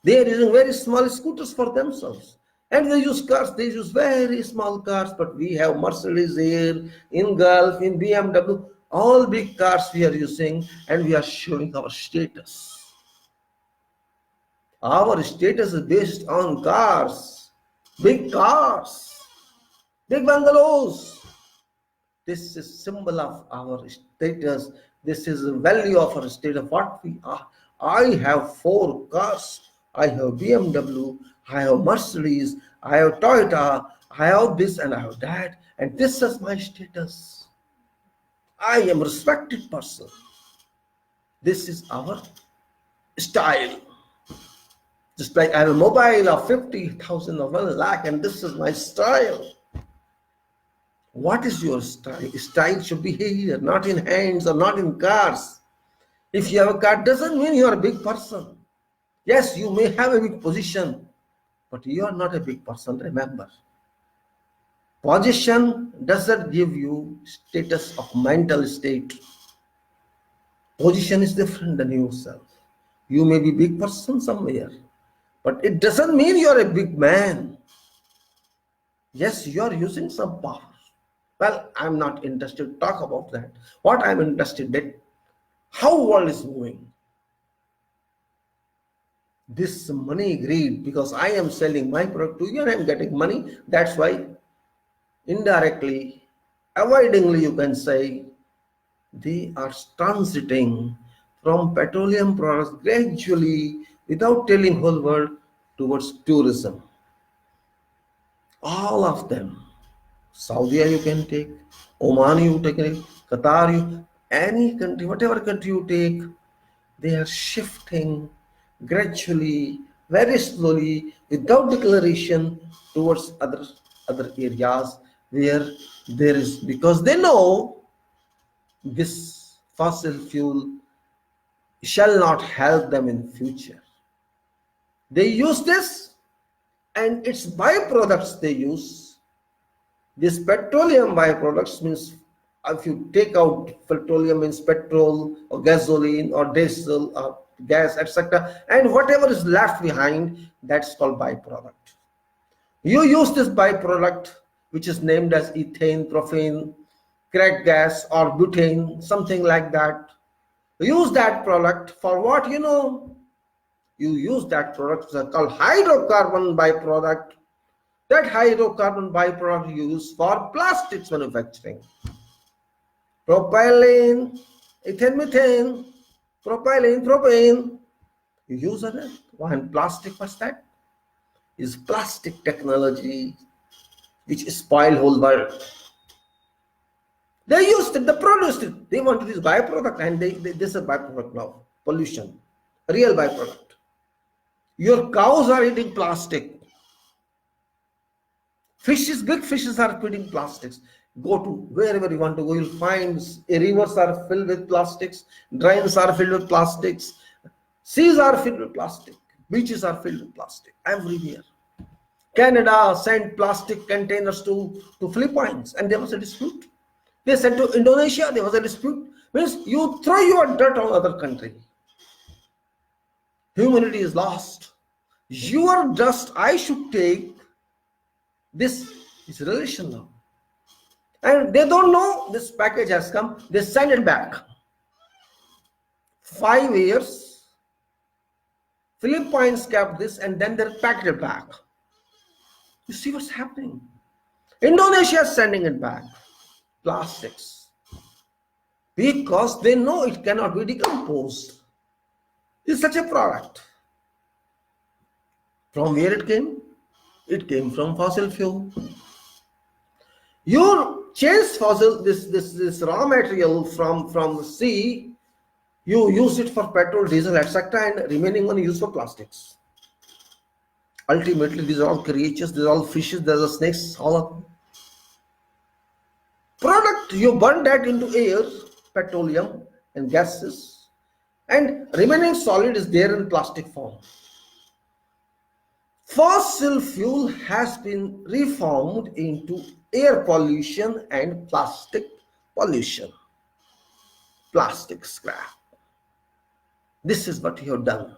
They are using very small scooters for themselves. And they use cars, they use very small cars, but we have Mercedes here, in Gulf, in BMW, all big cars we are using, and we are showing our status. Our status is based on cars, big bungalows. This is symbol of our status. This is the value of our status, what we are. I have 4 cars. I have BMW, I have Mercedes, I have Toyota, I have this and I have that. And this is my status. I am a respected person. This is our style. Just like I have a mobile of 50,000 or 1 lakh and this is my style. What is your style? Style should be here, not in hands or not in cars. If you have a car, doesn't mean you are a big person. Yes, you may have a big position, but you are not a big person, remember. Position doesn't give you status of mental state. Position is different than yourself. You may be a big person somewhere, but it doesn't mean you are a big man. Yes, you are using some power. Well, I'm not interested to talk about that. What I'm interested in, how the world is moving. This money greed, because I am selling my product to you and I'm getting money. That's why indirectly, avoidingly, you can say, they are transiting from petroleum products gradually, without telling whole world, towards tourism. All of them. Saudi you can take, Oman you take, Qatar, any country, whatever country you take, they are shifting gradually, very slowly, without declaration, towards other areas where there is, because they know this fossil fuel shall not help them in future. They use this and its byproducts they use. This petroleum byproducts means if you take out petroleum, means petrol or gasoline or diesel or gas, etc., and whatever is left behind, that's called byproduct. You use this byproduct, which is named as ethane, propane, crack gas, or butane, something like that. Use that product for what? You use that product called hydrocarbon byproduct. That hydrocarbon byproduct you use for plastics manufacturing. Propylene, ethane, methane, propylene, propane. You use it. And plastic, what's that? Is plastic technology which spoil whole world. They used it, they produced it. They want to use byproduct, and this is a byproduct now. Pollution, a real byproduct. Your cows are eating plastic. Fishes, big fishes are eating plastics. Go to wherever you want to go, you'll find rivers are filled with plastics, drains are filled with plastics, seas are filled with plastic, beaches are filled with plastic, everywhere. Canada sent plastic containers to Philippines, and there was a dispute. They sent to Indonesia, there was a dispute. Means you throw your dirt on other country. Humanity is lost. Your dust, I should take. This is relation now. And they don't know this package has come. They send it back. 5 years. Philippines kept this, and then they packed it back. You see what's happening? Indonesia is sending it back. Plastics. Because they know it cannot be decomposed. It's such a product. From where it came? It came from fossil fuel. You change fossil, this raw material from the sea, you use it for petrol, diesel, etc., and remaining one used for plastics. Ultimately, these are all creatures, these are all fishes, these are snakes, all of them. Product, you burn that into air, petroleum and gases, and remaining solid is there in plastic form. Fossil fuel has been reformed into air pollution and plastic pollution. Plastic scrap. This is what you have done.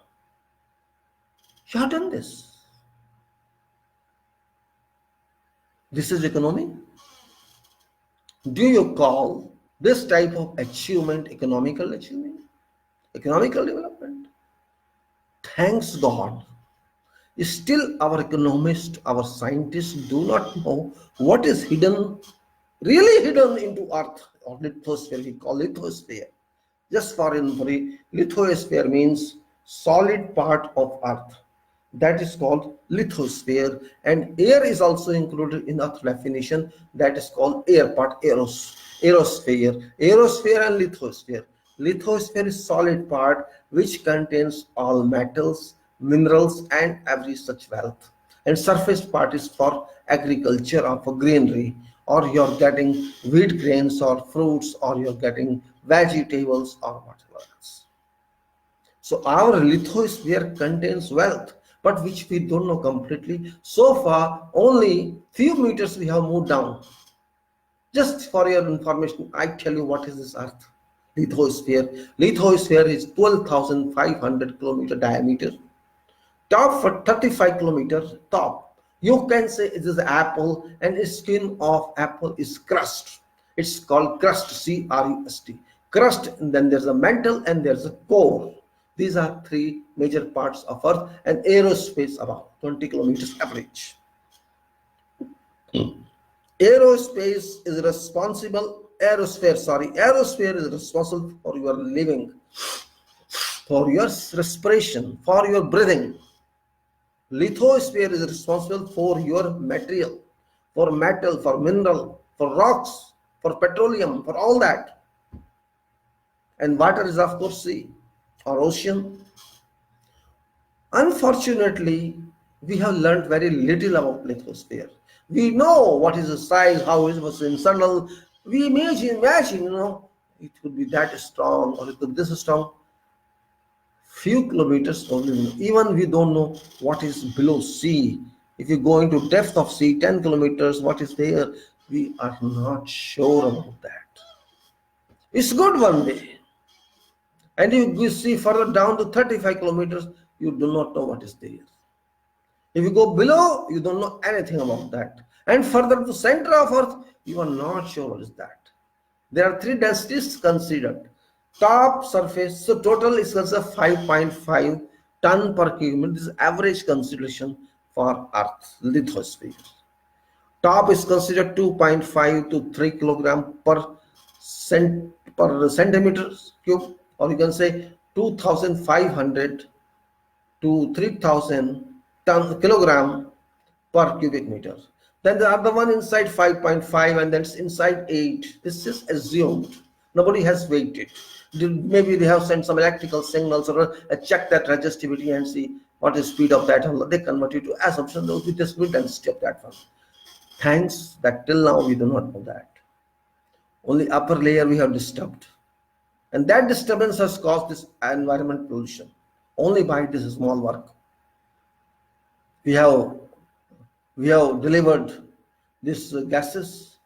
You have done this. This is economy. Do you call this type of achievement economical achievement? Economical development? Thanks God. Still, our economists, our scientists do not know what is hidden, really hidden into Earth or lithosphere. We call lithosphere. Just for info, lithosphere means solid part of Earth. That is called lithosphere, and air is also included in Earth definition. That is called air part, aerosphere. Aerosphere and lithosphere. Lithosphere is solid part which contains all metals, minerals, and every such wealth. And surface part is for agriculture or for greenery, or you're getting wheat grains or fruits, or you're getting vegetables or whatever else. So our lithosphere contains wealth, but which we don't know completely. So far, only few meters we have moved down. Just for your information, I tell you what is this Earth. Lithosphere. Lithosphere is 12,500 kilometer diameter. Top for 35 kilometers top. You can say it is apple, and the skin of apple is crust. It's called crust, C-R-U-S-T. Crust, and then there's a mantle and there's a core. These are three major parts of Earth, and aerospace about 20 kilometers average. Aerospace is responsible, aerosphere is responsible for your living, for your respiration, for your breathing. Lithosphere is responsible for your material, for metal, for mineral, for rocks, for petroleum, for all that. And water is of course sea or ocean. Unfortunately, we have learned very little about lithosphere. We know what is the size, how it was internal. We imagine, it could be that strong or it could be this strong. Few kilometers only. Even we don't know what is below sea. If you go into depth of sea, 10 kilometers, what is there? We are not sure about that. It's good one day. And you see further down to 35 kilometers, you do not know what is there. If you go below, you don't know anything about that. And further to the center of Earth, you are not sure what is that. There are three densities considered. Top surface, so total is considered 5.5 ton per kilometer. This is average consideration for Earth lithosphere. Top is considered 2.5 to 3 kilogram per centimeter cube, or you can say 2,500 to 3,000 kilogram per cubic meter. Then the other one inside 5.5 and that's inside 8. This is assumed. Nobody has weighted. Maybe they have sent some electrical signals or check that resistivity and see what is speed of that. They convert it to assumption with the speed density of that one. Thanks that till now we do not know that. Only upper layer we have disturbed. And that disturbance has caused this environment pollution. Only by this small work. We have delivered these gases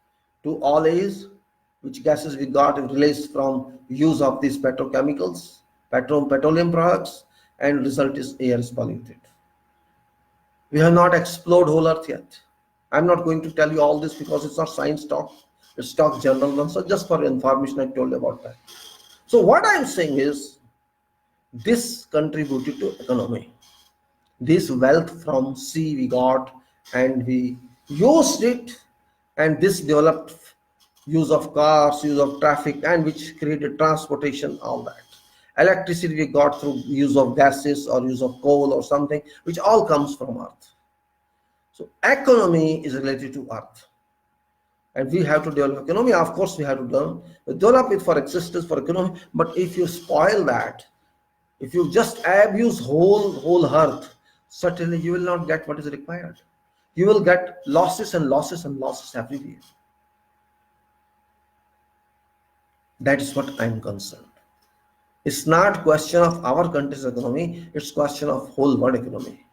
to all A's, which gases we got released from use of these petrochemicals, petroleum products, and result is air is polluted. We have not explored whole earth yet. I'm not going to tell you all this because it's not science talk, it's talk general one. So just for information, I told you about that. So what I'm saying is, this contributed to economy. This wealth from sea we got and we used it, and this developed use of cars, use of traffic, and which created transportation, all that. Electricity we got through use of gases or use of coal or something, which all comes from earth. So economy is related to earth. And we have to develop economy. Of course, we have to develop it for existence, for economy. But if you spoil that, if you just abuse whole earth, certainly you will not get what is required. You will get losses and losses and losses everywhere. That is what I'm concerned. It's not question of our country's economy, it's question of whole world economy.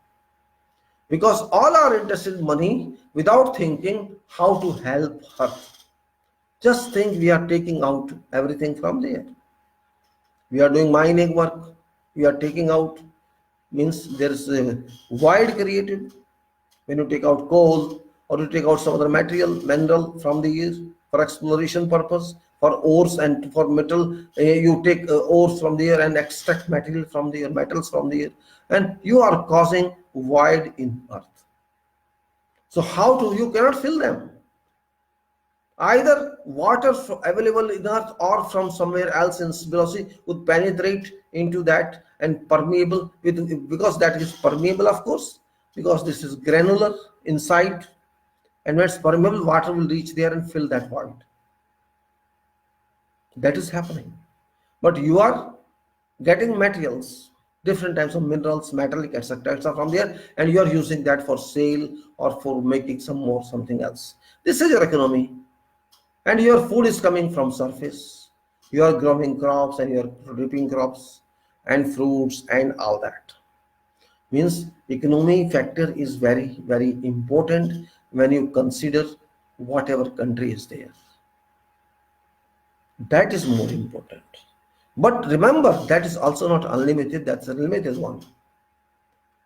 Because all are interested in money without thinking how to help earth. Just think we are taking out everything from there. We are doing mining work, we are taking out, means there is a void created. When you take out coal or you take out some other mineral from the earth for exploration purpose, for ores and for metal, you take ores from the air and extract material from the air, metals from the air, and you are causing void in earth. So you cannot fill them. Either water available in earth or from somewhere else in velocity would penetrate into that and permeable, because that is permeable, of course, because this is granular inside, and when it's permeable, water will reach there and fill that void. That is happening. But you are getting materials, different types of minerals, metallic, etc. from there, and you are using that for sale or for making something else. This is your economy. And your food is coming from surface. You are growing crops and you are reaping crops and fruits and all that. Means economy factor is very, very important when you consider whatever country is there. That is more important. But remember, that is also not unlimited, that's a limited one.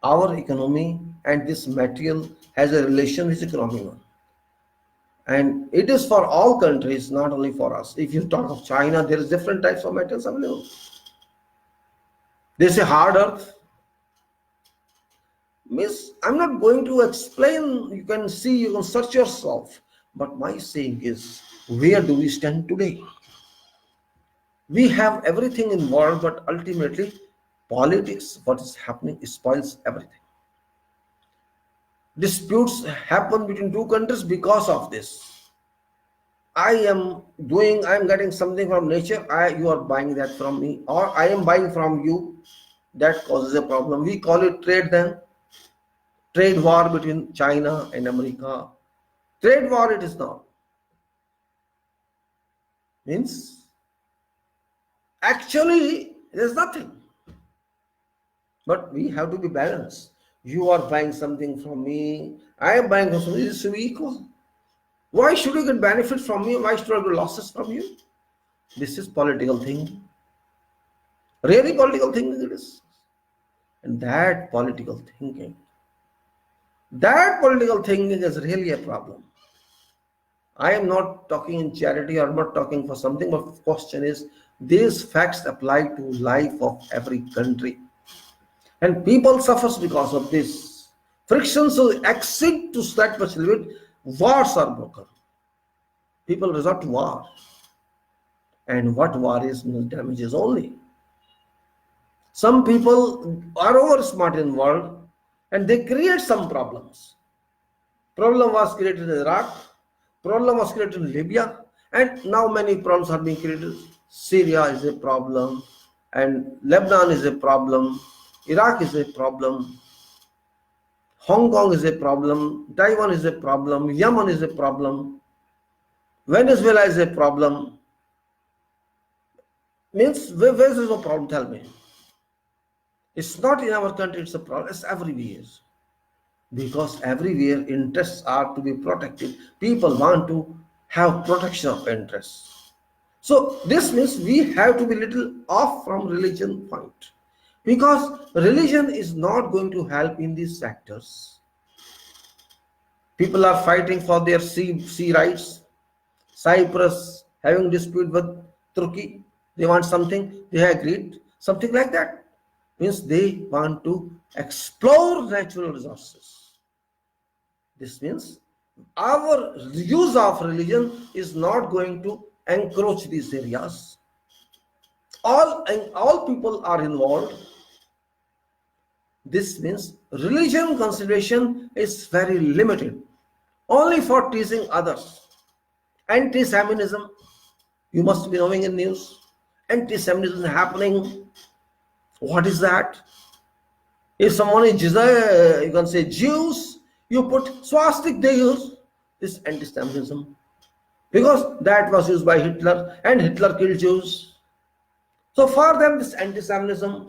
Our economy and this material has a relation with economy one. And it is for all countries, not only for us. If you talk of China, there is different types of metals available. They say hard earth. Miss, I'm not going to explain. You can see, you can search yourself. But my saying is, where do we stand today? We have everything in world, but ultimately, politics, what is happening, spoils everything. Disputes happen between two countries because of this. I am getting something from nature, you are buying that from me, or I am buying from you. That causes a problem. We call it trade then. Trade war between China and America. Trade war it is now. Means, actually, there's nothing. But we have to be balanced. You are buying something from me, I am buying from you, this should be equal. Why should you get benefit from me? Why should I get losses from you? This is political thinking. Really political thinking it is. And that political thinking is really a problem. I am not talking in charity or not talking for something, but the question is, these facts apply to life of every country. And people suffers because of this. Frictions exceed to that much limit, wars are broken. People resort to war. And what war is, damages only. Some people are over smart in the world and they create some problems. Problem was created in Iraq, problem was created in Libya, and now many problems are being created. Syria is a problem, and Lebanon is a problem, Iraq is a problem, Hong Kong is a problem, Taiwan is a problem, Yemen is a problem, Venezuela is a problem. Means where is no problem? Tell me. It's not in our country, it's a problem, it's everywhere. Because everywhere interests are to be protected. People want to have protection of interests. So this means we have to be little off from religion point. Because religion is not going to help in these sectors. People are fighting for their sea rights. Cyprus having dispute with Turkey. They want something, they have agreed. Something like that. Means they want to explore natural resources. This means our use of religion is not going to encroach these areas. All people are involved. This means religion consideration is very limited, only for teasing others. Anti-Semitism, you must be knowing in news. Anti-Semitism is happening. What is that? If someone is you can say Jews, you put swastik, they use this anti-Semitism because that was used by Hitler and Hitler killed Jews. So for them, this anti-Semitism,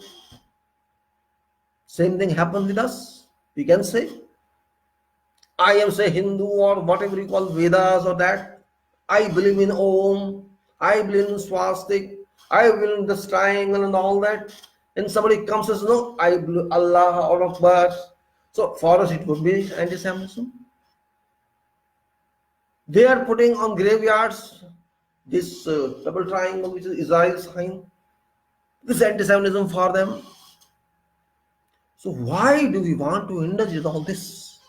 same thing happened with us. We can say, I am say Hindu or whatever you call Vedas or that. I believe in Om, I believe in swastik, I believe in this triangle and all that. And somebody comes and says, no, I believe Allah or Akbar. So for us it would be anti-Semitism. They are putting on graveyards this double triangle which is Israel's sign. This is anti-Semitism for them. So why do we want to indulge in all this?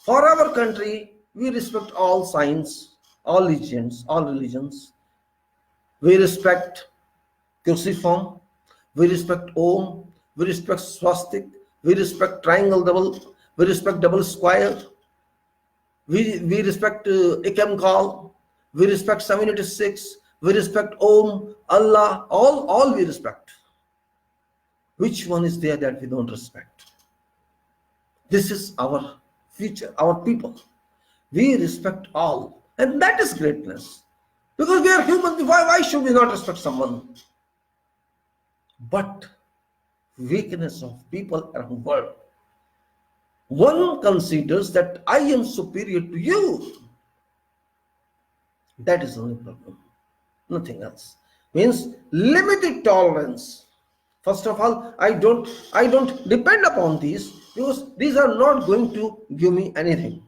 For our country, we respect all signs, all religions. We respect cruciform, we respect Om, we respect swastik, we respect triangle double, we respect double square, we respect Ikam call, we respect 786, we respect Om, Allah, all we respect. Which one is there that we don't respect? This is our future, our people. We respect all, and that is greatness. Because we are human, why should we not respect someone? But weakness of people around the world. One considers that I am superior to you. That is the only problem. Nothing else. Means limited tolerance. First of all, I don't depend upon these because these are not going to give me anything.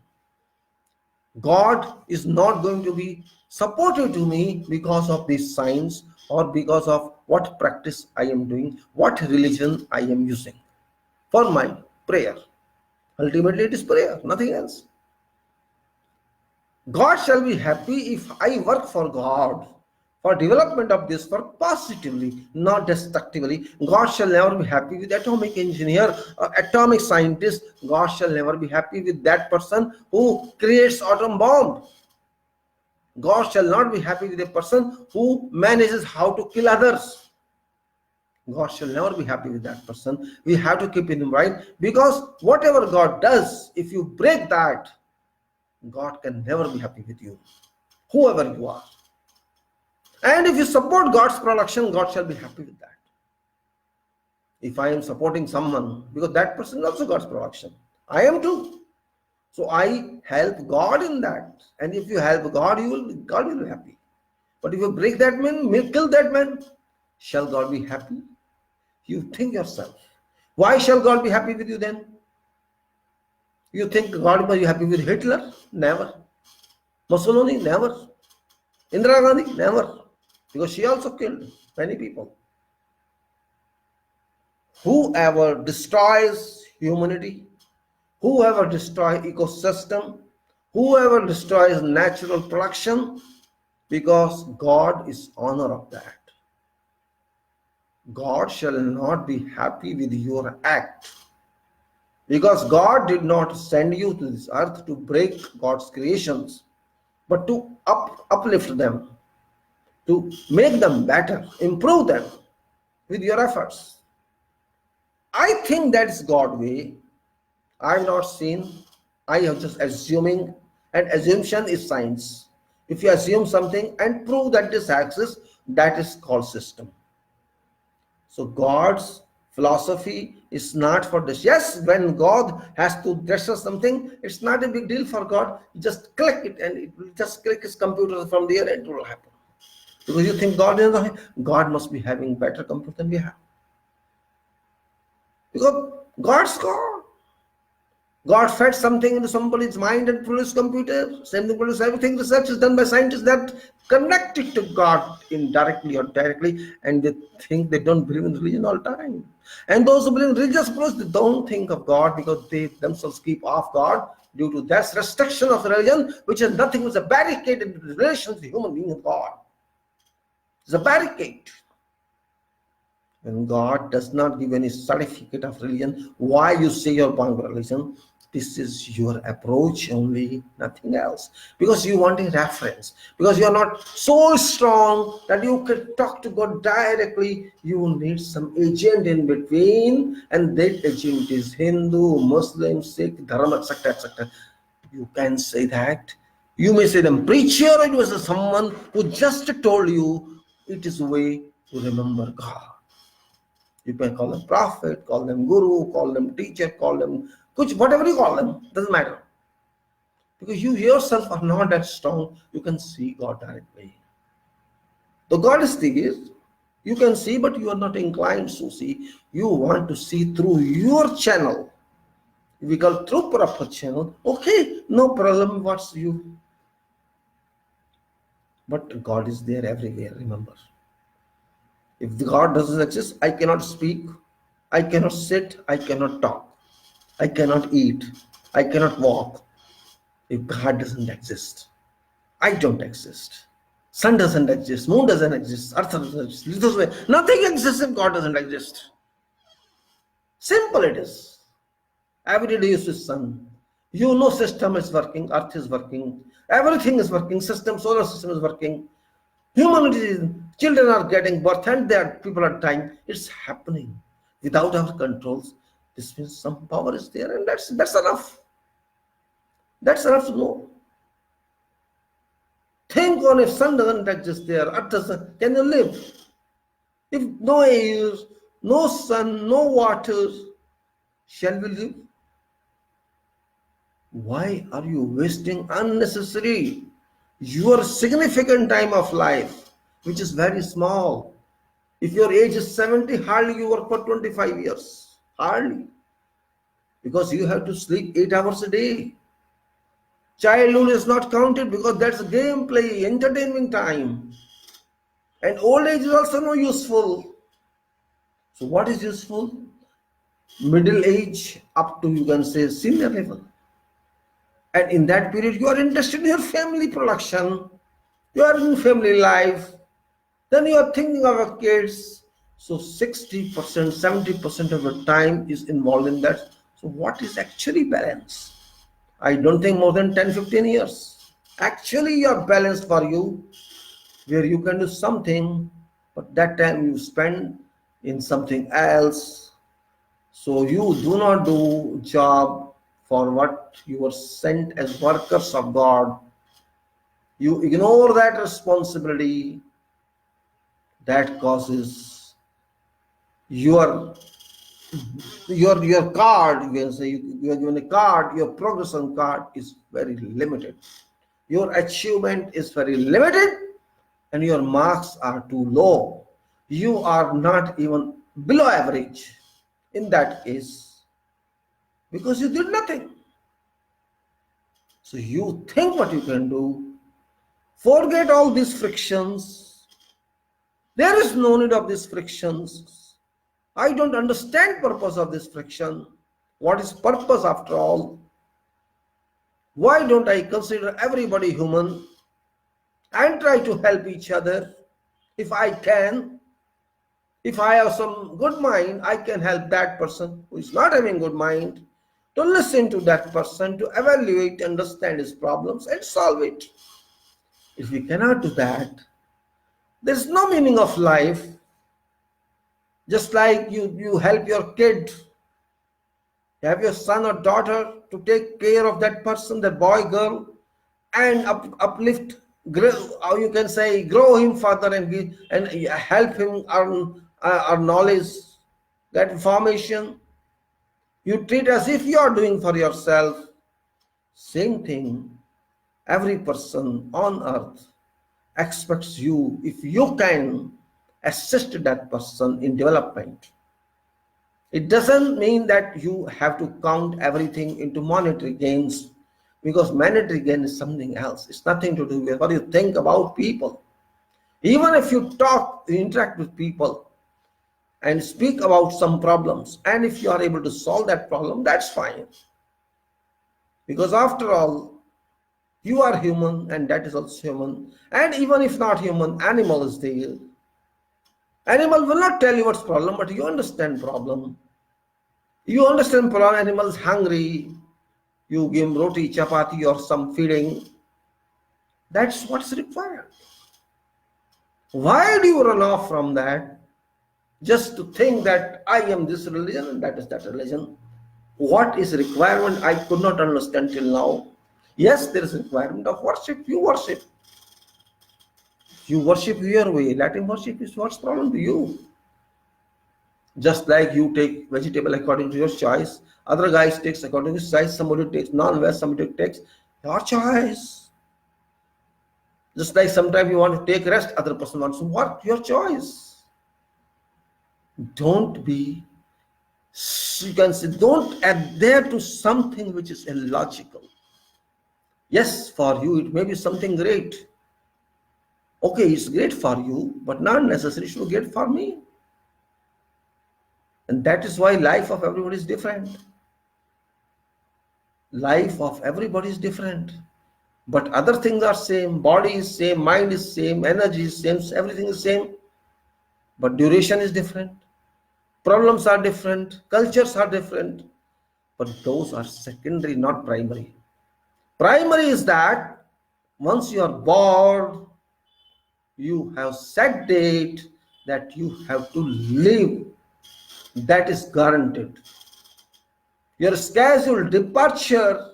God is not going to be supportive to me because of these signs or because of what practice I am doing, what religion I am using for my prayer. Ultimately, it is prayer, nothing else. God shall be happy if I work for God, for development of this, for positively, not destructively. God shall never be happy with atomic engineer or atomic scientist. God shall never be happy with that person who creates atom bomb. God shall not be happy with a person who manages how to kill others. God shall never be happy with that person. We have to keep it in mind, because whatever God does, if you break that, God can never be happy with you, whoever you are. And if you support God's production, God shall be happy with that. If I am supporting someone, because that person is also God's production, I am too. So I help God in that. And if you help God, God will be happy. But if you break that man, kill that man, shall God be happy? You think yourself. Why shall God be happy with you then? You think God will be happy with Hitler? Never. Mussolini? Never. Indira Gandhi? Never. Because she also killed many people. Whoever destroys humanity, whoever destroys ecosystem, whoever destroys natural production, because God is honor of that. God shall not be happy with your act. Because God did not send you to this earth to break God's creations, but to uplift them, to make them better, improve them with your efforts. I think that's God's way. I've not seen. I am just assuming, and assumption is science. If you assume something and prove that this exists, that is called system. So God's philosophy is not for this. Yes, when God has to gesture something, it's not a big deal for God. You just click it and it will just click his computer from there and it will happen. Because you think God must be having better computer than we have. Because God's God. God fed something into somebody's mind and produced computer. Same thing produces everything. Research is done by scientists that connect it to God indirectly or directly, and they think they don't believe in religion all the time. And those who believe in religious approach, they don't think of God because they themselves keep off God due to that restriction of religion, which is nothing but a barricade in the relation to the human being and God. It's a barricade. When God does not give any certificate of religion, why you say you're born with religion? This is your approach only, nothing else. Because you want a reference. Because you are not so strong that you can talk to God directly. You need some agent in between, and that agent is Hindu, Muslim, Sikh, Dharma, etc., etc. You can say that. You may say them preacher, it was someone who just told you it is a way to remember God. You can call them prophet, call them guru, call them teacher, call them kuch, whatever you call them, doesn't matter. Because you yourself are not that strong, you can see God directly. The God is there, you can see, but you are not inclined to see. You want to see through your channel. If we call through proper channel, okay, no problem, what's you? But God is there everywhere, remember. If the God doesn't exist, I cannot speak, I cannot sit, I cannot talk. I cannot eat. I cannot walk. If God doesn't exist, I don't exist. Sun doesn't exist. Moon doesn't exist. Earth doesn't exist. Nothing exists if God doesn't exist. Simple it is. Every day you see sun. You know system is working. Earth is working. Everything is working. System, solar system is working. Humanity, children are getting birth and people are dying. It's happening without our controls. This means some power is there, and that's enough. That's enough to know. Think on if sun doesn't exist there, earth doesn't, can you live? If no air, no sun, no water, shall we live? Why are you wasting unnecessary your significant time of life, which is very small? If your age is 70, hardly you work for 25 years. Hardly. Because you have to sleep 8 hours a day. Childhood is not counted because that's gameplay, entertainment time. And old age is also no useful. So what is useful? Middle age up to, you can say, senior level. And in that period, you are interested in your family production. You are in family life. Then you are thinking of your kids. So 60%, 70% of your time is involved in that. So what is actually balance? I don't think more than 10, 15 years. Actually, you are balanced for you, where you can do something, but that time you spend in something else. So you do not do job for what you were sent as workers of God. You ignore that responsibility. That causes your card, you can say, you are given a card, your progress card is very limited. Your achievement is very limited, and your marks are too low, you are not even below average in that case, because you did nothing. So you think what you can do, forget all these frictions. There is no need of these frictions. I don't understand purpose of this friction. What is purpose after all? Why don't I consider everybody human and try to help each other? If I can, if I have some good mind, I can help that person who is not having good mind, to listen to that person, to evaluate, understand his problems and solve it. If we cannot do that, there is no meaning of life. Just like you help your kid, you have your son or daughter, to take care of that person, that boy, girl, and uplift, grow, or you can say grow him further, and help him earn knowledge, that information. You treat as if you are doing for yourself. Same thing, every person on earth expects you, if you can assist that person in development. It doesn't mean that you have to count everything into monetary gains, because monetary gain is something else. It's nothing to do with what you think about people. Even if you interact with people and speak about some problems, and if you are able to solve that problem, that's fine. Because after all, you are human and that is also human. And even if not human, animal is there. Animal will not tell you what's problem, but you understand problem. You understand problem, animal is hungry. You give him roti, chapati or some feeding. That's what's required. Why do you run off from that? Just to think that I am this religion and that is that religion. What is requirement? I could not understand till now. Yes, there is a requirement of worship. You worship. You worship your way. Let him worship is what's problem to you. Just like you take vegetable according to your choice, other guys takes according to his choice. Somebody takes non-veg, somebody takes your choice. Just like sometimes you want to take rest, other person wants to work, your choice. Don't be, you can say, don't adhere to something which is illogical. Yes, for you it may be something great. Okay, it's great for you, but not necessarily should be great for me. And that is why life of everybody is different. Life of everybody is different. But other things are same. Body is same, mind is same, energy is same, everything is same. But duration is different. Problems are different, cultures are different. But those are secondary, not primary. Primary is that once you are born, you have set date that you have to live. That is guaranteed. Your scheduled departure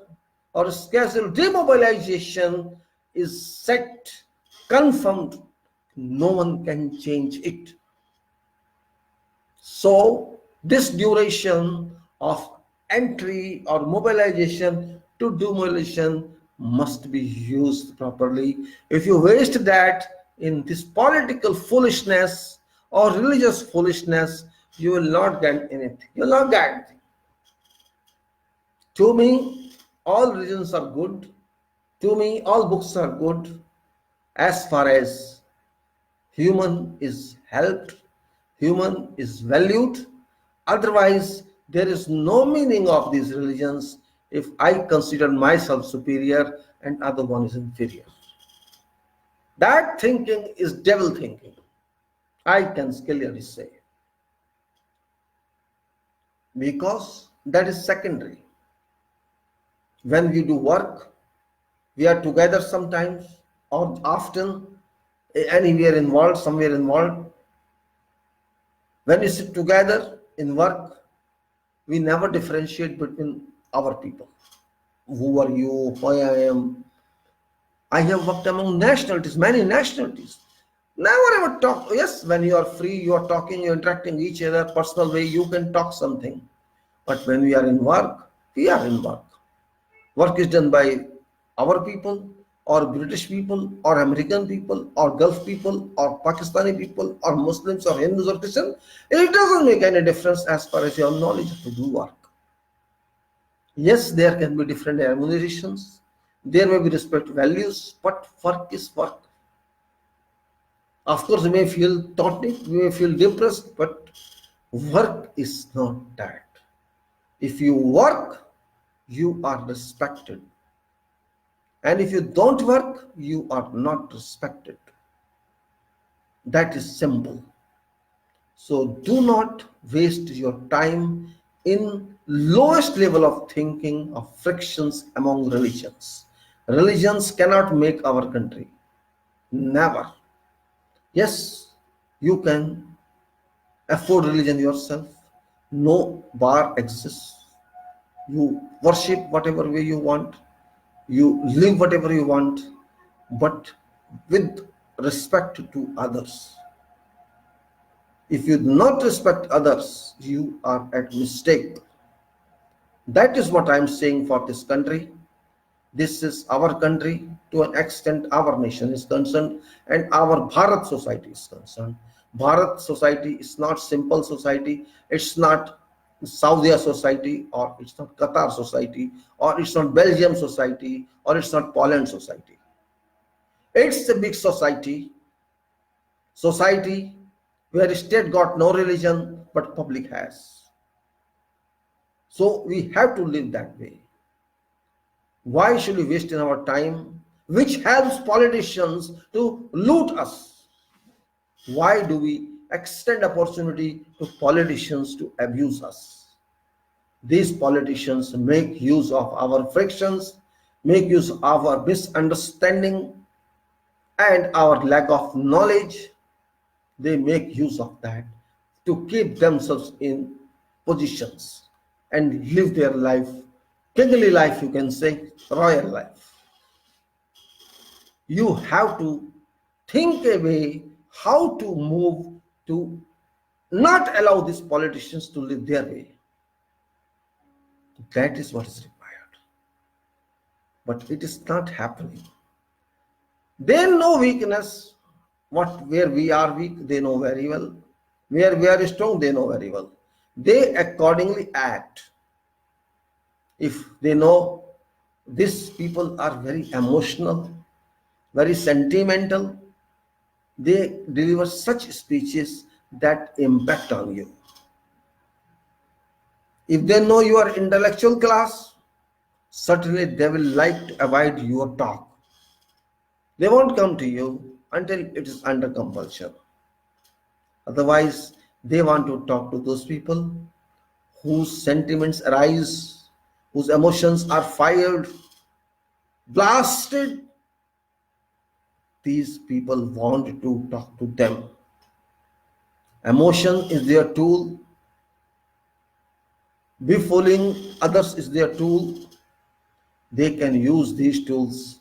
or scheduled demobilization is set, confirmed. No one can change it. So this duration of entry or mobilization to demolition must be used properly. If you waste that in this political foolishness or religious foolishness, you will not get anything. You will not get anything. To me, all religions are good. To me, all books are good as far as human is helped, human is valued. Otherwise, there is no meaning of these religions if I consider myself superior and other one is inferior. That thinking is devil thinking. I can clearly say. Because that is secondary. When we do work, we are together sometimes or often, anywhere involved, somewhere involved. When we sit together in work, we never differentiate between our people. Who are you? Who I am? I have worked among nationalities, many nationalities. Never ever talk. Yes, when you are free, you are talking, you're interacting each other, personal way, you can talk something. But when we are in work, we are in work. Work is done by our people. or British people, or American people, or Gulf people, or Pakistani people, or Muslims, or Hindus, or Christians. It doesn't make any difference as far as your knowledge to do work. Yes, there can be different remunerations, there may be respect values, but work is work. Of course, you may feel tonic, you may feel depressed, but work is not that. If you work, you are respected. And if you don't work, you are not respected. That is simple. So do not waste your time in lowest level of thinking of frictions among religions. Religions cannot make our country. Never. Yes, you can afford religion yourself. No bar exists. You worship whatever way you want. You live whatever you want, but with respect to others. If you do not respect others, you are at mistake. That is what I am saying for this country. This is our country, to an extent our nation is concerned, and our Bharat society is concerned. Bharat society is not simple society, it's not Saudi society, or it's not Qatar society, or it's not Belgium society, or it's not Poland society. It's a big society where state got no religion but public has. So we have to live that way. Why should we waste in our time, which helps politicians to loot us? Why do we extend opportunity to politicians to abuse us? These politicians make use of our frictions, make use of our misunderstanding and our lack of knowledge. They make use of that to keep themselves in positions and live their life, kingly life, you can say, royal life. You have to think a way how to move to not allow these politicians to live their way. That is what is required. But it is not happening. They know weakness, where we are weak, they know very well. Where we are strong, they know very well. They accordingly act. If they know these people are very emotional, very sentimental, they deliver such speeches that impact on you. If they know you are intellectual class, certainly they will like to avoid your talk. They won't come to you until it is under compulsion. Otherwise, they want to talk to those people whose sentiments arise, whose emotions are fired, blasted. These people want to talk to them. Emotion is their tool. Befooling others is their tool. They can use these tools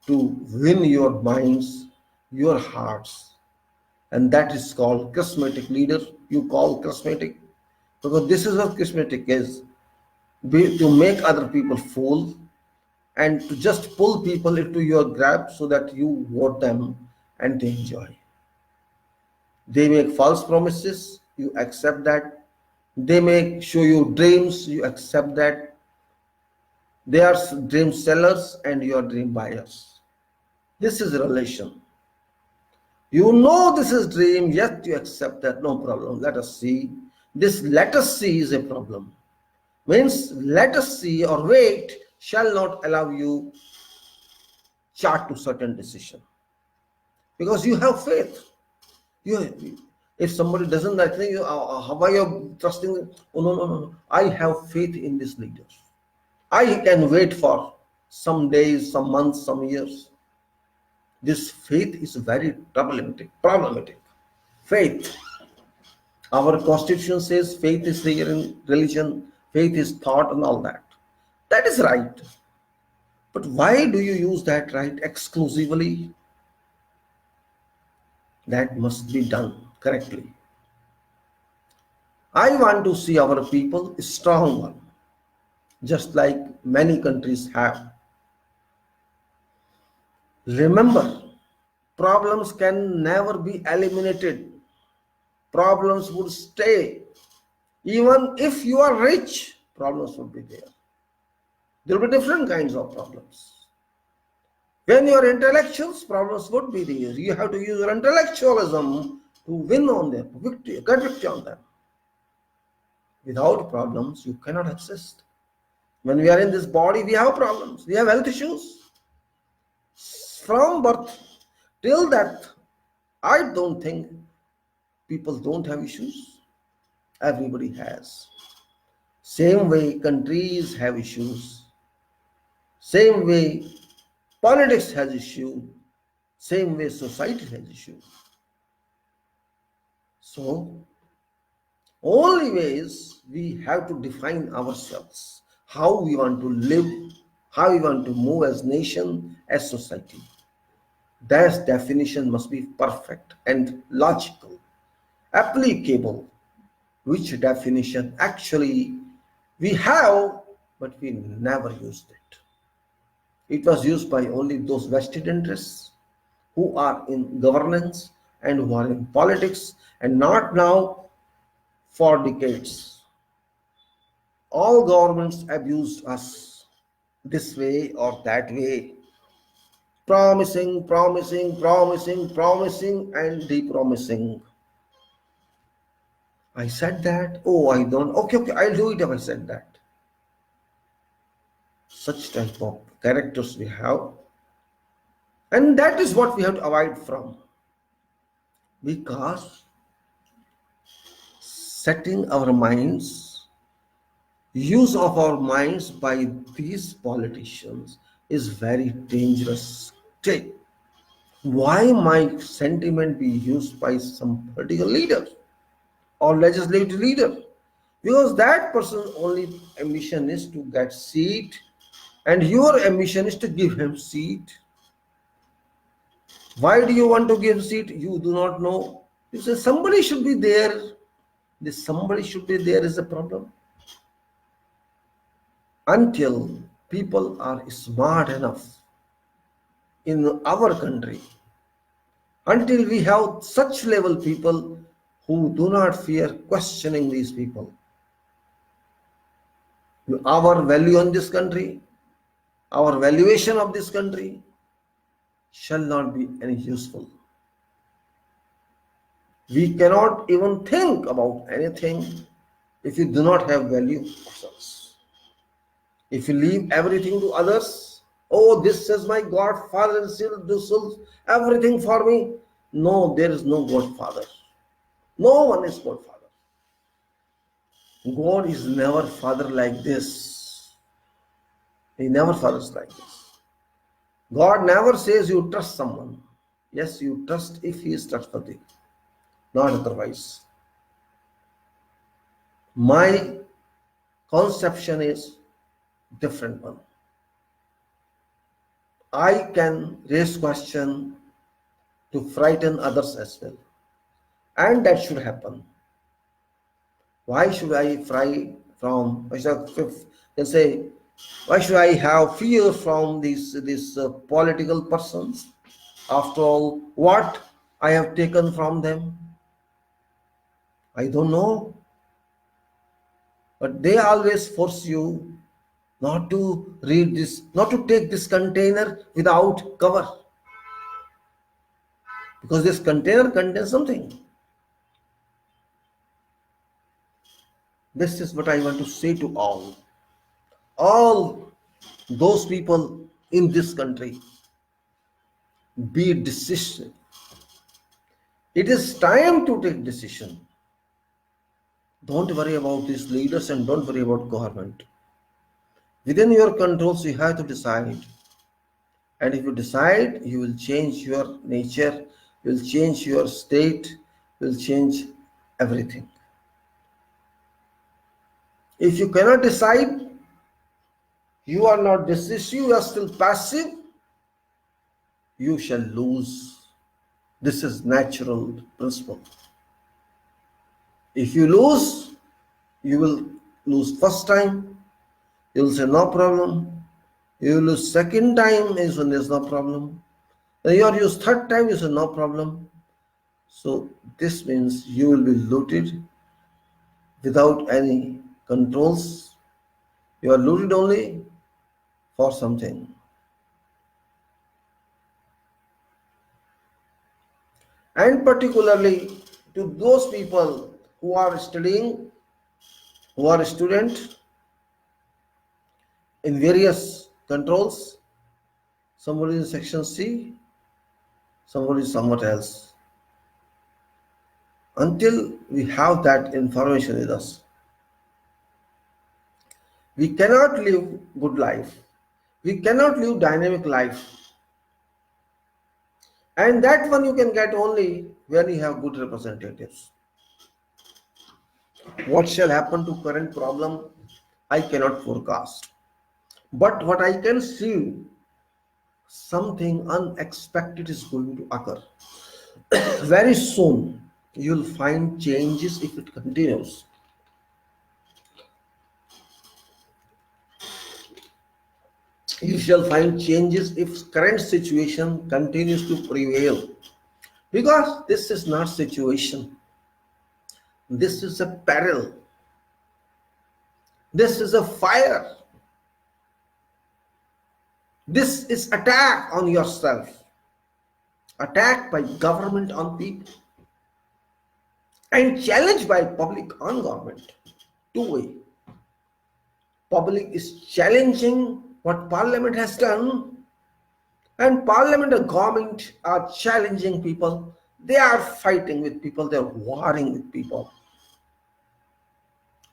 to win your minds, your hearts. And that is called charismatic leader. You call charismatic because this is what charismatic is. To make other people fool and to just pull people into your grab so that you vote them and they enjoy. They make false promises, you accept that. They may show you dreams, you accept that. They are dream sellers and you are dream buyers. This is a relation. You know this is dream, yet you accept that, no problem. Let us see. This let us see is a problem. Means let us see or wait shall not allow you chart to certain decision. Because you have faith. If somebody doesn't, I think, how are you trusting? Oh, no, no, no. I have faith in this leader. I can wait for some days, some months, some years. This faith is very problematic. Faith. Our constitution says faith is there in religion, faith is thought and all that. That is right. But why do you use that right exclusively? That must be done correctly. I want to see our people strong one, just like many countries have. Remember, problems can never be eliminated. Problems would stay. Even if you are rich, problems would be there. There will be different kinds of problems. When you are intellectuals, problems would be there. You have to use your intellectualism to win on them, get victory on them. Without problems, you cannot exist. When we are in this body, we have problems. We have health issues. From birth till death, I don't think people don't have issues. Everybody has. Same way countries have issues. Same way politics has issues. Same way society has issues. So, only ways we have to define ourselves, how we want to live, how we want to move as nation, as society. That definition must be perfect and logical, applicable, which definition actually we have, but we never used it. It was used by only those vested interests who are in governance and who are in politics, and not now for decades. All governments abused us this way or that way, promising, promising, promising, promising, and de-promising. I said that. Oh, I don't. Okay, okay, I'll do it if I said that. Such type of characters we have, and that is what we have to avoid from, because setting our minds, use of our minds by these politicians is very dangerous. Why might sentiment be used by some political leader or legislative leader? Because that person's only ambition is to get seat, and your ambition is to give him seat. Why do you want to give seat? You do not know. You say somebody should be there. This somebody should be there is a problem. Until people are smart enough in our country, until we have such level people who do not fear questioning these people, our value on this country, our valuation of this country shall not be any useful. We cannot even think about anything if you do not have value ourselves. If you leave everything to others, oh, this is my godfather and still this is everything for me. No, there is no godfather. No one is godfather. God is never father like this. He never fathers like this. God never says you trust someone. Yes, you trust if he is trustworthy, not otherwise. My conception is different one. I can raise question to frighten others as well, and that should happen. Why should I why should I have fear from these political persons? After all, what I have taken from them, I don't know. But they always force you not to read this, not to take this container without cover, because this container contains something. This is what I want to say to all those people in this country. Be decisive. It is time to take decision. Don't worry about these leaders and don't worry about government. Within your controls, you have to decide. And if you decide, you will change your nature, you will change your state, you will change everything. If you cannot decide, you are not decisive, you are still passive, you shall lose. This is natural principle. If you lose, you will lose first time, you will say no problem. You will lose second time is when there's no problem. Then you are used third time, you say no problem. So this means you will be looted without any controls. You are looted only for something. And particularly to those people who are studying, who are student in various controls, somebody in section C, somebody is somewhere else. Until we have that information with us, we cannot live good life. We cannot live dynamic life. And that one you can get only when you have good representatives. What shall happen to current problem, I cannot forecast. But what I can see, something unexpected is going to occur. Very soon, you'll find changes if it continues. You shall find changes if current situation continues to prevail. Because this is not situation. This is a peril. This is a fire. This is attack on yourself. Attack by government on people. And challenge by public on government. Two-way. Public is challenging what parliament has done, and parliament and government are challenging people. They are fighting with people, they are warring with people.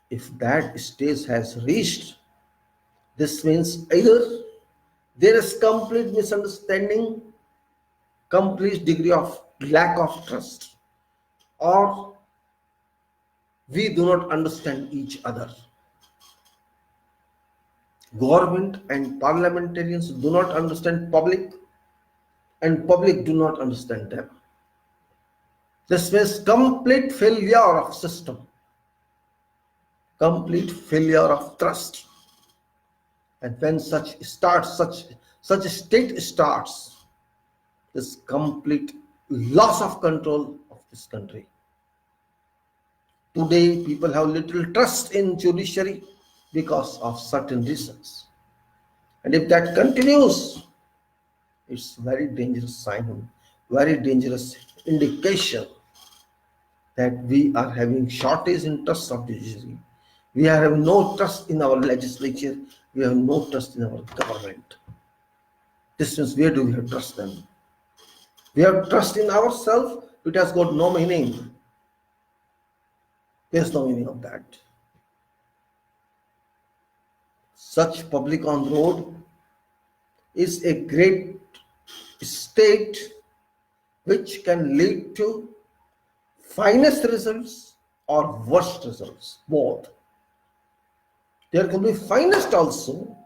If that stage has reached, this means either there is complete misunderstanding, complete degree of lack of trust, or we do not understand each other. Government and parliamentarians do not understand public, and public do not understand them. This means complete failure of system, complete failure of trust. And when such a state starts, this complete loss of control of this country. Today, people have little trust in judiciary because of certain reasons. And if that continues, it's very dangerous sign, very dangerous indication that we are having shortage in trust of judiciary. We are having no trust in our legislature. We have no trust in our government. This means where do we have trust them? We have trust in ourselves. It has got no meaning. There's no meaning of that. Such public on road is a great state which can lead to finest results or worst results, both. There can be finest also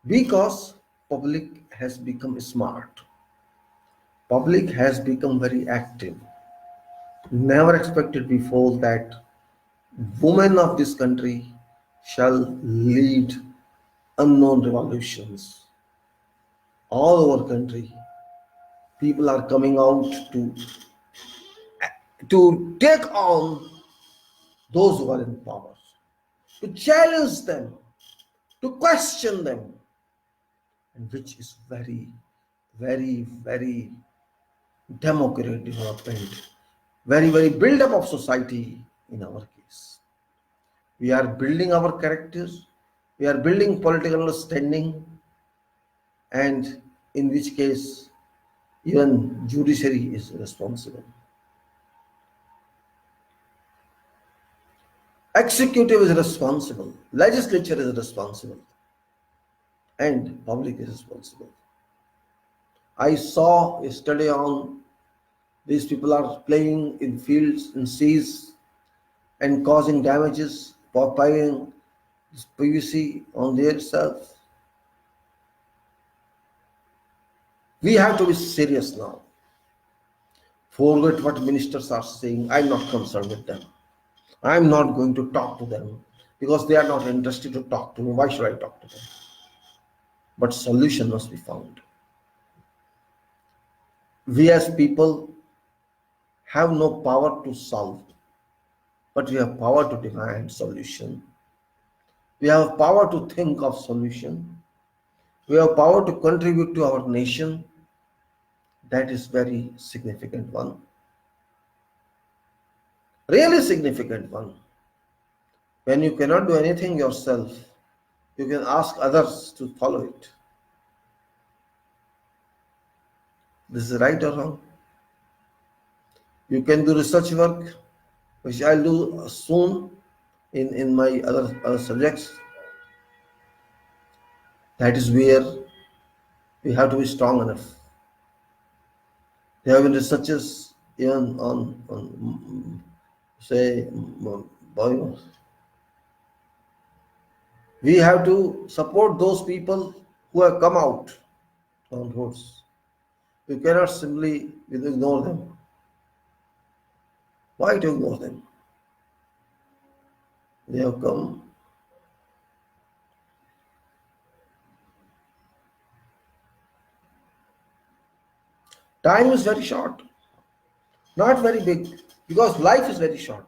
because public has become smart. Public has become very active. Never expected before that women of this country shall lead unknown revolutions. All over country, people are coming out to take on those who are in power, to challenge them, to question them, and which is very, very, very democratic development, very, very build-up of society in our case. We are building our characters, we are building political understanding, and in which case even judiciary is responsible. Executive is responsible, legislature is responsible, and public is responsible. I saw yesterday on these people are playing in fields, in seas, and causing damages, piling PVC on their self. We have to be serious now. Forget what ministers are saying. I'm not concerned with them. I'm not going to talk to them because they are not interested to talk to me. Why should I talk to them? But solution must be found. We as people have no power to solve, but we have power to demand solution. We have power to think of solution. We have power to contribute to our nation. That is very significant one. Really significant one. When you cannot do anything yourself, you can ask others to follow it. This is right or wrong? You can do research work, which I'll do soon in my other subjects. That is where we have to be strong enough. There have been researches even on say, boy, we have to support those people who have come out on roads. We cannot simply ignore them. Why to ignore them? They have come. Time is very short, not very big, because life is very short.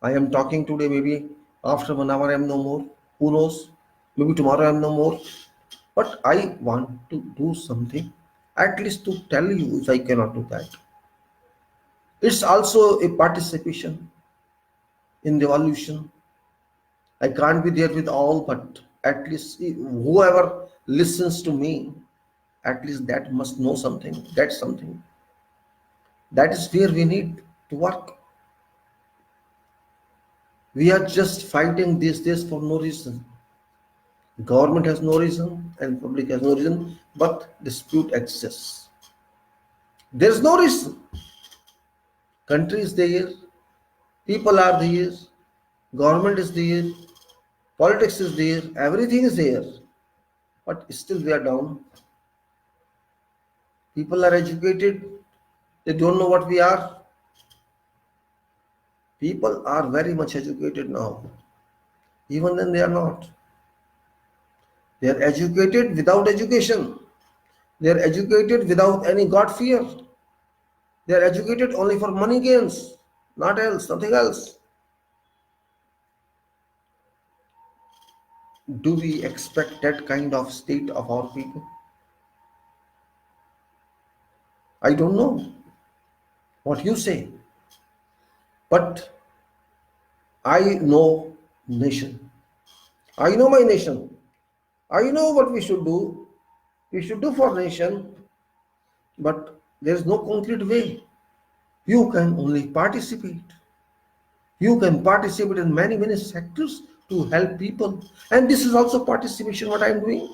I am talking today, maybe after 1 hour I am no more. Who knows? Maybe tomorrow I am no more. But I want to do something, at least to tell you if I cannot do that. It's also a participation in the evolution. I can't be there with all, but at least whoever listens to me, at least that must know something. That's something. That is where we need to work. We are just fighting these days for no reason. Government has no reason and public has no reason, but dispute exists. There is no reason. Country is there, people are there, government is there, politics is there, everything is there, but still we are down. People are educated, they don't know what we are. People are very much educated now, even then they are not. They are educated without education. They are educated without any God fear. They are educated only for money gains, not else, nothing else. Do we expect that kind of state of our people? I don't know what you say, but I know nation. I know my nation. I know what we should do. We should do for nation, but there is no concrete way. You can only participate. You can participate in many sectors to help people. And this is also participation what I am doing.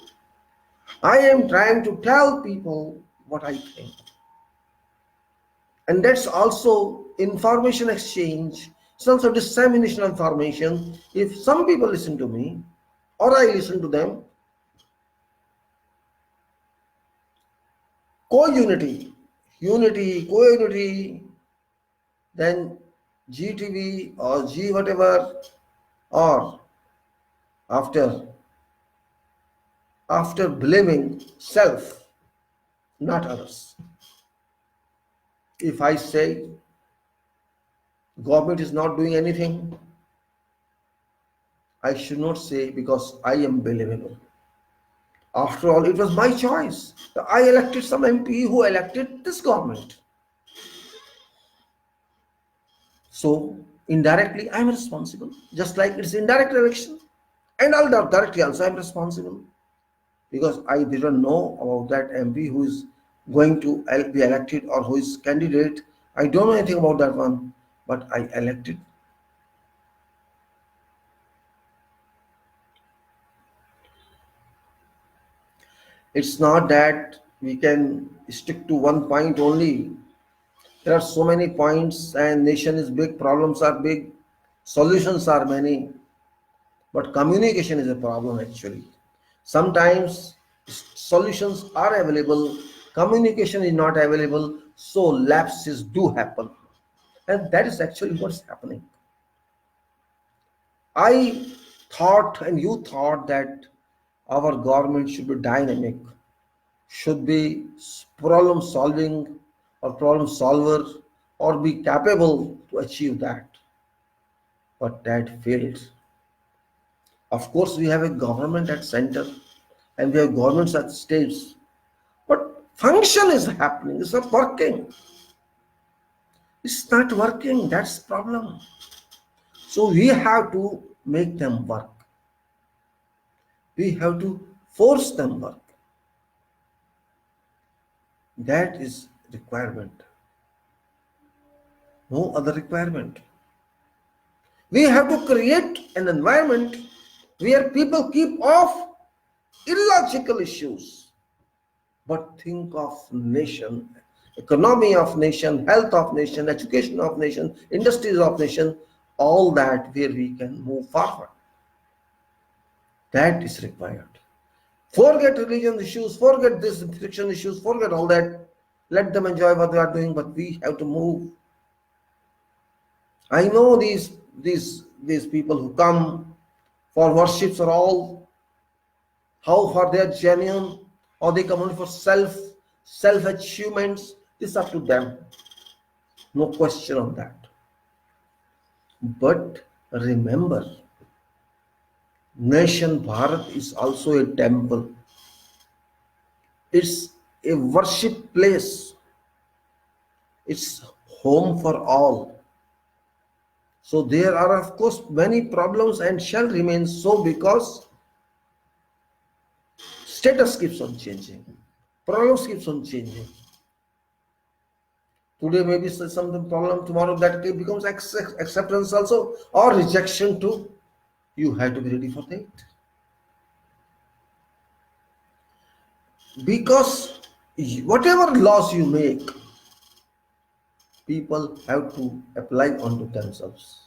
I am trying to tell people what I think. And that's also information exchange. It's also dissemination of information. If some people listen to me or I listen to them, co-unity, unity, co-unity, then GTV or G whatever, or after blaming self, not others. If I say government is not doing anything, I should not say because I am believable. After all, it was my choice. I elected some MP who elected this government. So indirectly, I'm responsible. Just like it's indirect election. And I'll directly also I'm responsible. Because I didn't know about that MP who is going to be elected or who is candidate. I don't know anything about that one. But I elected. It's not that we can stick to one point only. There are so many points and nation is big, problems are big, solutions are many, but communication is a problem actually. Sometimes solutions are available, communication is not available, so lapses do happen. And that is actually what's happening. I thought and you thought that our government should be dynamic. should be problem solving or problem solver or be capable to achieve that. But that failed. Of course, we have a government at center and we have governments at states, but function is happening, it's not working. It's not working, that's the problem. So we have to make them work. We have to force them work. That is requirement. No other requirement. We have to create an environment where people keep off illogical issues, but think of nation, economy of nation, health of nation, education of nation, industries of nation, all that where we can move forward. That is required. Forget religion issues, forget this fiction issues, forget all that. Let them enjoy what they are doing, but we have to move. I know these people who come for worships are all, how far they are genuine, or they come only for self achievements. It's up to them. No question on that. But remember, nation Bharat is also a temple. It's a worship place. It's home for all. So there are of course many problems and shall remain so, because status keeps on changing, problems keeps on changing. Today maybe some problem, tomorrow that becomes acceptance also, or rejection too. You have to be ready for that. Because whatever laws you make, people have to apply onto themselves,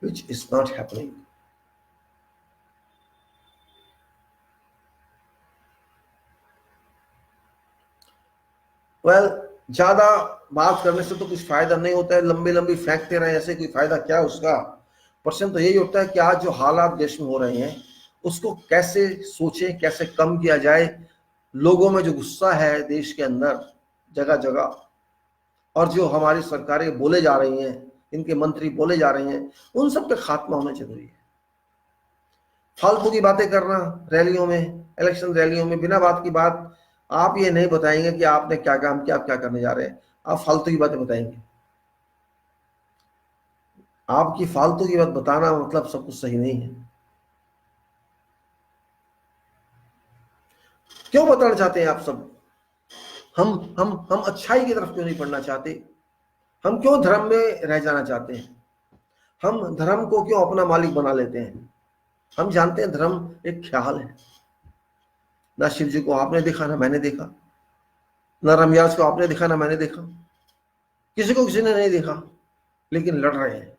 which is not happening. Well ज्यादा बात करने से तो कुछ फायदा नहीं होता है, लंबी लंबी फेंकते रहे ऐसे, कोई फायदा क्या उसका। प्रश्न तो यही होता है कि आज जो हालात देश में हो रहे हैं उसको कैसे सोचें, कैसे कम किया जाए। लोगों में जो गुस्सा है देश के अंदर जगह जगह, और जो हमारी सरकारें बोले जा रही हैं, इनके मंत्री बोले जा रहे हैं, उन सब का खात्मा होना जरूरी है। फालतू की बातें करना रैलियों में, इलेक्शन रैलियों में, बिना बात की बात, आप ये नहीं बताएंगे कि आपने क्या काम किया, आप क्या करने जा रहे हैं, आप फालतू की बातें बताएंगे। आपकी फालतू की बात बताना मतलब सब कुछ सही नहीं है। क्यों बताना चाहते हैं आप सब? हम अच्छाई की तरफ क्यों नहीं बढ़ना चाहते? हम क्यों धर्म में रह जाना चाहते हैं? हम धर्म को क्यों अपना मालिक बना लेते हैं? हम जानते हैं धर्म एक ख्याल है। ना शिव जी को आपने देखा, ना मैंने देखा, ना रमयाज को आपने देखा, ना मैंने देखा, किसी को किसी ने नहीं देखा, लेकिन लड़ रहे हैं।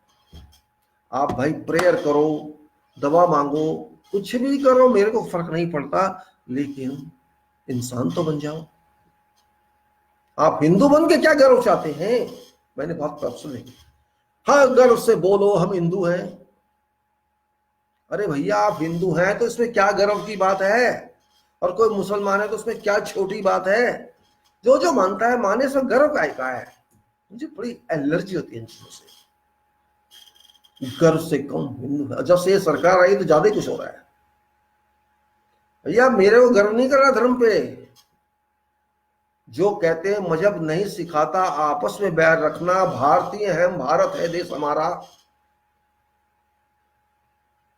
आप भाई प्रेयर करो, दवा मांगो, कुछ भी करो, मेरे को फर्क नहीं पड़ता, लेकिन इंसान तो बन जाओ। आप हिंदू बन के क्या गर्व चाहते हैं? मैंने बहुत बात सुनी, हाँ गर्व से बोलो हम हिंदू हैं। अरे भैया आप हिंदू हैं तो इसमें क्या गर्व की बात है? और कोई मुसलमान है तो उसमें क्या छोटी बात है? जो जो मानता है माने, इसमें गर्व का है। मुझे बड़ी एलर्जी होती है इन चीजों से। गर्व से कम हिंदू है। जब से ये सरकार आई तो ज्यादा ही कुछ हो रहा है। भैया मेरे को गर्व नहीं कर रहा धर्म पे। जो कहते हैं मजहब नहीं सिखाता आपस में बैर रखना, भारतीय है, भारत है देश हमारा,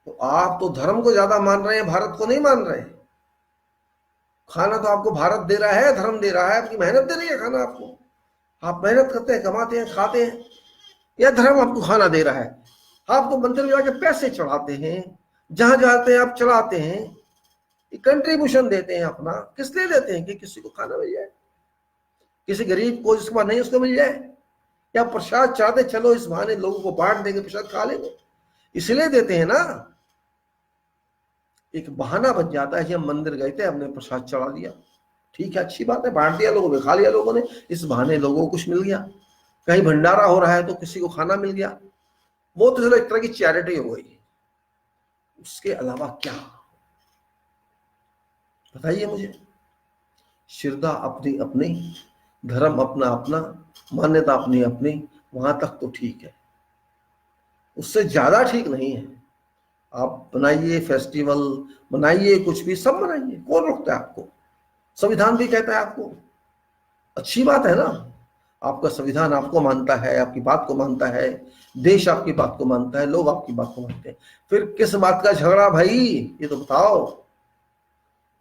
तो आप तो धर्म को ज्यादा मान रहे हैं, भारत को नहीं मान रहे। खाना तो आपको भारत दे रहा है, धर्म दे रहा है, आपकी मेहनत दे रही है खाना आपको। आप मेहनत करते हैं, कमाते हैं, खाते हैं, या धर्म आपको खाना दे रहा है? आप तो मंदिर में जाके पैसे चढ़ाते हैं, जहां जाते हैं आप चढ़ाते हैं, कंट्रीब्यूशन देते हैं अपना। किस लिए देते हैं? कि किसी को खाना मिल जाए, किसी गरीब को जिसके पास नहीं उसको मिल जाए, या प्रसाद चाहते चलो इस बहाने लोगों को बांट देंगे, प्रसाद खा लेंगे, इसलिए देते हैं ना। एक बहाना बन जाता है कि हम मंदिर गए थे, हमने प्रसाद चढ़ा दिया, ठीक है, अच्छी बात है, बांट दिया लोगों ने, खा लिया लोगों ने, इस बहाने लोगों को कुछ मिल गया। कहीं भंडारा हो रहा है तो किसी को खाना मिल गया, वो तो चलो एक तरह की चैरिटी हो गई। उसके अलावा क्या? बताइए मुझे। श्रद्धा अपनी अपनी, धर्म अपना अपना, मान्यता अपनी अपनी, वहां तक तो ठीक है, उससे ज्यादा ठीक नहीं है। आप बनाइए फेस्टिवल, बनाइए कुछ भी, सब बनाइए, कौन रोकता है आपको? संविधान भी कहता है आपको, अच्छी बात है ना। आपका संविधान आपको मानता है, आपकी बात को मानता है, देश आपकी बात को मानता है, लोग आपकी बात को मानते हैं, फिर किस बात का झगड़ा भाई? ये तो बताओ,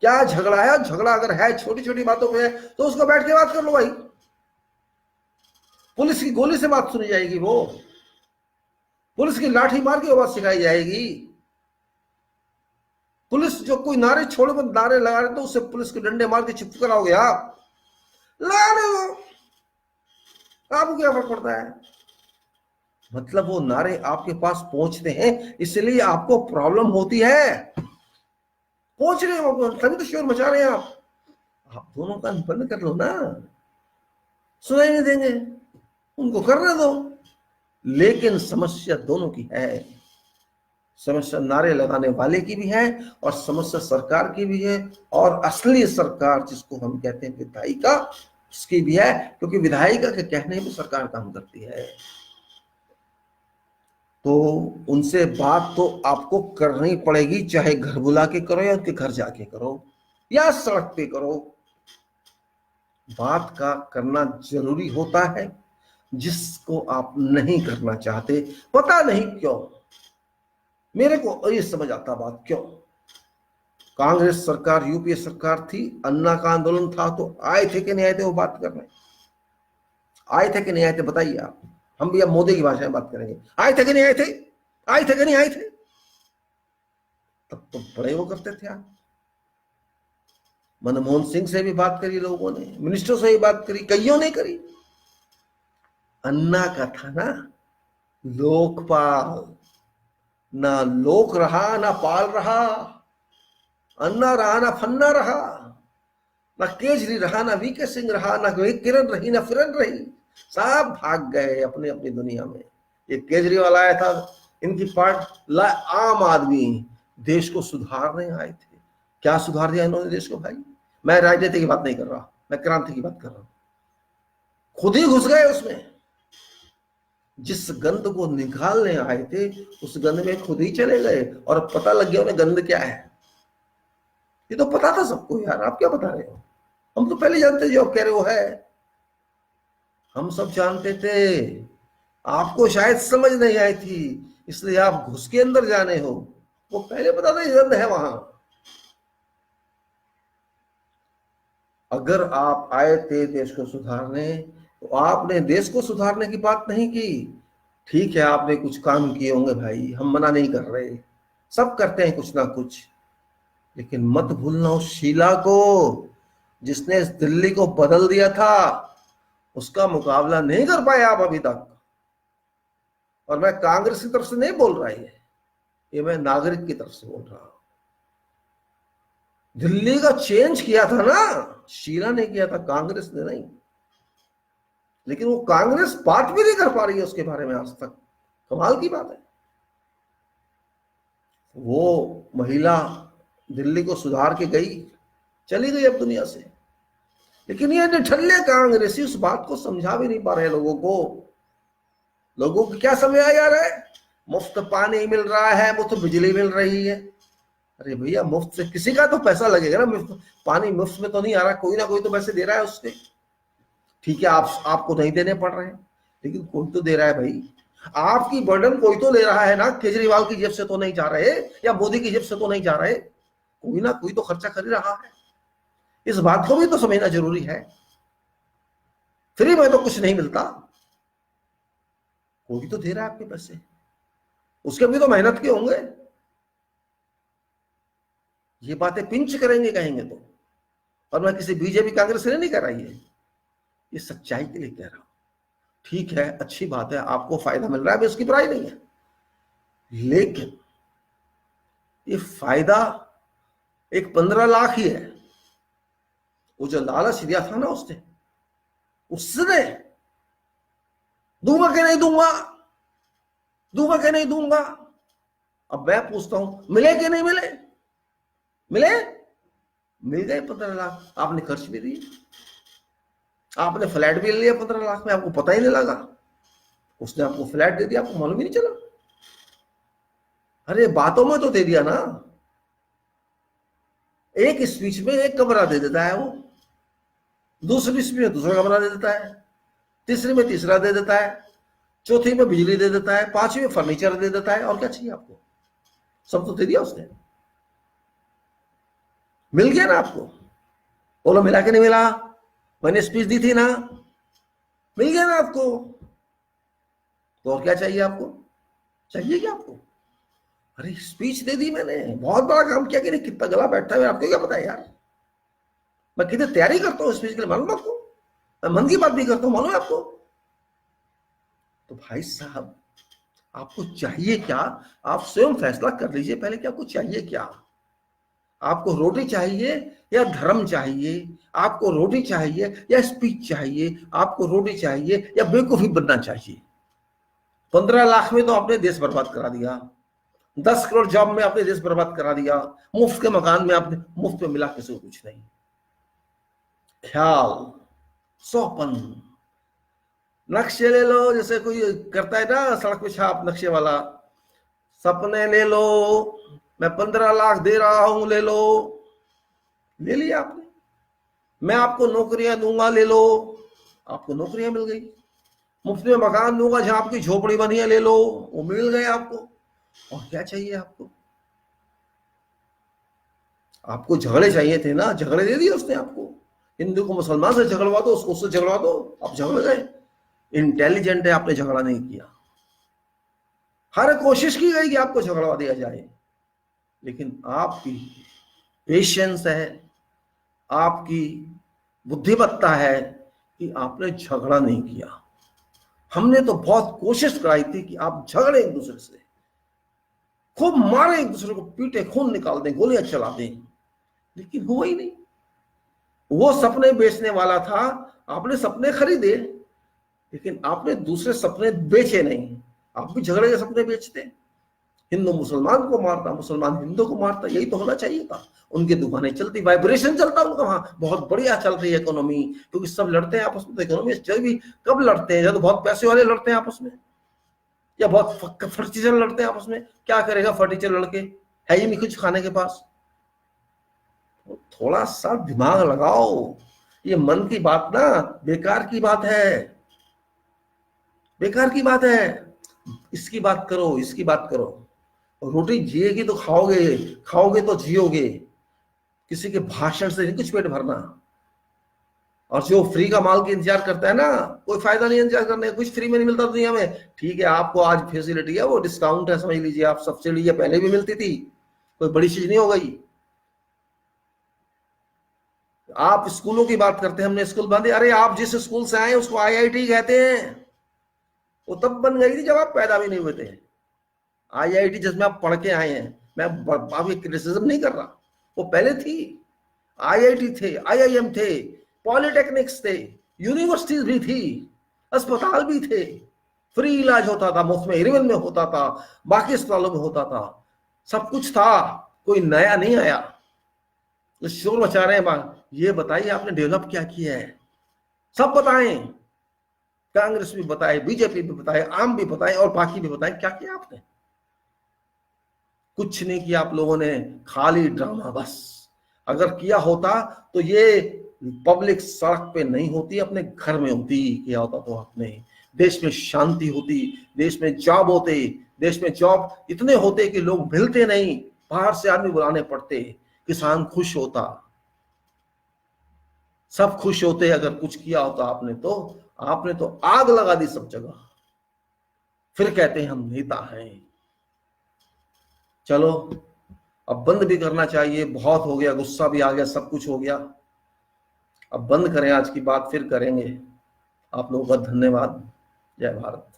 क्या झगड़ा है? झगड़ा अगर है छोटी छोटी बातों पे है तो उसको बैठ के बात कर लो भाई। पुलिस की गोली से बात सुनी जाएगी? वो पुलिस की लाठी मार के बात सिखाई जाएगी? पुलिस जो कोई नारे छोड़े पर नारे लगा रहे तो उससे पुलिस के डंडे मार के चुप कराओगे आप? लगा रहे हो, आपको क्या फर्क पड़ता है? मतलब वो नारे आपके पास पहुंचते हैं इसलिए आपको प्रॉब्लम होती है। पहुंच रहे हो तभी तो शोर मचा रहे हैं आप दोनों कान बंद कर लो ना, सुनाई नहीं देंगे, उनको करने दो। लेकिन समस्या दोनों की है, समस्या नारे लगाने वाले की भी है और समस्या सरकार की भी है, और असली सरकार जिसको हम कहते हैं विधायिका, उसकी भी है, क्योंकि विधायिका के कहने में सरकार काम करती है। तो उनसे बात तो आपको करनी पड़ेगी, चाहे घर बुला के करो या उनके घर जाके करो या सड़क पे करो। बात का करना जरूरी होता है, जिसको आप नहीं करना चाहते, पता नहीं क्यों। मेरे को ये समझ आता बात क्यों। कांग्रेस सरकार, यूपीए सरकार थी, अन्ना का आंदोलन था, तो आए थे कि नहीं आए थे वो बात करने? आए थे कि नहीं आए थे बताइए आप। हम भी अब मोदी की भाषा में बात करेंगे, आए थे कि नहीं आए थे? आए थे कि नहीं आए थे? तब तो बड़े वो करते थे आप। मनमोहन सिंह से भी बात करी लोगों ने, मिनिस्टर से भी बात करी, कईयों ने करी। अन्ना का था ना लोकपाल, ना लोक रहा ना पाल रहा, अन्ना रहा ना फन्ना रहा, ना केजरी रहा ना वीके सिंह रहा, ना किरण रही ना फिरन रही, सब भाग गए अपनी अपनी दुनिया में। ये केजरीवाल आया था, इनकी पार्ट आम आदमी देश को सुधारने आए थे। क्या सुधार दिया इन्होंने देश को भाई? मैं राजनीति की बात नहीं कर रहा, मैं क्रांति की बात कर रहा हूं। खुद ही घुस गए उसमें, जिस गंद को निकालने आए थे उस गंद में खुद ही चले गए, और पता लग गया उन्हें गंद क्या है। ये तो पता था सबको यार, आप क्या बता रहे हो? हम तो पहले जानते जो आप कह रहे हो है, हम सब जानते थे। आपको शायद समझ नहीं आई थी, इसलिए आप घुस के अंदर जाने हो। वो पहले पता था गंद है वहां। अगर आप आए थे देश को सुधारने, तो आपने देश को सुधारने की बात नहीं की। ठीक है, आपने कुछ काम किए होंगे भाई, हम मना नहीं कर रहे, सब करते हैं कुछ ना कुछ, लेकिन मत भूलना उस शीला को जिसने इस दिल्ली को बदल दिया था। उसका मुकाबला नहीं कर पाए आप अभी तक। और मैं कांग्रेस की तरफ से नहीं बोल रहा, ये मैं नागरिक की तरफ से बोल रहा हूं। दिल्ली का चेंज किया था ना शीला ने, किया था, कांग्रेस ने नहीं। लेकिन वो कांग्रेस बात भी नहीं कर पा रही है उसके बारे में आज तक। कमाल की बात है। वो महिला दिल्ली को सुधार के गई, चली गई अब दुनिया से। लेकिन ये निठल्ले कांग्रेसी उस बात को समझा भी नहीं पा रहे लोगों को। लोगों को क्या समझाया जा रहा है? मुफ्त पानी मिल रहा है, मुफ्त बिजली मिल रही है। अरे भैया, मुफ्त से किसी का तो पैसा लगेगा ना, मुफ्त पानी मुफ्त में तो नहीं आ रहा, कोई ना कोई तो पैसे दे रहा है उसके। ठीक है, आपको नहीं देने पड़ रहे हैं, लेकिन कोई तो दे रहा है भाई। आपकी बर्डन कोई तो ले रहा है ना, केजरीवाल की जेब से तो नहीं जा रहे, या मोदी की जेब से तो नहीं जा रहे, कोई ना कोई तो खर्चा कर रहा है। इस बात को भी तो समझना जरूरी है। फ्री में तो कुछ नहीं मिलता, कोई तो दे रहा है आपके पैसे, उसके भी तो मेहनत के होंगे। ये बातें पिंच करेंगे कहेंगे तो, और मैं किसी बीजेपी कांग्रेस से नहीं कह रहा, ये सच्चाई के लिए कह रहा हूं। ठीक है, अच्छी बात है, आपको फायदा मिल रहा है, उसकी बुराई नहीं है, लेकिन ये फायदा एक 15 लाख ही है। वो जो लालच दिया था ना उसने दूंगा कि नहीं दूंगा, दूंगा कि नहीं दूंगा। अब मैं पूछता हूं, मिले कि नहीं मिले? मिले? मिल गए 15 लाख, आपने खर्च भी दिए, आपने फ्लैट भी ले लिया 15 लाख में, आपको पता ही नहीं लगा। उसने आपको फ्लैट दे दिया, आपको मालूम ही नहीं चला। अरे बातों में तो दे दिया ना, एक स्पीच में एक कमरा दे देता है वो, दूसरी स्पीच में दूसरा कमरा दे देता है, तीसरी में तीसरा दे देता है, चौथी में बिजली दे देता है, पांचवी में फर्नीचर दे देता है। और क्या चाहिए आपको? सब तो दे दिया उसने। मिल गया ना आपको? बोलो मिला कि नहीं मिला? मैंने स्पीच दी थी ना, मिल गया ना आपको? तो और क्या चाहिए आपको? चाहिए क्या आपको? अरे स्पीच दे दी मैंने, बहुत बड़ा काम किया कि नहीं, कितना गला बैठता है आपको क्या पता है यार। मैं कितनी तैयारी करता हूँ स्पीच के लिए, मालूम आपको? मैं मन की बात भी करता हूँ, मालूम है आपको? तो भाई साहब, आपको चाहिए क्या? आप स्वयं फैसला कर लीजिए पहले कि आपको चाहिए क्या। आपको रोटी चाहिए या धर्म चाहिए? आपको रोटी चाहिए या स्पीच चाहिए? आपको रोटी चाहिए या बेवकूफी बनना चाहिए? 15 लाख में तो आपने देश बर्बाद करा दिया, 10 करोड़ जॉब में आपने देश बर्बाद करा दिया, मुफ्त के मकान में आपने, मुफ्त में मिला किसी को कुछ नहीं। ख्याल, सौपन, नक्शे ले लो, जैसे कोई करता है ना सड़क पे छाप नक्शे वाला, सपने ले लो, मैं 15 लाख दे रहा हूं, ले लो। ले लिया आपने। मैं आपको नौकरियां दूंगा, ले लो, आपको नौकरियां मिल गई। मुफ्त में मकान दूंगा, जहां आपकी झोपड़ी बनी है, ले लो, वो मिल गए आपको। और क्या चाहिए आपको? आपको झगड़े चाहिए थे ना, झगड़े दे दिए उसने आपको। हिंदू को मुसलमान से झगड़वा दो, उससे झगड़वा दो, आप झगड़ गए। इंटेलिजेंट है, आपने झगड़ा नहीं किया। हर कोशिश की गई कि आपको झगड़वा दिया जाए, लेकिन आपकी पेशेंस है, आपकी बुद्धिमत्ता है कि आपने झगड़ा नहीं किया। हमने तो बहुत कोशिश कराई थी कि आप झगड़े एक दूसरे से, खूब मारे एक दूसरे को, पीटे, खून निकाल दें, गोलियां चला दें, लेकिन हुआ ही नहीं। वो सपने बेचने वाला था, आपने सपने खरीदे, लेकिन आपने दूसरे सपने बेचे नहीं। आप भी झगड़े के सपने बेचते, हिंदू मुसलमान को मारता, मुसलमान हिंदू को मारता, यही तो होना चाहिए था। उनकी दुकानें चलती, वाइब्रेशन चलता उनका, वहां बहुत बढ़िया चल रही है इकोनॉमी, क्योंकि सब लड़ते हैं आपस में। तो इकोनॉमी जब भी कब लड़ते हैं? जब तो बहुत पैसे वाले लड़ते हैं आपस में, या बहुत फर्टीचर लड़ते हैं आपस में। क्या करेगा फर्टीचर लड़के, है ही नहीं कुछ खाने के पास। थोड़ा सा दिमाग लगाओ, ये मन की बात ना बेकार की बात है, बेकार की बात है। इसकी बात करो, इसकी बात करो। रोटी जिएगी तो खाओगे, खाओगे तो जियोगे। किसी के भाषण से नहीं कुछ पेट भरना। और जो फ्री का माल के इंतजार करता है ना, कोई फायदा नहीं इंतजार करने का, कुछ फ्री में नहीं मिलता दुनिया में। ठीक है, आपको आज फैसिलिटी है, वो डिस्काउंट है, समझ लीजिए आप, सब्सिडी है, पहले भी मिलती थी, कोई बड़ी चीज नहीं हो गई। आप स्कूलों की बात करते हैं, हमने स्कूल बंद, अरे आप जिस स्कूल से आए उसको आईआईटी कहते हैं। वो तब बन गई थी जब आप पैदा भी नहीं हुए थे। आईआईटी जिसमें आप पढ़ के आए हैं, मैं आपकी क्रिटिसिज्म नहीं कर रहा, वो पहले थी। आईआईटी थे, आईआईएम थे, पॉलिटेक्निक्स थे, यूनिवर्सिटीज भी थी, अस्पताल भी थे, फ्री इलाज होता था, मुफ्त में इरविन में होता था, बाकी अस्पतालों में होता था, सब कुछ था, कोई नया नहीं आया। तो शोर मचा रहे हैं, ये बताइए आपने डेवलप क्या किया है? सब बताएं, कांग्रेस भी बताए, बीजेपी भी बताए, आम भी बताए, और बाकी भी बताए, क्या किया आपने? कुछ नहीं किया आप लोगों ने, खाली ड्रामा बस। अगर किया होता तो ये पब्लिक सड़क पे नहीं होती, अपने घर में होती। किया होता तो आपने, देश में शांति होती, देश में जॉब होते, देश में जॉब इतने होते कि लोग मिलते नहीं, बाहर से आदमी बुलाने पड़ते, किसान खुश होता, सब खुश होते। अगर कुछ किया होता आपने तो आग लगा दी सब जगह, फिर कहते हैं हम नेता हैं। चलो अब बंद भी करना चाहिए, बहुत हो गया, गुस्सा भी आ गया, सब कुछ हो गया। अब बंद करें आज की बात, फिर करेंगे। आप लोगों का धन्यवाद। जय भारत।